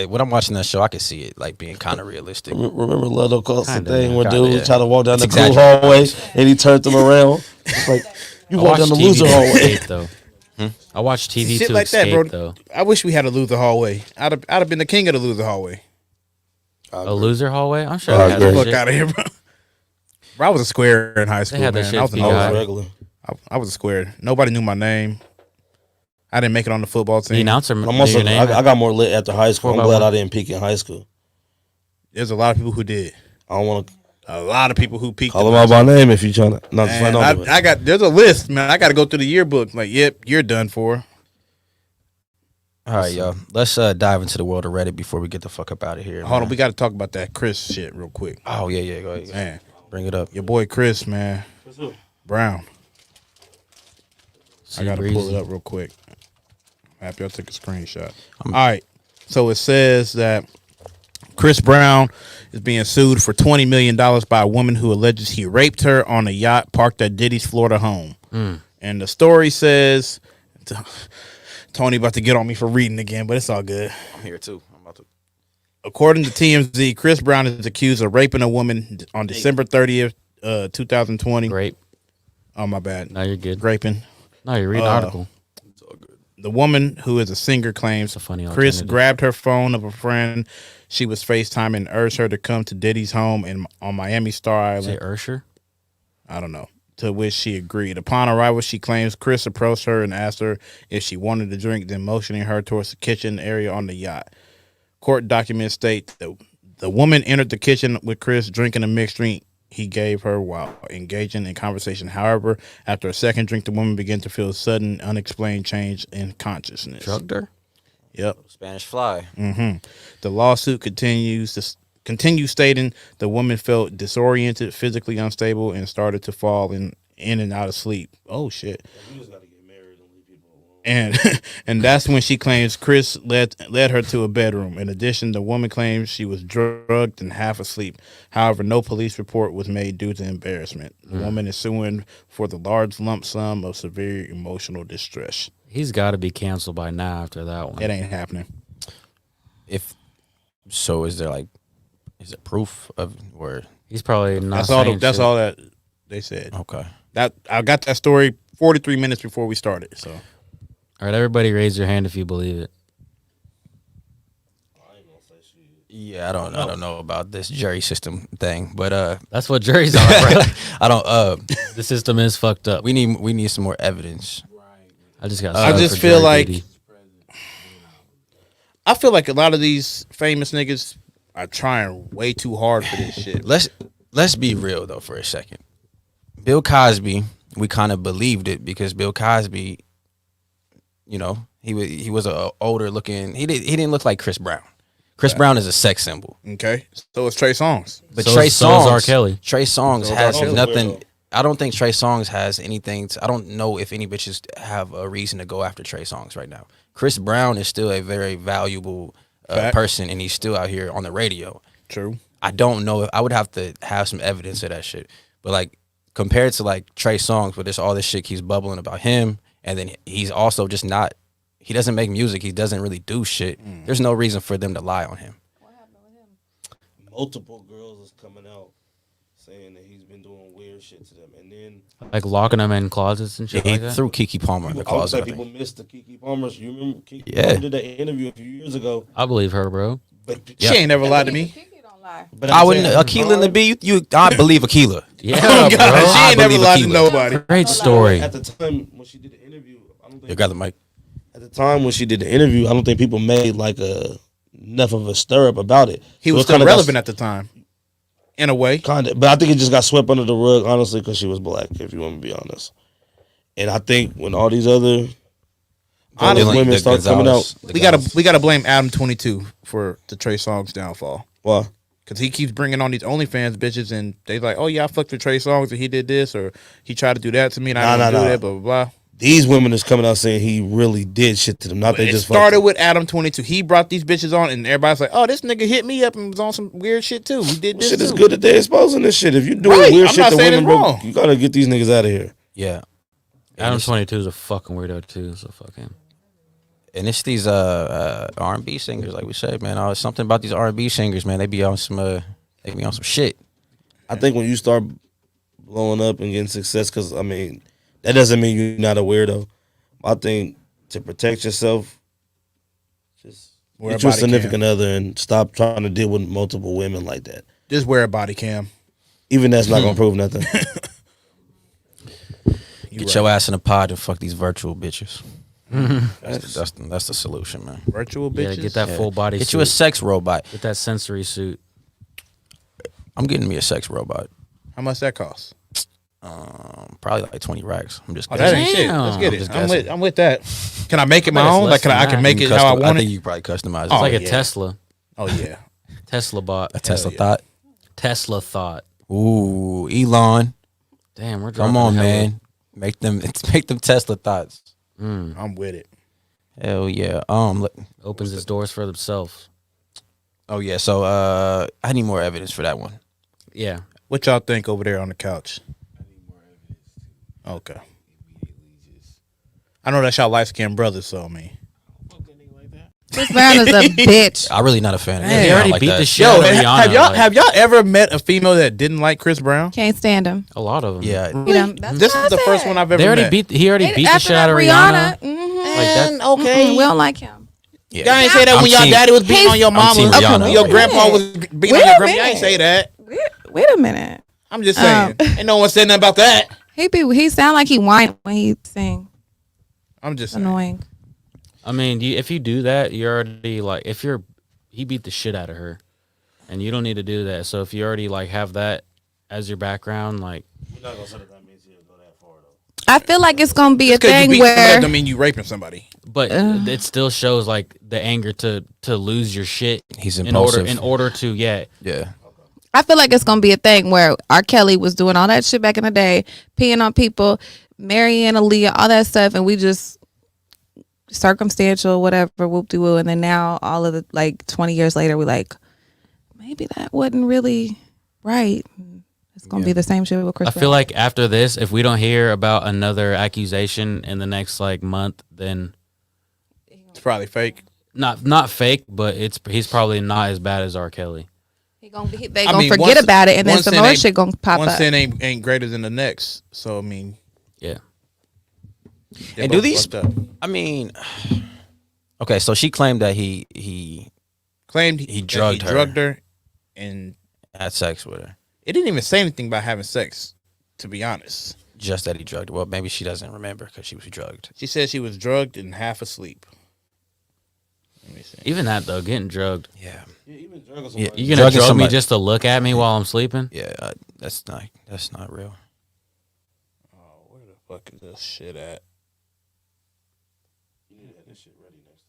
When I'm watching that show, I can see it like being kind of realistic. Remember Love Don't Cost a Kinda, Thing where kinda, dude yeah. tried to walk down the It's cool exaggerated. hallway and he turned them around. It's like you walk down the loser hallway. Though. I watched TV shit to like that, escape, bro. though. I wish we had a loser hallway. I'd have been the king of the loser hallway. A loser hallway? I'm sure Oh, they had get the that fuck shit. out of here, bro. Bro, I was a square in high school. had that man. shit I was for a you nobody. guys. Regular. I was a square. Nobody knew my name. I didn't make it on the football team. The announcer I'm knew also, your name. I got more lit after high school. I'm 4x1. glad I didn't peak in high school. There's a lot of people who did. I don't want to A lot of people who peaked. call them out by name if you're trying to. No, just Man, don't do it. I got. There's a list, man. I got to go through the yearbook. Like, yep, you're done for. All right, y'all. Let's dive into the world of Reddit before we get the fuck up out of here. Hold on, man. we got to talk about that Chris shit real quick. Oh yeah. Go ahead. Man, Bring it up. your boy Chris, man, Brown. I got to pull it up real quick. Happy I took a screenshot. All right, so it says that Chris Brown is being sued for $20 million by a woman who alleges he raped her on a yacht parked at Diddy's Florida home. And the story says, Tony about to get on me for reading again, but it's all good. I'm here too. I'm about to. According to TMZ, Chris Brown is accused of raping a woman on December 30th, 2020. Grape. Oh, my bad. No, you're good. Graping. No, you're reading the article. The woman, who is a singer, claims a funny Chris alternative. grabbed her phone of a friend she was FaceTiming and urged her to come to Diddy's home on Miami Star Say Island. Ursher? I don't know. To which she agreed. Upon arrival, she claims Chris approached her and asked her if she wanted a drink, then motioning her towards the kitchen area on the yacht. Court documents state that the woman entered the kitchen with Chris drinking a mixed drink he gave her while engaging in conversation. However, after a second drink, the woman began to feel a sudden, unexplained change in consciousness. Drugged her? Yep. Spanish Fly. The lawsuit continues stating the woman felt disoriented, physically unstable, and started to fall in and out of sleep. Oh shit! And and that's when she claims Chris led her to a bedroom. In addition, the woman claims she was drugged and half asleep. However, no police report was made due to embarrassment. The woman is suing for the large lump sum of severe emotional distress. He's got to be canceled by now after that one. It ain't happening. If so, is there proof of where? He's probably not. That's all. saying That's shit. all that they said. Okay. That I got that story 43 minutes before we started. So All right, everybody raise your hand if you believe it. Yeah, I don't know about this jury system thing, but that's what juries are, bro. I don't. The system is fucked up. We need some more evidence. I just got. I just feel like. I feel like a lot of these famous niggas are trying way too hard for this shit. Let's be real though for a second. Bill Cosby, we kind of believed it because Bill Cosby, you know, he was a older looking. He didn't look like Chris Brown. Chris Brown is a sex symbol. Okay, so it's Trey Songz. But Trey Songz, R. Kelly. Trey Songz has R. Kelly. nothing. I don't think Trey Songz has anything. I don't know if any bitches have a reason to go after Trey Songz right now. Chris Brown is still a very valuable person, and he's still out here on the radio. True. I don't know. I would have to have some evidence of that shit. But like compared to like Trey Songz, where there's all this shit keeps bubbling about him, and then he's also just not. He doesn't make music. He doesn't really do shit. There's no reason for them to lie on him. Multiple girls is coming out saying that he's been doing weird shit to them, and then like locking them in closets and shit. He like that? threw Keke Palmer in the closet. People missed the Keke Palmers. You remember Keke Yeah. Palmer did that interview a few years ago. I believe her, bro. But She ain't never lied to me. But I wouldn't. Akila and the B. I believe Akila. Yeah, Oh, God, bro. she ain't never believe lied to Akila. nobody. Great story. At the time when she did the interview, I don't think You got the mic. at the time when she did the interview, I don't think people made like enough of a stir up about it. He So was it still kinda relevant at the time, in a way. Kind of, but I think it just got swept under the rug, honestly, because she was black. If you want to be honest, and I think when all these other Honestly, women start coming out, we gotta blame Adam 22 for the Trey Songz downfall. Why? Because he keeps bringing on these OnlyFans bitches, and they like, oh yeah, I fucked with Trey Songz, and he did this, or he tried to do that to me, and I didn't do that, blah blah blah. These women is coming out saying he really did shit to them. Not they It just started with Adam 22. He brought these bitches on, and everybody's like, "Oh, this nigga hit me up and was on some weird shit too. He did this shit too." is good that they're exposing this shit. If you doing Right, weird I'm shit not to saying women, it's bro, wrong. you gotta get these niggas out of here. Yeah. Adam 22 is a fucking weirdo too, so fuck him. And it's these R&B singers, like we said, man. It's something about these R&B singers, man. They be on some shit. I think when you start blowing up and getting success, because I mean, that doesn't mean you're not a weirdo. I think to protect yourself, just Wear a get you a body significant cam. other and stop trying to deal with multiple women like that. Just wear a body cam. Even that's not gonna prove nothing. Get your ass in a pod and fuck these virtual bitches. That's the solution, man. Virtual bitches. Yeah, get that full body. Get suit. you a sex robot. Get that sensory suit. I'm getting me a sex robot. How much that cost? Probably like 20 racks. I'm just Oh, guessing. that ain't shit. Let's get I'm it. just I'm guessing. with that. Can I make it my bet it's own? less Like, than I can that. make You it can how I custom- want think it. you probably customize it. It's Oh, like a yeah. Tesla. Oh yeah. Tesla bot. A Tesla yeah. thought. Tesla thought. Ooh, Elon. Damn, we're Come dropping on, hella- man. Make them Tesla thoughts. I'm with it. Hell yeah. Opens his doors for themselves. Oh yeah. So I need more evidence for that one. Yeah. What y'all think over there on the couch? Okay. I know that's y'all light skinned brothers, so I mean. Chris Brown is a bitch. I'm really not a fan of He that. already like beat that. the shit Yo, out of Rihanna. have y'all ever met a female that didn't like Chris Brown? Can't stand him. A lot of them. Yeah. You know, that's This what is I the first said. one I've ever They already met. beat. He already beat the After shit out of Rihanna. Like that. Okay. We don't like him. Yeah. Y'all ain't say that I'm when y'all team- daddy was beating He's- on your I'm team mama. Rihanna. Your Okay, grandpa was beating on your grandma. Y'all ain't say that. Wait a minute. I'm just saying. Ain't no one said nothing about that. He sound like he whine when he sing. I'm just saying. Annoying. I mean, if you do that, you're already like, he beat the shit out of her, and you don't need to do that. So if you already like have that as your background, like, We're not gonna say that means he'll go that far though. I feel like it's gonna be a Because you thing beat somebody where don't mean you raping somebody. but it still shows like the anger to lose your shit. He's in impulsive. order to Yeah. I feel like it's gonna be a thing where R. Kelly was doing all that shit back in the day, peeing on people, Marianne, Aaliyah, all that stuff, and we just circumstantial, whatever, whoop de woo, and then now all of the 20 years later, we like maybe that wasn't really right. It's gonna be the same shit with Chris. I feel like after this, if we don't hear about another accusation in the next month, then It's probably fake. not fake, but he's probably not as bad as R. Kelly. they gonna forget about it, and then some more shit gonna pop one up. sin ain't greater than the next. So I mean, yeah. And do these? I mean, okay. So she claimed that he claimed he drugged her and had sex with her. It didn't even say anything about having sex, to be honest. Just that he drugged her. Well, maybe she doesn't remember because she was drugged. She said she was drugged and half asleep. Let me see. Even that though, getting drugged. Yeah. Even drugging Yeah, somebody. you gonna drug me just to look at me while I'm sleeping? Yeah, that's not real. Oh, where the fuck is this shit at? You need to have this shit ready next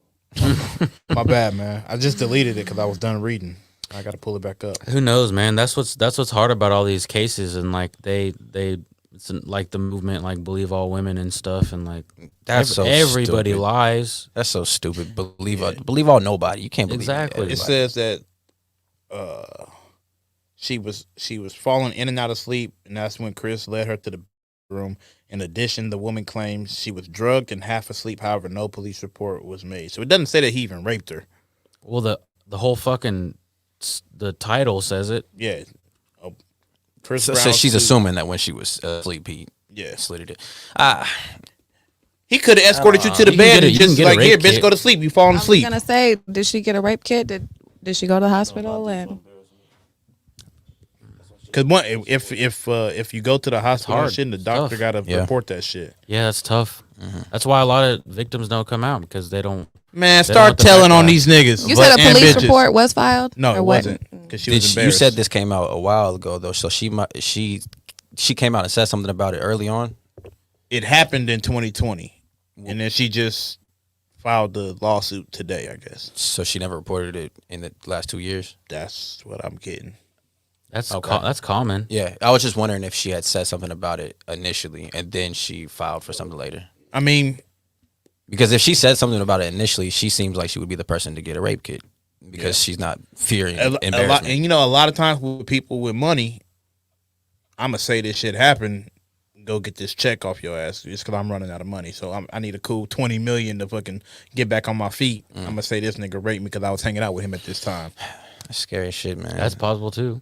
time. My bad, man. I just deleted it because I was done reading. I got to pull it back up. Who knows, man? That's what's hard about all these cases, and like it's like the movement, like believe all women and stuff, and like That's everybody stupid. lies. That's so stupid. Believe all nobody. You can't believe Exactly. everybody. It says that she was falling in and out of sleep, and that's when Chris led her to the room. In addition, the woman claims she was drugged and half asleep. However, no police report was made. So it doesn't say that he even raped her. Well, the whole fucking the title says it. Yeah. Chris So Brown she's sued- assuming that when she was asleep, he slitted it. He could have escorted you to the You can bed get a- and you can just get a like, rape here, bitch, kit. go to sleep. You falling I was asleep. gonna say, did she get a rape kit? Did she go to the hospital? And Because if you go to the hospital and hard. shit, and the It's doctor tough. got to Yeah. report that shit. Yeah, that's tough. That's why a lot of victims don't come out because they don't. Man, they don't start want the telling on background. these niggas. you said a and police bitches. report was filed? No, Or it what? wasn't. Because she was you embarrassed. said this came out a while ago though, so she came out and said something about it early on. It happened in 2020, and then she just filed the lawsuit today, I guess. So she never reported it in the last 2 years. That's what I'm getting. That's Okay. that's common. Yeah, I was just wondering if she had said something about it initially and then she filed for something later. I mean, because if she said something about it initially, she seems like she would be the person to get a rape kit because she's not fearing a lot, embarrassment. and a lot of times with people with money, I'm gonna say this shit happened. Go get this check off your ass just because I'm running out of money. So I need a cool $20 million to fucking get back on my feet. I'm gonna say this nigga raped me because I was hanging out with him at this time. That's scary shit, man. That's possible too.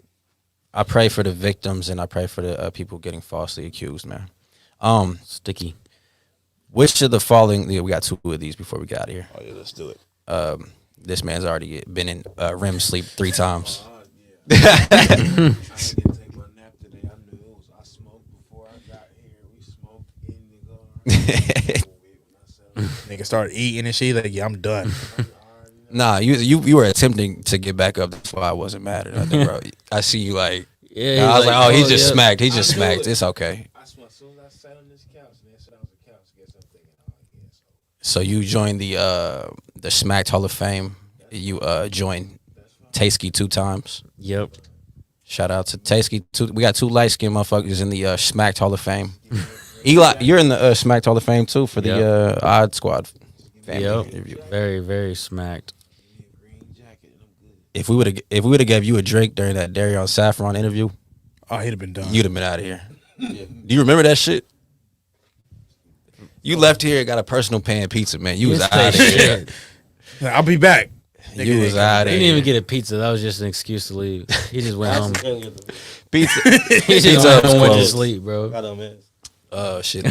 I pray for the victims and I pray for the people getting falsely accused, man. Sticky. Which of the following? Yeah, we got two of these before we got here. Oh yeah, let's do it. This man's already been in REM sleep 3 times. I didn't get to take my nap today. I knew it was. I smoked before I got here. We smoked in the garden. Nigga started eating and shit. Like, yeah, I'm done. Nah, you were attempting to get back up. That's why I wasn't mad at nothing, bro. I see you like. Yeah, I was like, oh, he just yeah. smacked. He just I knew smacked. it. It's okay. I swear, as soon as I sat on this couch and they said I was a couch, guess I'm thinking, oh yeah. So you joined the Smacked Hall of Fame. You joined Tasky 2 times. Yep. Shout out to Tasky. We got 2 light skinned motherfuckers in the Smacked Hall of Fame. Eli, you're in the Smacked Hall of Fame too for the Odd Squad family interview. Very, very smacked. If we would have gave you a drink during that Darion Saffron interview, Oh, he'd have been done. you'd have been out of here. Do you remember that shit? You left here and got a personal pan pizza, man. You was out of here. I'll be back. You was out He of didn't even here. get a pizza. That was just an excuse to leave. He just went home. Pizza. He just Pizza went was home and closed. just sleep, bro. Shit.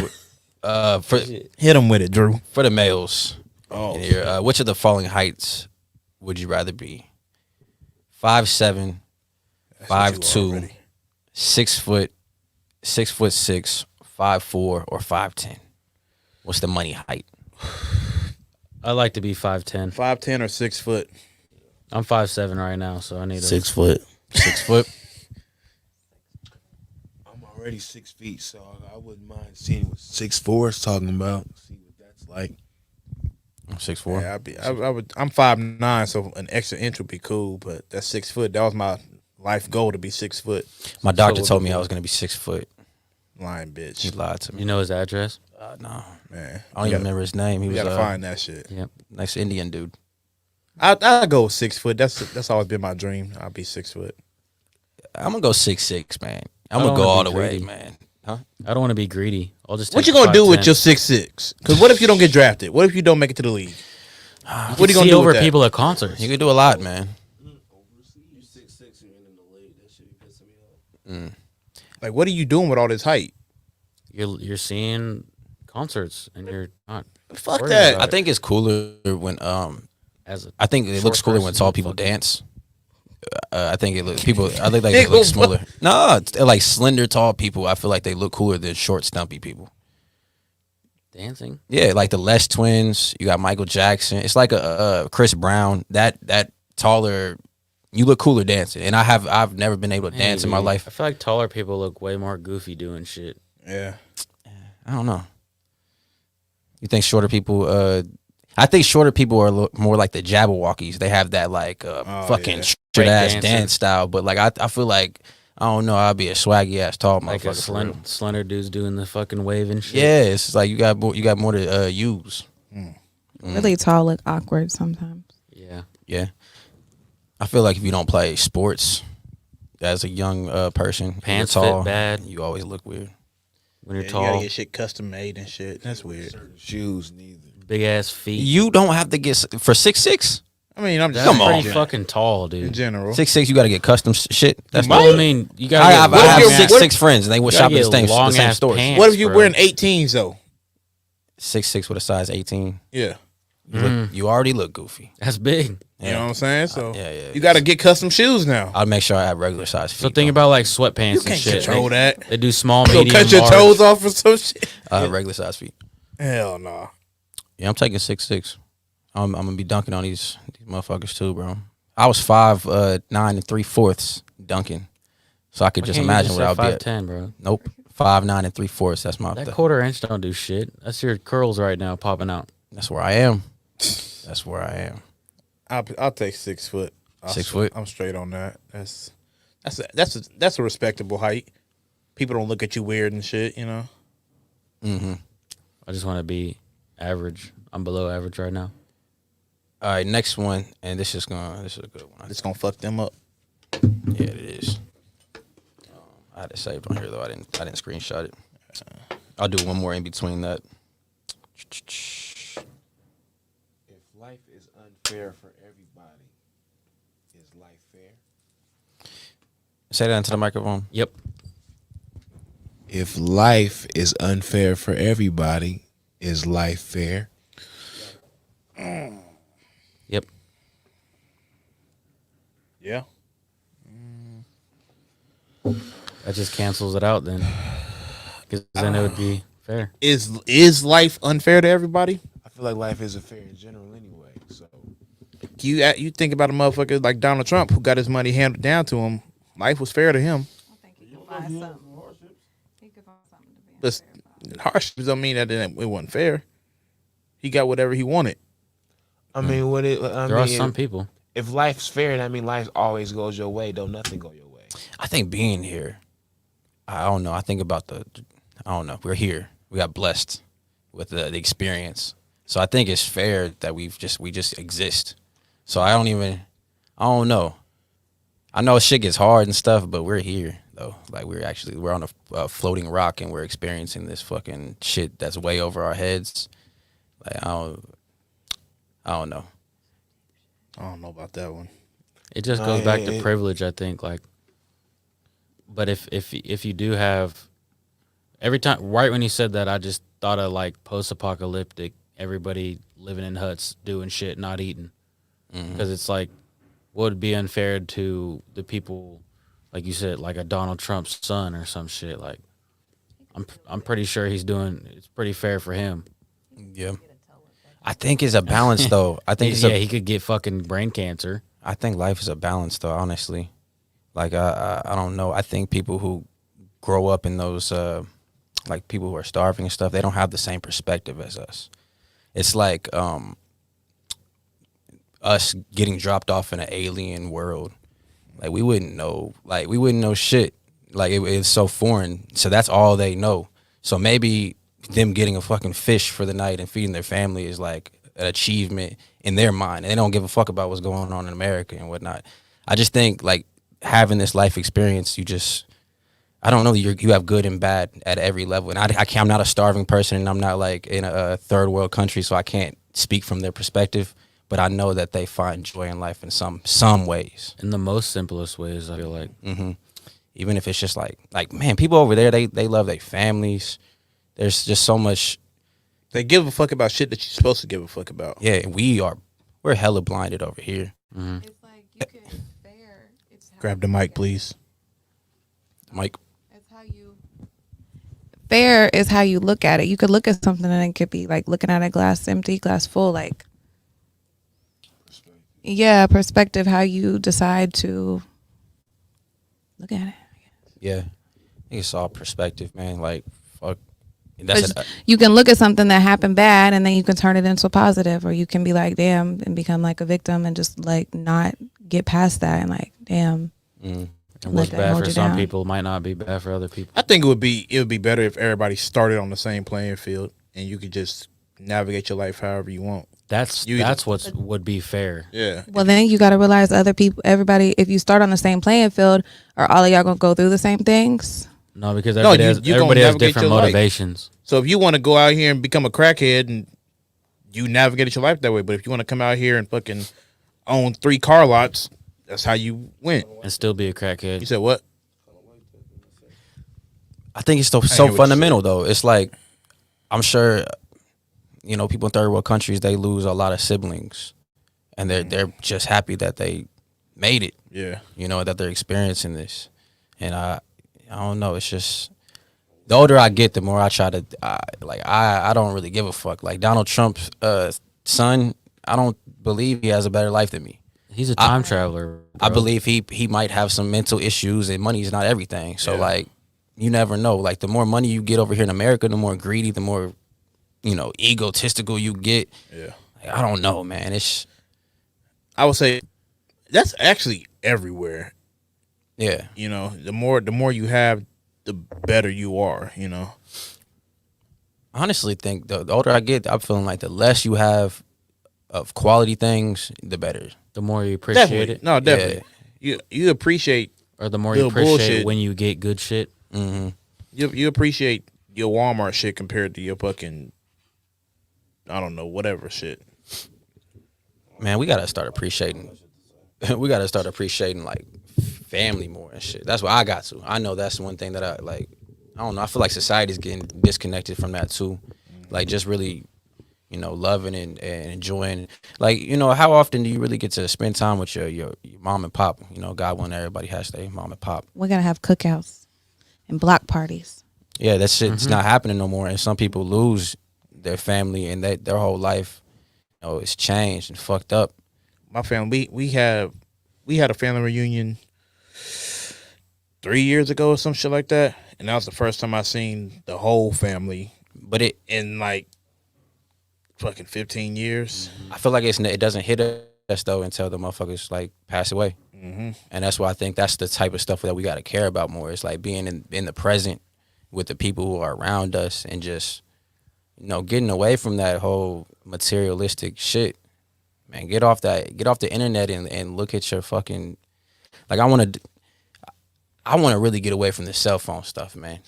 For Hit him with it, Drew. for the males. Oh, in here, which of the following heights would you rather be? 5'7", 5'2", 6 foot, 6'6", 5'4", or 5'10"? What's the money height? I like to be 5'10". 5'10" or 6 foot. I'm 5'7" right now, so I need a 6 foot. 6 foot. I'm already 6 feet, so I wouldn't mind seeing what 6'4" is talking about. See what that's like. 6'4". Yeah, I'm 5'9", so an extra inch would be cool. But that's 6 foot. That was my life goal, to be 6 foot. My doctor So told me I was gonna be 6 foot. Lying bitch. He lied to me. You know his address? No, Man, I don't even remember his name. He You was gotta find that shit. Yep. nice Indian dude. I go with 6 foot. That's always been my dream. I'll be 6 foot. I'm gonna go 6'6", man. I I'm don't gonna go wanna all be the way, greedy. man. Huh? I don't want to be greedy. I'll just. What take you gonna do with 5'10". your 6'6"? Because what if you don't get drafted? What if you don't make it to the league? What What are you gonna see do over with that? people at concerts? You could do a lot, man. You 6'6" and you're in the league. That shit be pissing me off. Like, what are you doing with all this height? You're seeing concerts and you're not. Fuck worried that. about I it. think it's cooler when as a I think it short looks cooler when person, tall people fucking- dance. I think it look people. I think they look smaller. No, it's like slender, tall people. I feel like they look cooler than short, stumpy people. dancing. Yeah, like the Les Twins. You got Michael Jackson. It's like a Chris Brown. That taller. You look cooler dancing, and I've never been able to dance in my Maybe. life. I feel like taller people look way more goofy doing shit. Yeah. I don't know. You think shorter people? I think shorter people are more like the Jabberwockies. They have that like fucking yeah. shit ass Breakdancer. dance style. But like I feel like I don't know. I'll be a swaggy ass tall Like motherfucker. a for real. slender dudes doing the fucking wave and shit. Yeah, it's like you got more to use. Really tall look awkward sometimes. Yeah. Yeah, I feel like if you don't play sports as a young person, Pants you're tall, fit bad. You always look weird. When you're You tall, gotta get shit custom made and shit. That's weird. Shoes neither. big ass feet. You don't have to get for 6'6". I mean, I'm just That's Come on. pretty fucking tall, dude. in general. 6'6", you got to get custom shit. That's Well, I mean, you gotta I have what if 6'6" friends, and they will you shop gotta at the get same long-ass stores. pants. What if you bro. wearing 18s though? 6'6" with a size 18. Yeah. You already look goofy. That's big. You know what I'm saying? So yeah. you got to get custom shoes now. I'll make sure I have regular size feet. So think about like sweatpants You and can't shit. control that. They do small, You gonna medium, cut your large. toes off or some shit? regular size feet. Hell no. Yeah, I'm taking 6'6". I'm gonna be dunking on these motherfuckers too, bro. I was 5'9" and 3/4 dunking, so I could Why just can't you imagine what I'll say be at. 5'10", bro. Nope, 5'9" and 3/4. That's my. That quarter inch don't do shit. That's your curls right now popping out. That's where I am. That's where I am. I'll take 6 foot. 6 foot. I'm straight on that. That's a respectable height. People don't look at you weird and shit, you know. Mm-hmm. I just want to be average. I'm below average right now. All right, next one, and this is a good one. It's gonna fuck them up. Yeah, it is. I had it saved on here though. I didn't screenshot it. I'll do one more in between that. If life is unfair for everybody, is life fair? Say that into the microphone. Yep. If life is unfair for everybody, is life fair? Yep. Yeah. That just cancels it out then. Because then it would be fair. Is life unfair to everybody? I feel like life isn't fair in general anyway. So You think about a motherfucker like Donald Trump who got his money handed down to him. Life was fair to him. But hardships don't mean that it wasn't fair. He got whatever he wanted. I mean, There are some people. If life's fair, that mean life always goes your way. Don't nothing go your way. I think being here, I don't know. I think about I don't know. We're here. We got blessed with the experience. So I think it's fair that we just exist. So I don't know. I know shit gets hard and stuff, but we're here though. Like we're on a floating rock and we're experiencing this fucking shit that's way over our heads. Like I don't know. I don't know about that one. It just goes back to privilege, I think. Like, but if you do have every time, right when you said that, I just thought of like post-apocalyptic, everybody living in huts, doing shit, not eating, because it's like, what would be unfair to the people, like you said, like a Donald Trump's son or some shit. Like, I'm pretty sure it's pretty fair for him. Yeah. I think it's a balance though. I think he could get fucking brain cancer. I think life is a balance though, honestly. Like I don't know. I think people who grow up in those like people who are starving and stuff, they don't have the same perspective as us. It's like us getting dropped off in an alien world. Like we wouldn't know shit. Like it's so foreign. So that's all they know. So maybe them getting a fucking fish for the night and feeding their family is like an achievement in their mind. And they don't give a fuck about what's going on in America and whatnot. I just think like having this life experience, I don't know, you have good and bad at every level. And I'm not a starving person, and I'm not like in a third world country, so I can't speak from their perspective. But I know that they find joy in life in some ways. In the most simplest ways, I feel like. Mm-hmm. Even if it's just like man, people over there, they love their families. There's just so much. They give a fuck about shit that you're supposed to give a fuck about. Yeah, we are we're hella blinded over here. It's like you can fair. It's how Grab the mic, please. Mike. It's how you fair is how you look at it. You could look at something and it could be like looking at a glass empty, glass full. Like, yeah, perspective. How you decide to look at it. Yeah, I think it's all perspective, man. Like, fuck. That's You can look at something that happened bad and then you can turn it into a positive, or you can be like, damn, and become like a victim and just like not get past that and like, damn. And what's bad for some people might not be bad for other people. I think it would be better if everybody started on the same playing field and you could just navigate your life however you want. That's what would be fair. Yeah. Well, then you got to realize other people, everybody, if you start on the same playing field, are all of y'all going to go through the same things? No, because everybody has different motivations. So if you want to go out here and become a crackhead, and you navigated your life that way, but if you want to come out here and fucking own 3 car lots, that's how you went. And still be a crackhead. You said what? I think it's so fundamental though. It's like, I'm sure, you know, people in third world countries, they lose a lot of siblings, and they're just happy that they made it. Yeah. You know, that they're experiencing this, and I don't know. It's just the older I get, the more I try to I don't really give a fuck. Like Donald Trump's son, I don't believe he has a better life than me. He's a time traveler. I believe he might have some mental issues, and money is not everything. So like, you never know. Like, the more money you get over here in America, the more greedy, the more, you know, egotistical you get. Yeah. Like, I don't know, man. I would say that's actually everywhere. Yeah. You know, the more you have, the better you are, you know. I honestly think the older I get, I'm feeling like the less you have of quality things, the better. The more you appreciate it. No, definitely. Yeah. You appreciate, or the more you appreciate bullshit when you get good shit. Mm-hmm. You appreciate your Walmart shit compared to your fucking, I don't know, whatever shit. Man, we gotta start appreciating. We gotta start appreciating like family more and shit. That's what I got to. I know that's one thing that I like. I don't know. I feel like society's getting disconnected from that too. Like, just really, you know, loving and enjoying. Like, you know, how often do you really get to spend time with your mom and pop? You know, God willing, everybody has their mom and pop. We're going to have cookouts and block parties. Yeah, that shit's not happening no more. And some people lose their family and their whole life, you know, it's changed and fucked up. My family, we had a family reunion 3 years ago or some shit like that. And that was the first time I seen the whole family. But it in like fucking 15 years. I feel like it doesn't hit us though until the motherfuckers like pass away. Mm-hmm. And that's why I think that's the type of stuff that we got to care about more. It's like being in the present with the people who are around us and just, you know, getting away from that whole materialistic shit. Man, get off the internet and look at your fucking, like, I want to really get away from the cell phone stuff, man.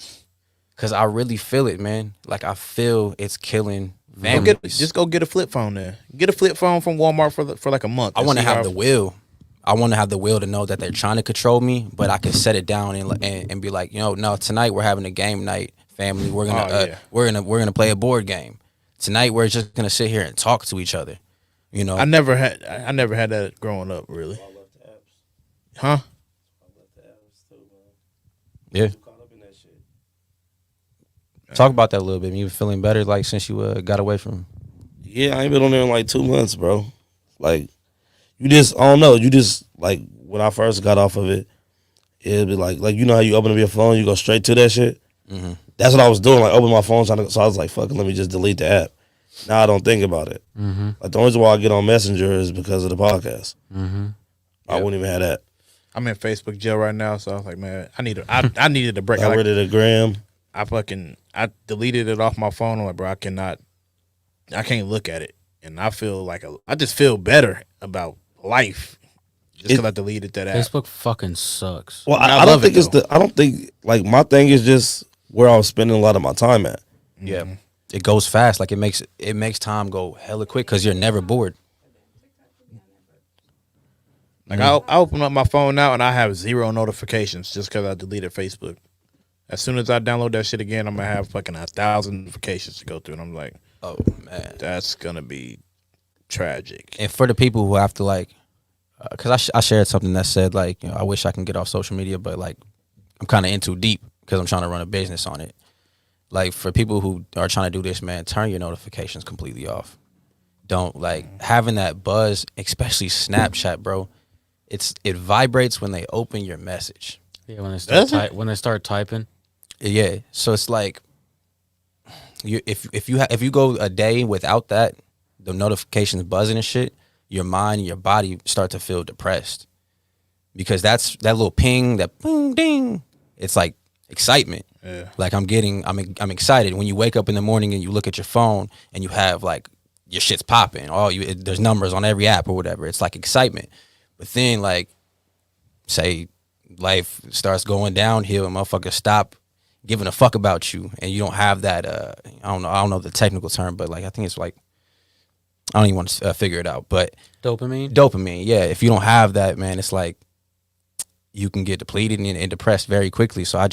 Cause I really feel it, man. Like, I feel it's killing families. Just go get a flip phone there. Get a flip phone from Walmart for like a month. I want to have the will. I want to have the will to know that they're trying to control me, but I can set it down and be like, you know, no, tonight we're having a game night, family. We're gonna we're gonna play a board game. Tonight we're just gonna sit here and talk to each other. You know, I never had that growing up, really. Huh? Yeah. Talk about that a little bit. You feeling better, like, since you got away from? Yeah, I ain't been on there in like 2 months, bro. Like, you just, I don't know. You just, like, when I first got off of it, it'd be like you know how you open up your phone, you go straight to that shit. Mm-hmm. That's what I was doing. Like, open my phone, so I was like, fuck it, let me just delete the app. Now I don't think about it. Mm-hmm. Like, the only reason why I get on Messenger is because of the podcast. Mm-hmm. I wouldn't even have that. I'm in Facebook jail right now, so I was like, man, I needed a break. I rid of the gram. I deleted it off my phone. I'm like, bro, I can't look at it, and I feel like I just feel better about life just because I deleted that app. Facebook fucking sucks. Well, I don't think I don't think, like, my thing is just where I was spending a lot of my time at. Yeah, it goes fast. Like, it makes time go hella quick because you're never bored. Like, I open up my phone now and I have 0 notifications just because I deleted Facebook. As soon as I download that shit again, I'm gonna have fucking 1,000 notifications to go through, and I'm like, oh man, that's gonna be tragic. And for the people who have to like, because I shared something that said like, I wish I can get off social media, but like I'm kind of in too deep because I'm trying to run a business on it. Like for people who are trying to do this, man, turn your notifications completely off. Don't like having that buzz, especially Snapchat, bro. It vibrates when they open your message. Yeah, when they start typing. Yeah, so it's like if you go a day without that, the notifications buzzing and shit, your mind and your body start to feel depressed because that's that little ping, that boom ding. It's like excitement. Yeah. Like I'm excited when you wake up in the morning and you look at your phone and you have like your shit's popping. There's numbers on every app or whatever. It's like excitement. But then like say life starts going downhill and motherfuckers stop giving a fuck about you and you don't have that I don't know the technical term, but like I think it's like I don't even want to figure it out, but dopamine, yeah. If you don't have that, man, it's like you can get depleted and depressed very quickly. So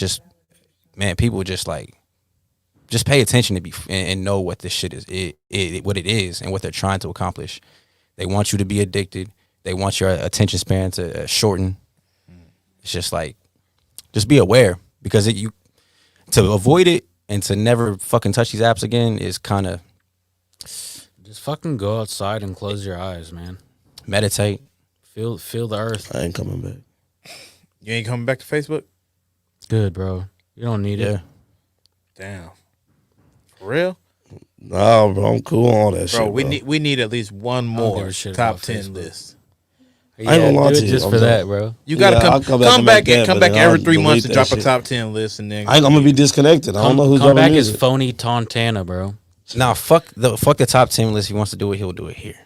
people just pay attention to and know what this shit is, what it is, and what they're trying to accomplish. They want you to be addicted. They want your attention span to shorten. It's just like, just be aware because to avoid it and to never fucking touch these apps again is kind of. Just fucking go outside and close your eyes, man. Meditate. Feel the earth. I ain't coming back. You ain't coming back to Facebook? Good, bro. You don't need it. Damn. For real? No, bro, I'm cool on all that shit. Bro, we need at least one more top 10 list. I ain't gonna lie to you. Just for that, bro. You gotta come back every 3 months to drop a top 10 list, and then I'm gonna be disconnected. I don't know who's come back music. as phony Tontana, bro. Nah, fuck the top 10 list. If he wants to do it, he'll do it here.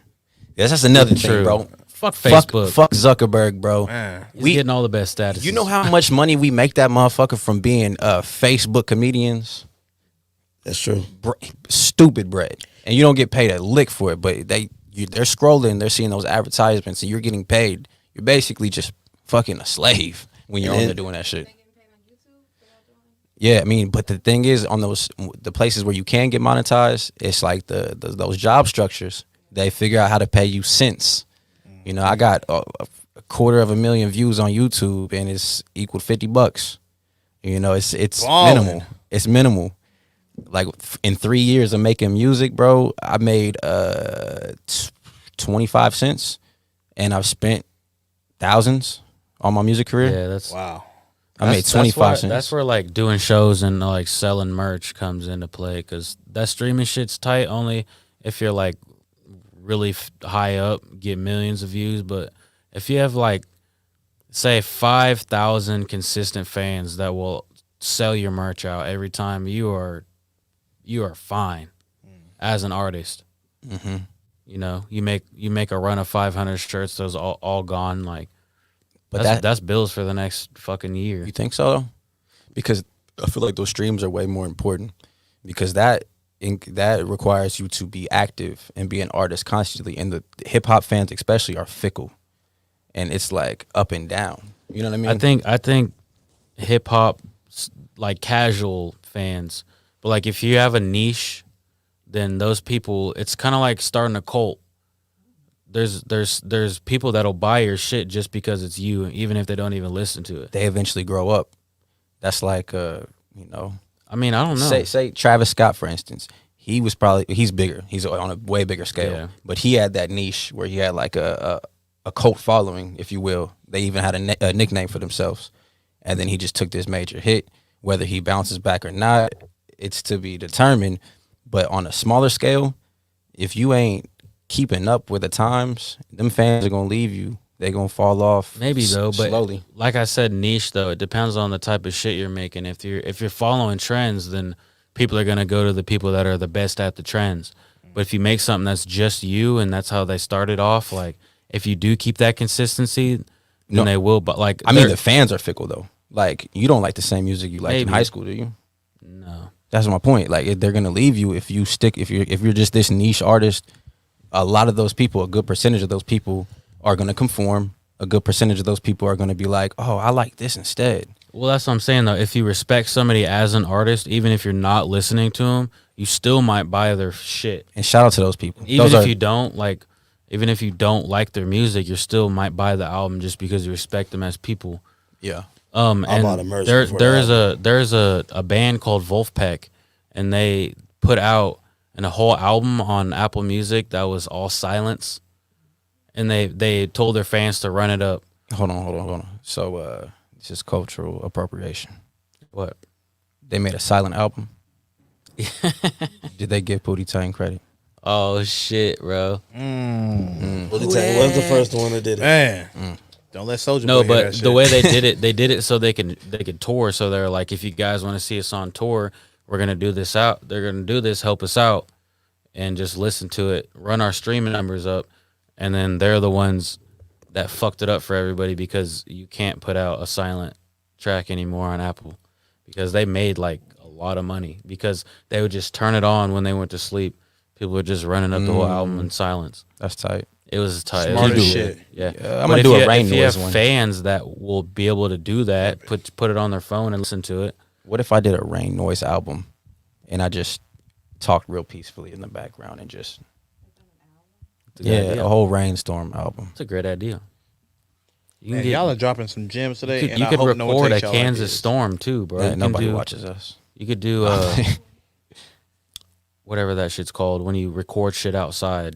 That's just another thing, bro. Fuck Facebook. Fuck Zuckerberg, bro. We getting all the best status. You know how much money we make that motherfucker from being Facebook comedians? That's true. Stupid bread, and you don't get paid a lick for it. But they're scrolling, they're seeing those advertisements, and you're getting paid. You're basically just fucking a slave when you're on there doing that shit. Yeah, I mean, but the thing is, on the places where you can get monetized, it's like those job structures. They figure out how to pay you cents. You know, I got a $250,000 views on YouTube, and it's equal to $50. You know, it's minimal. It's minimal. Like in 3 years of making music, bro, I made 25 cents, and I've spent thousands on my music career. Yeah, that's wow. I made 25 cents. That's where like doing shows and like selling merch comes into play, because that streaming shit's tight only if you're like really high up, get millions of views. But if you have like say 5,000 consistent fans that will sell your merch out every time, you are fine as an artist. Mm-hmm. You know, you make a run of 500 shirts, those all gone. Like, but that's bills for the next fucking year. You think so though? Because I feel like those streams are way more important, because that requires you to be active and be an artist constantly. And the hip hop fans especially are fickle, and it's like up and down. You know what I mean? I think hip hop, like casual fans, but like if you have a niche, then those people, it's kind of like starting a cult. There's people that'll buy your shit just because it's you, even if they don't even listen to it. They eventually grow up. That's like you know. I mean, I don't know. Say Travis Scott, for instance. He's bigger. He's on a way bigger scale. Yeah. But he had that niche where he had like a cult following, if you will. They even had a nickname for themselves. And then he just took this major hit. Whether he bounces back or not, it's to be determined. But on a smaller scale, if you ain't keeping up with the times, them fans are gonna leave you. They're gonna fall off. Maybe though, but slowly. Like I said, niche though, it depends on the type of shit you're making. If you're following trends, then people are gonna go to the people that are the best at the trends. But if you make something that's just you and that's how they started off, like if you do keep that consistency, then they will. But like, I mean, the fans are fickle though. Like, you don't like the same music you liked in high school, do you? No. That's my point. Like, they're gonna leave you if you stick. If you're just this niche artist, a lot of those people, a good percentage of those people, are gonna conform. A good percentage of those people are gonna be like, "Oh, I like this instead." Well, that's what I'm saying though. If you respect somebody as an artist, even if you're not listening to them, you still might buy their shit. And shout out to those people. Even if you don't, like, even if you don't like their music, you still might buy the album just because you respect them as people. Yeah. bought a And merch there's before there's a band called Wolfpack, and they put out a whole album on Apple Music that was all silence, and they told their fans to run it up. Hold on. So it's just cultural appropriation. What? They made a silent album. Did they give Pootie Tang credit? Oh shit, bro. Pootie Tang was the first one that did it. Man, don't let Soulja No, Boy hear but that the shit. way they did it so they could tour. So they're like, if you guys want to see us on tour, we're gonna do this out. They're gonna do this, help us out, and just listen to it, run our streaming numbers up, and then they're the ones that fucked it up for everybody because you can't put out a silent track anymore on Apple because they made like a lot of money because they would just turn it on when they went to sleep. People were just running up the whole album in silence. That's tight. It was tight. Smart It was as good. shit. Yeah, I'm gonna do a rain if you noise have one. fans that will be able to do that, put it on their phone and listen to it. What if I did a rain noise album and I just talked real peacefully in the background and just a whole rainstorm album. It's a great idea. You Man, y'all are dropping some gems today. You could, and you I could hope no one record a takes y'all like Kansas this. storm too, bro. Yeah, You can nobody do- watches us. You could do whatever that shit's called when you record shit outside.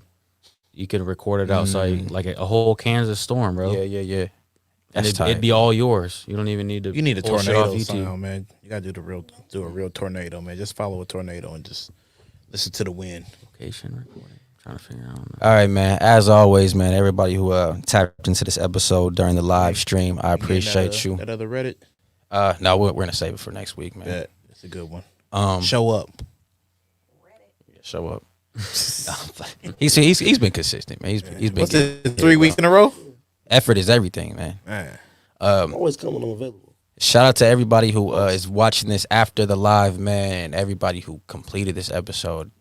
You could record it outside like a whole Kansas storm, bro. Yeah. And That's tight. it'd be all yours. You don't even need to. You need a pull shit off tornado YouTube. sound, man. You gotta do a real tornado, man. Just follow a tornado and just listen to the wind. Location recording. Trying to figure out. All right, man. As always, man, everybody who tapped into this episode during the live stream, I appreciate you. That other Reddit? No, we're gonna save it for next week, man. Bet. It's a good one. Show up. Show up. he's been consistent, man. He's been. What's getting- it, 3 weeks in a row? Effort is everything, man. Always coming on available. Shout out to everybody who is watching this after the live, man, and everybody who completed this episode.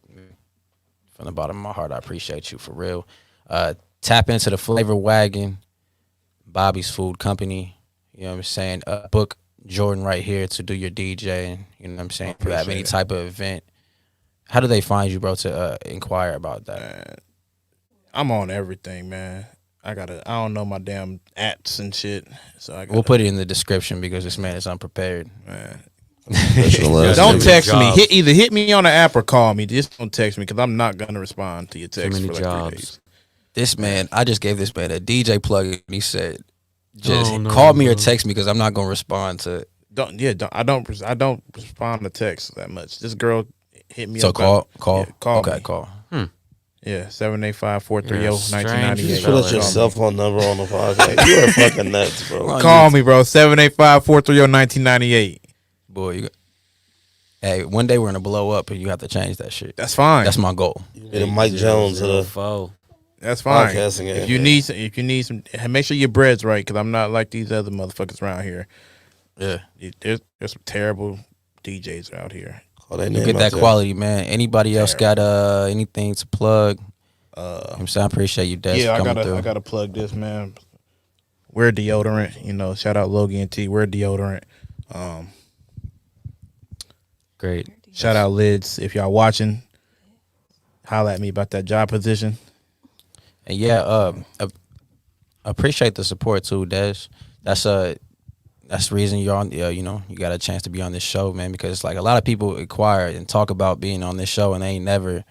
From the bottom of my heart, I appreciate you for real. Tap into the Flavor Wagon, Bobby's Food Company. You know what I'm saying? Book Jordan right here to do your DJing. You know what I'm saying? If you have any type of event. How do they find you, bro, to inquire about that? I'm on everything, man. I don't know my damn apps and shit. So We'll put it in the description because this man is unprepared. Man. Don't Don't text me. Either hit me on the app or call me. Just don't text me because I'm not gonna respond to your text for like 3 days. This man, I just gave this man a DJ plug and he said, just call me or text me because I'm not gonna respond to it. I don't respond to texts that much. This girl hit me So up. call. Yeah, call Okay, me. call. Yeah, 785-430-1998. You put out your cell phone number on the podcast. You are fucking nuts, bro. Call me, bro. 785-430-1998. Boy, hey, one day we're gonna blow up and you have to change that shit. That's fine. That's my goal. Be the Mike Jones of the That's fine. podcasting game. If you need some, make sure your bread's right because I'm not like these other motherfuckers around here. Yeah, there's some terrible DJs out here. You get that quality, man. Anybody else got anything to plug? I'm saying I appreciate you, Des, Yeah, for coming through. I gotta plug this, man. We're deodorant, shout out Logie and T. We're deodorant. Great. Shout out Lids. If y'all watching, holla at me about that job position. And yeah, appreciate the support too, Des. That's the reason you're on. You got a chance to be on this show, man. Because like a lot of people inquire and talk about being on this show, and they ain't never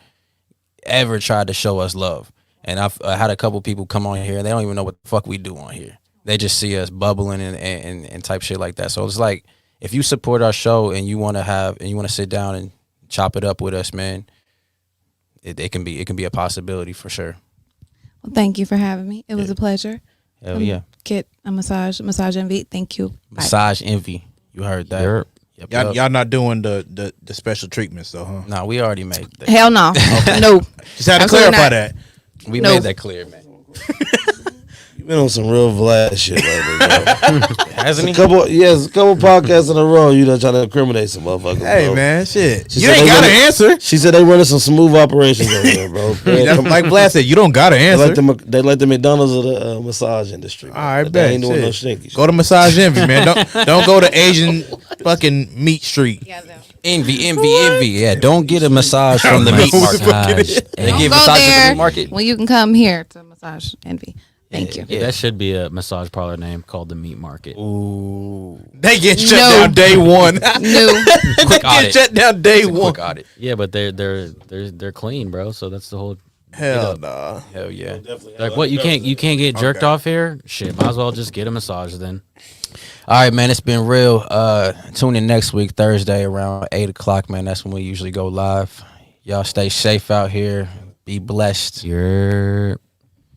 ever tried to show us love. And I've had a couple people come on here, and they don't even know what the fuck we do on here. They just see us bubbling and type shit like that. So it's like if you support our show and you want to sit down and chop it up with us, man, it can be a possibility for sure. Well, thank you for having me. It was a pleasure. Hell yeah. Get a massage envy. Thank you. Bye. Massage envy. You heard that. Yep. Y'all not doing the special treatments though, huh? No, we already made that. Hell no. No. Just had to Absolutely clarify not. that. We No. made that clear, man. You've been on some real Vlad shit lately, bro. Hasn't he? A couple podcasts in a row. You done trying to incriminate some motherfuckers. Hey bro. man, shit. She You said ain't they gotta running- answer. She said they running some smooth operations over there, bro. That's like Vlad said, you don't gotta answer. They like the McDonald's of the massage industry. All right, But bet. They ain't doing no Shit. stinky. Go to Massage Envy, man. Don't go to Asian fucking meat street. Envy. Yeah, don't get a massage from the meat market. They Don't give go massages from the there meat market. when you can come here to massage. Massage Envy. Thank you. Yeah, that should be a massage parlor name called the Meat Market. Ooh. They get shut down day one. No. Quick Get audit. shut down day one. Quick audit. Yeah, but they're clean, bro. So that's the whole. Hell nah. Hell yeah. Like what you can't get jerked off here? Shit, might as well just get a massage then. All right, man. It's been real. Tune in next week, Thursday, around 8:00, man. That's when we usually go live. Y'all stay safe out here. Be blessed. You're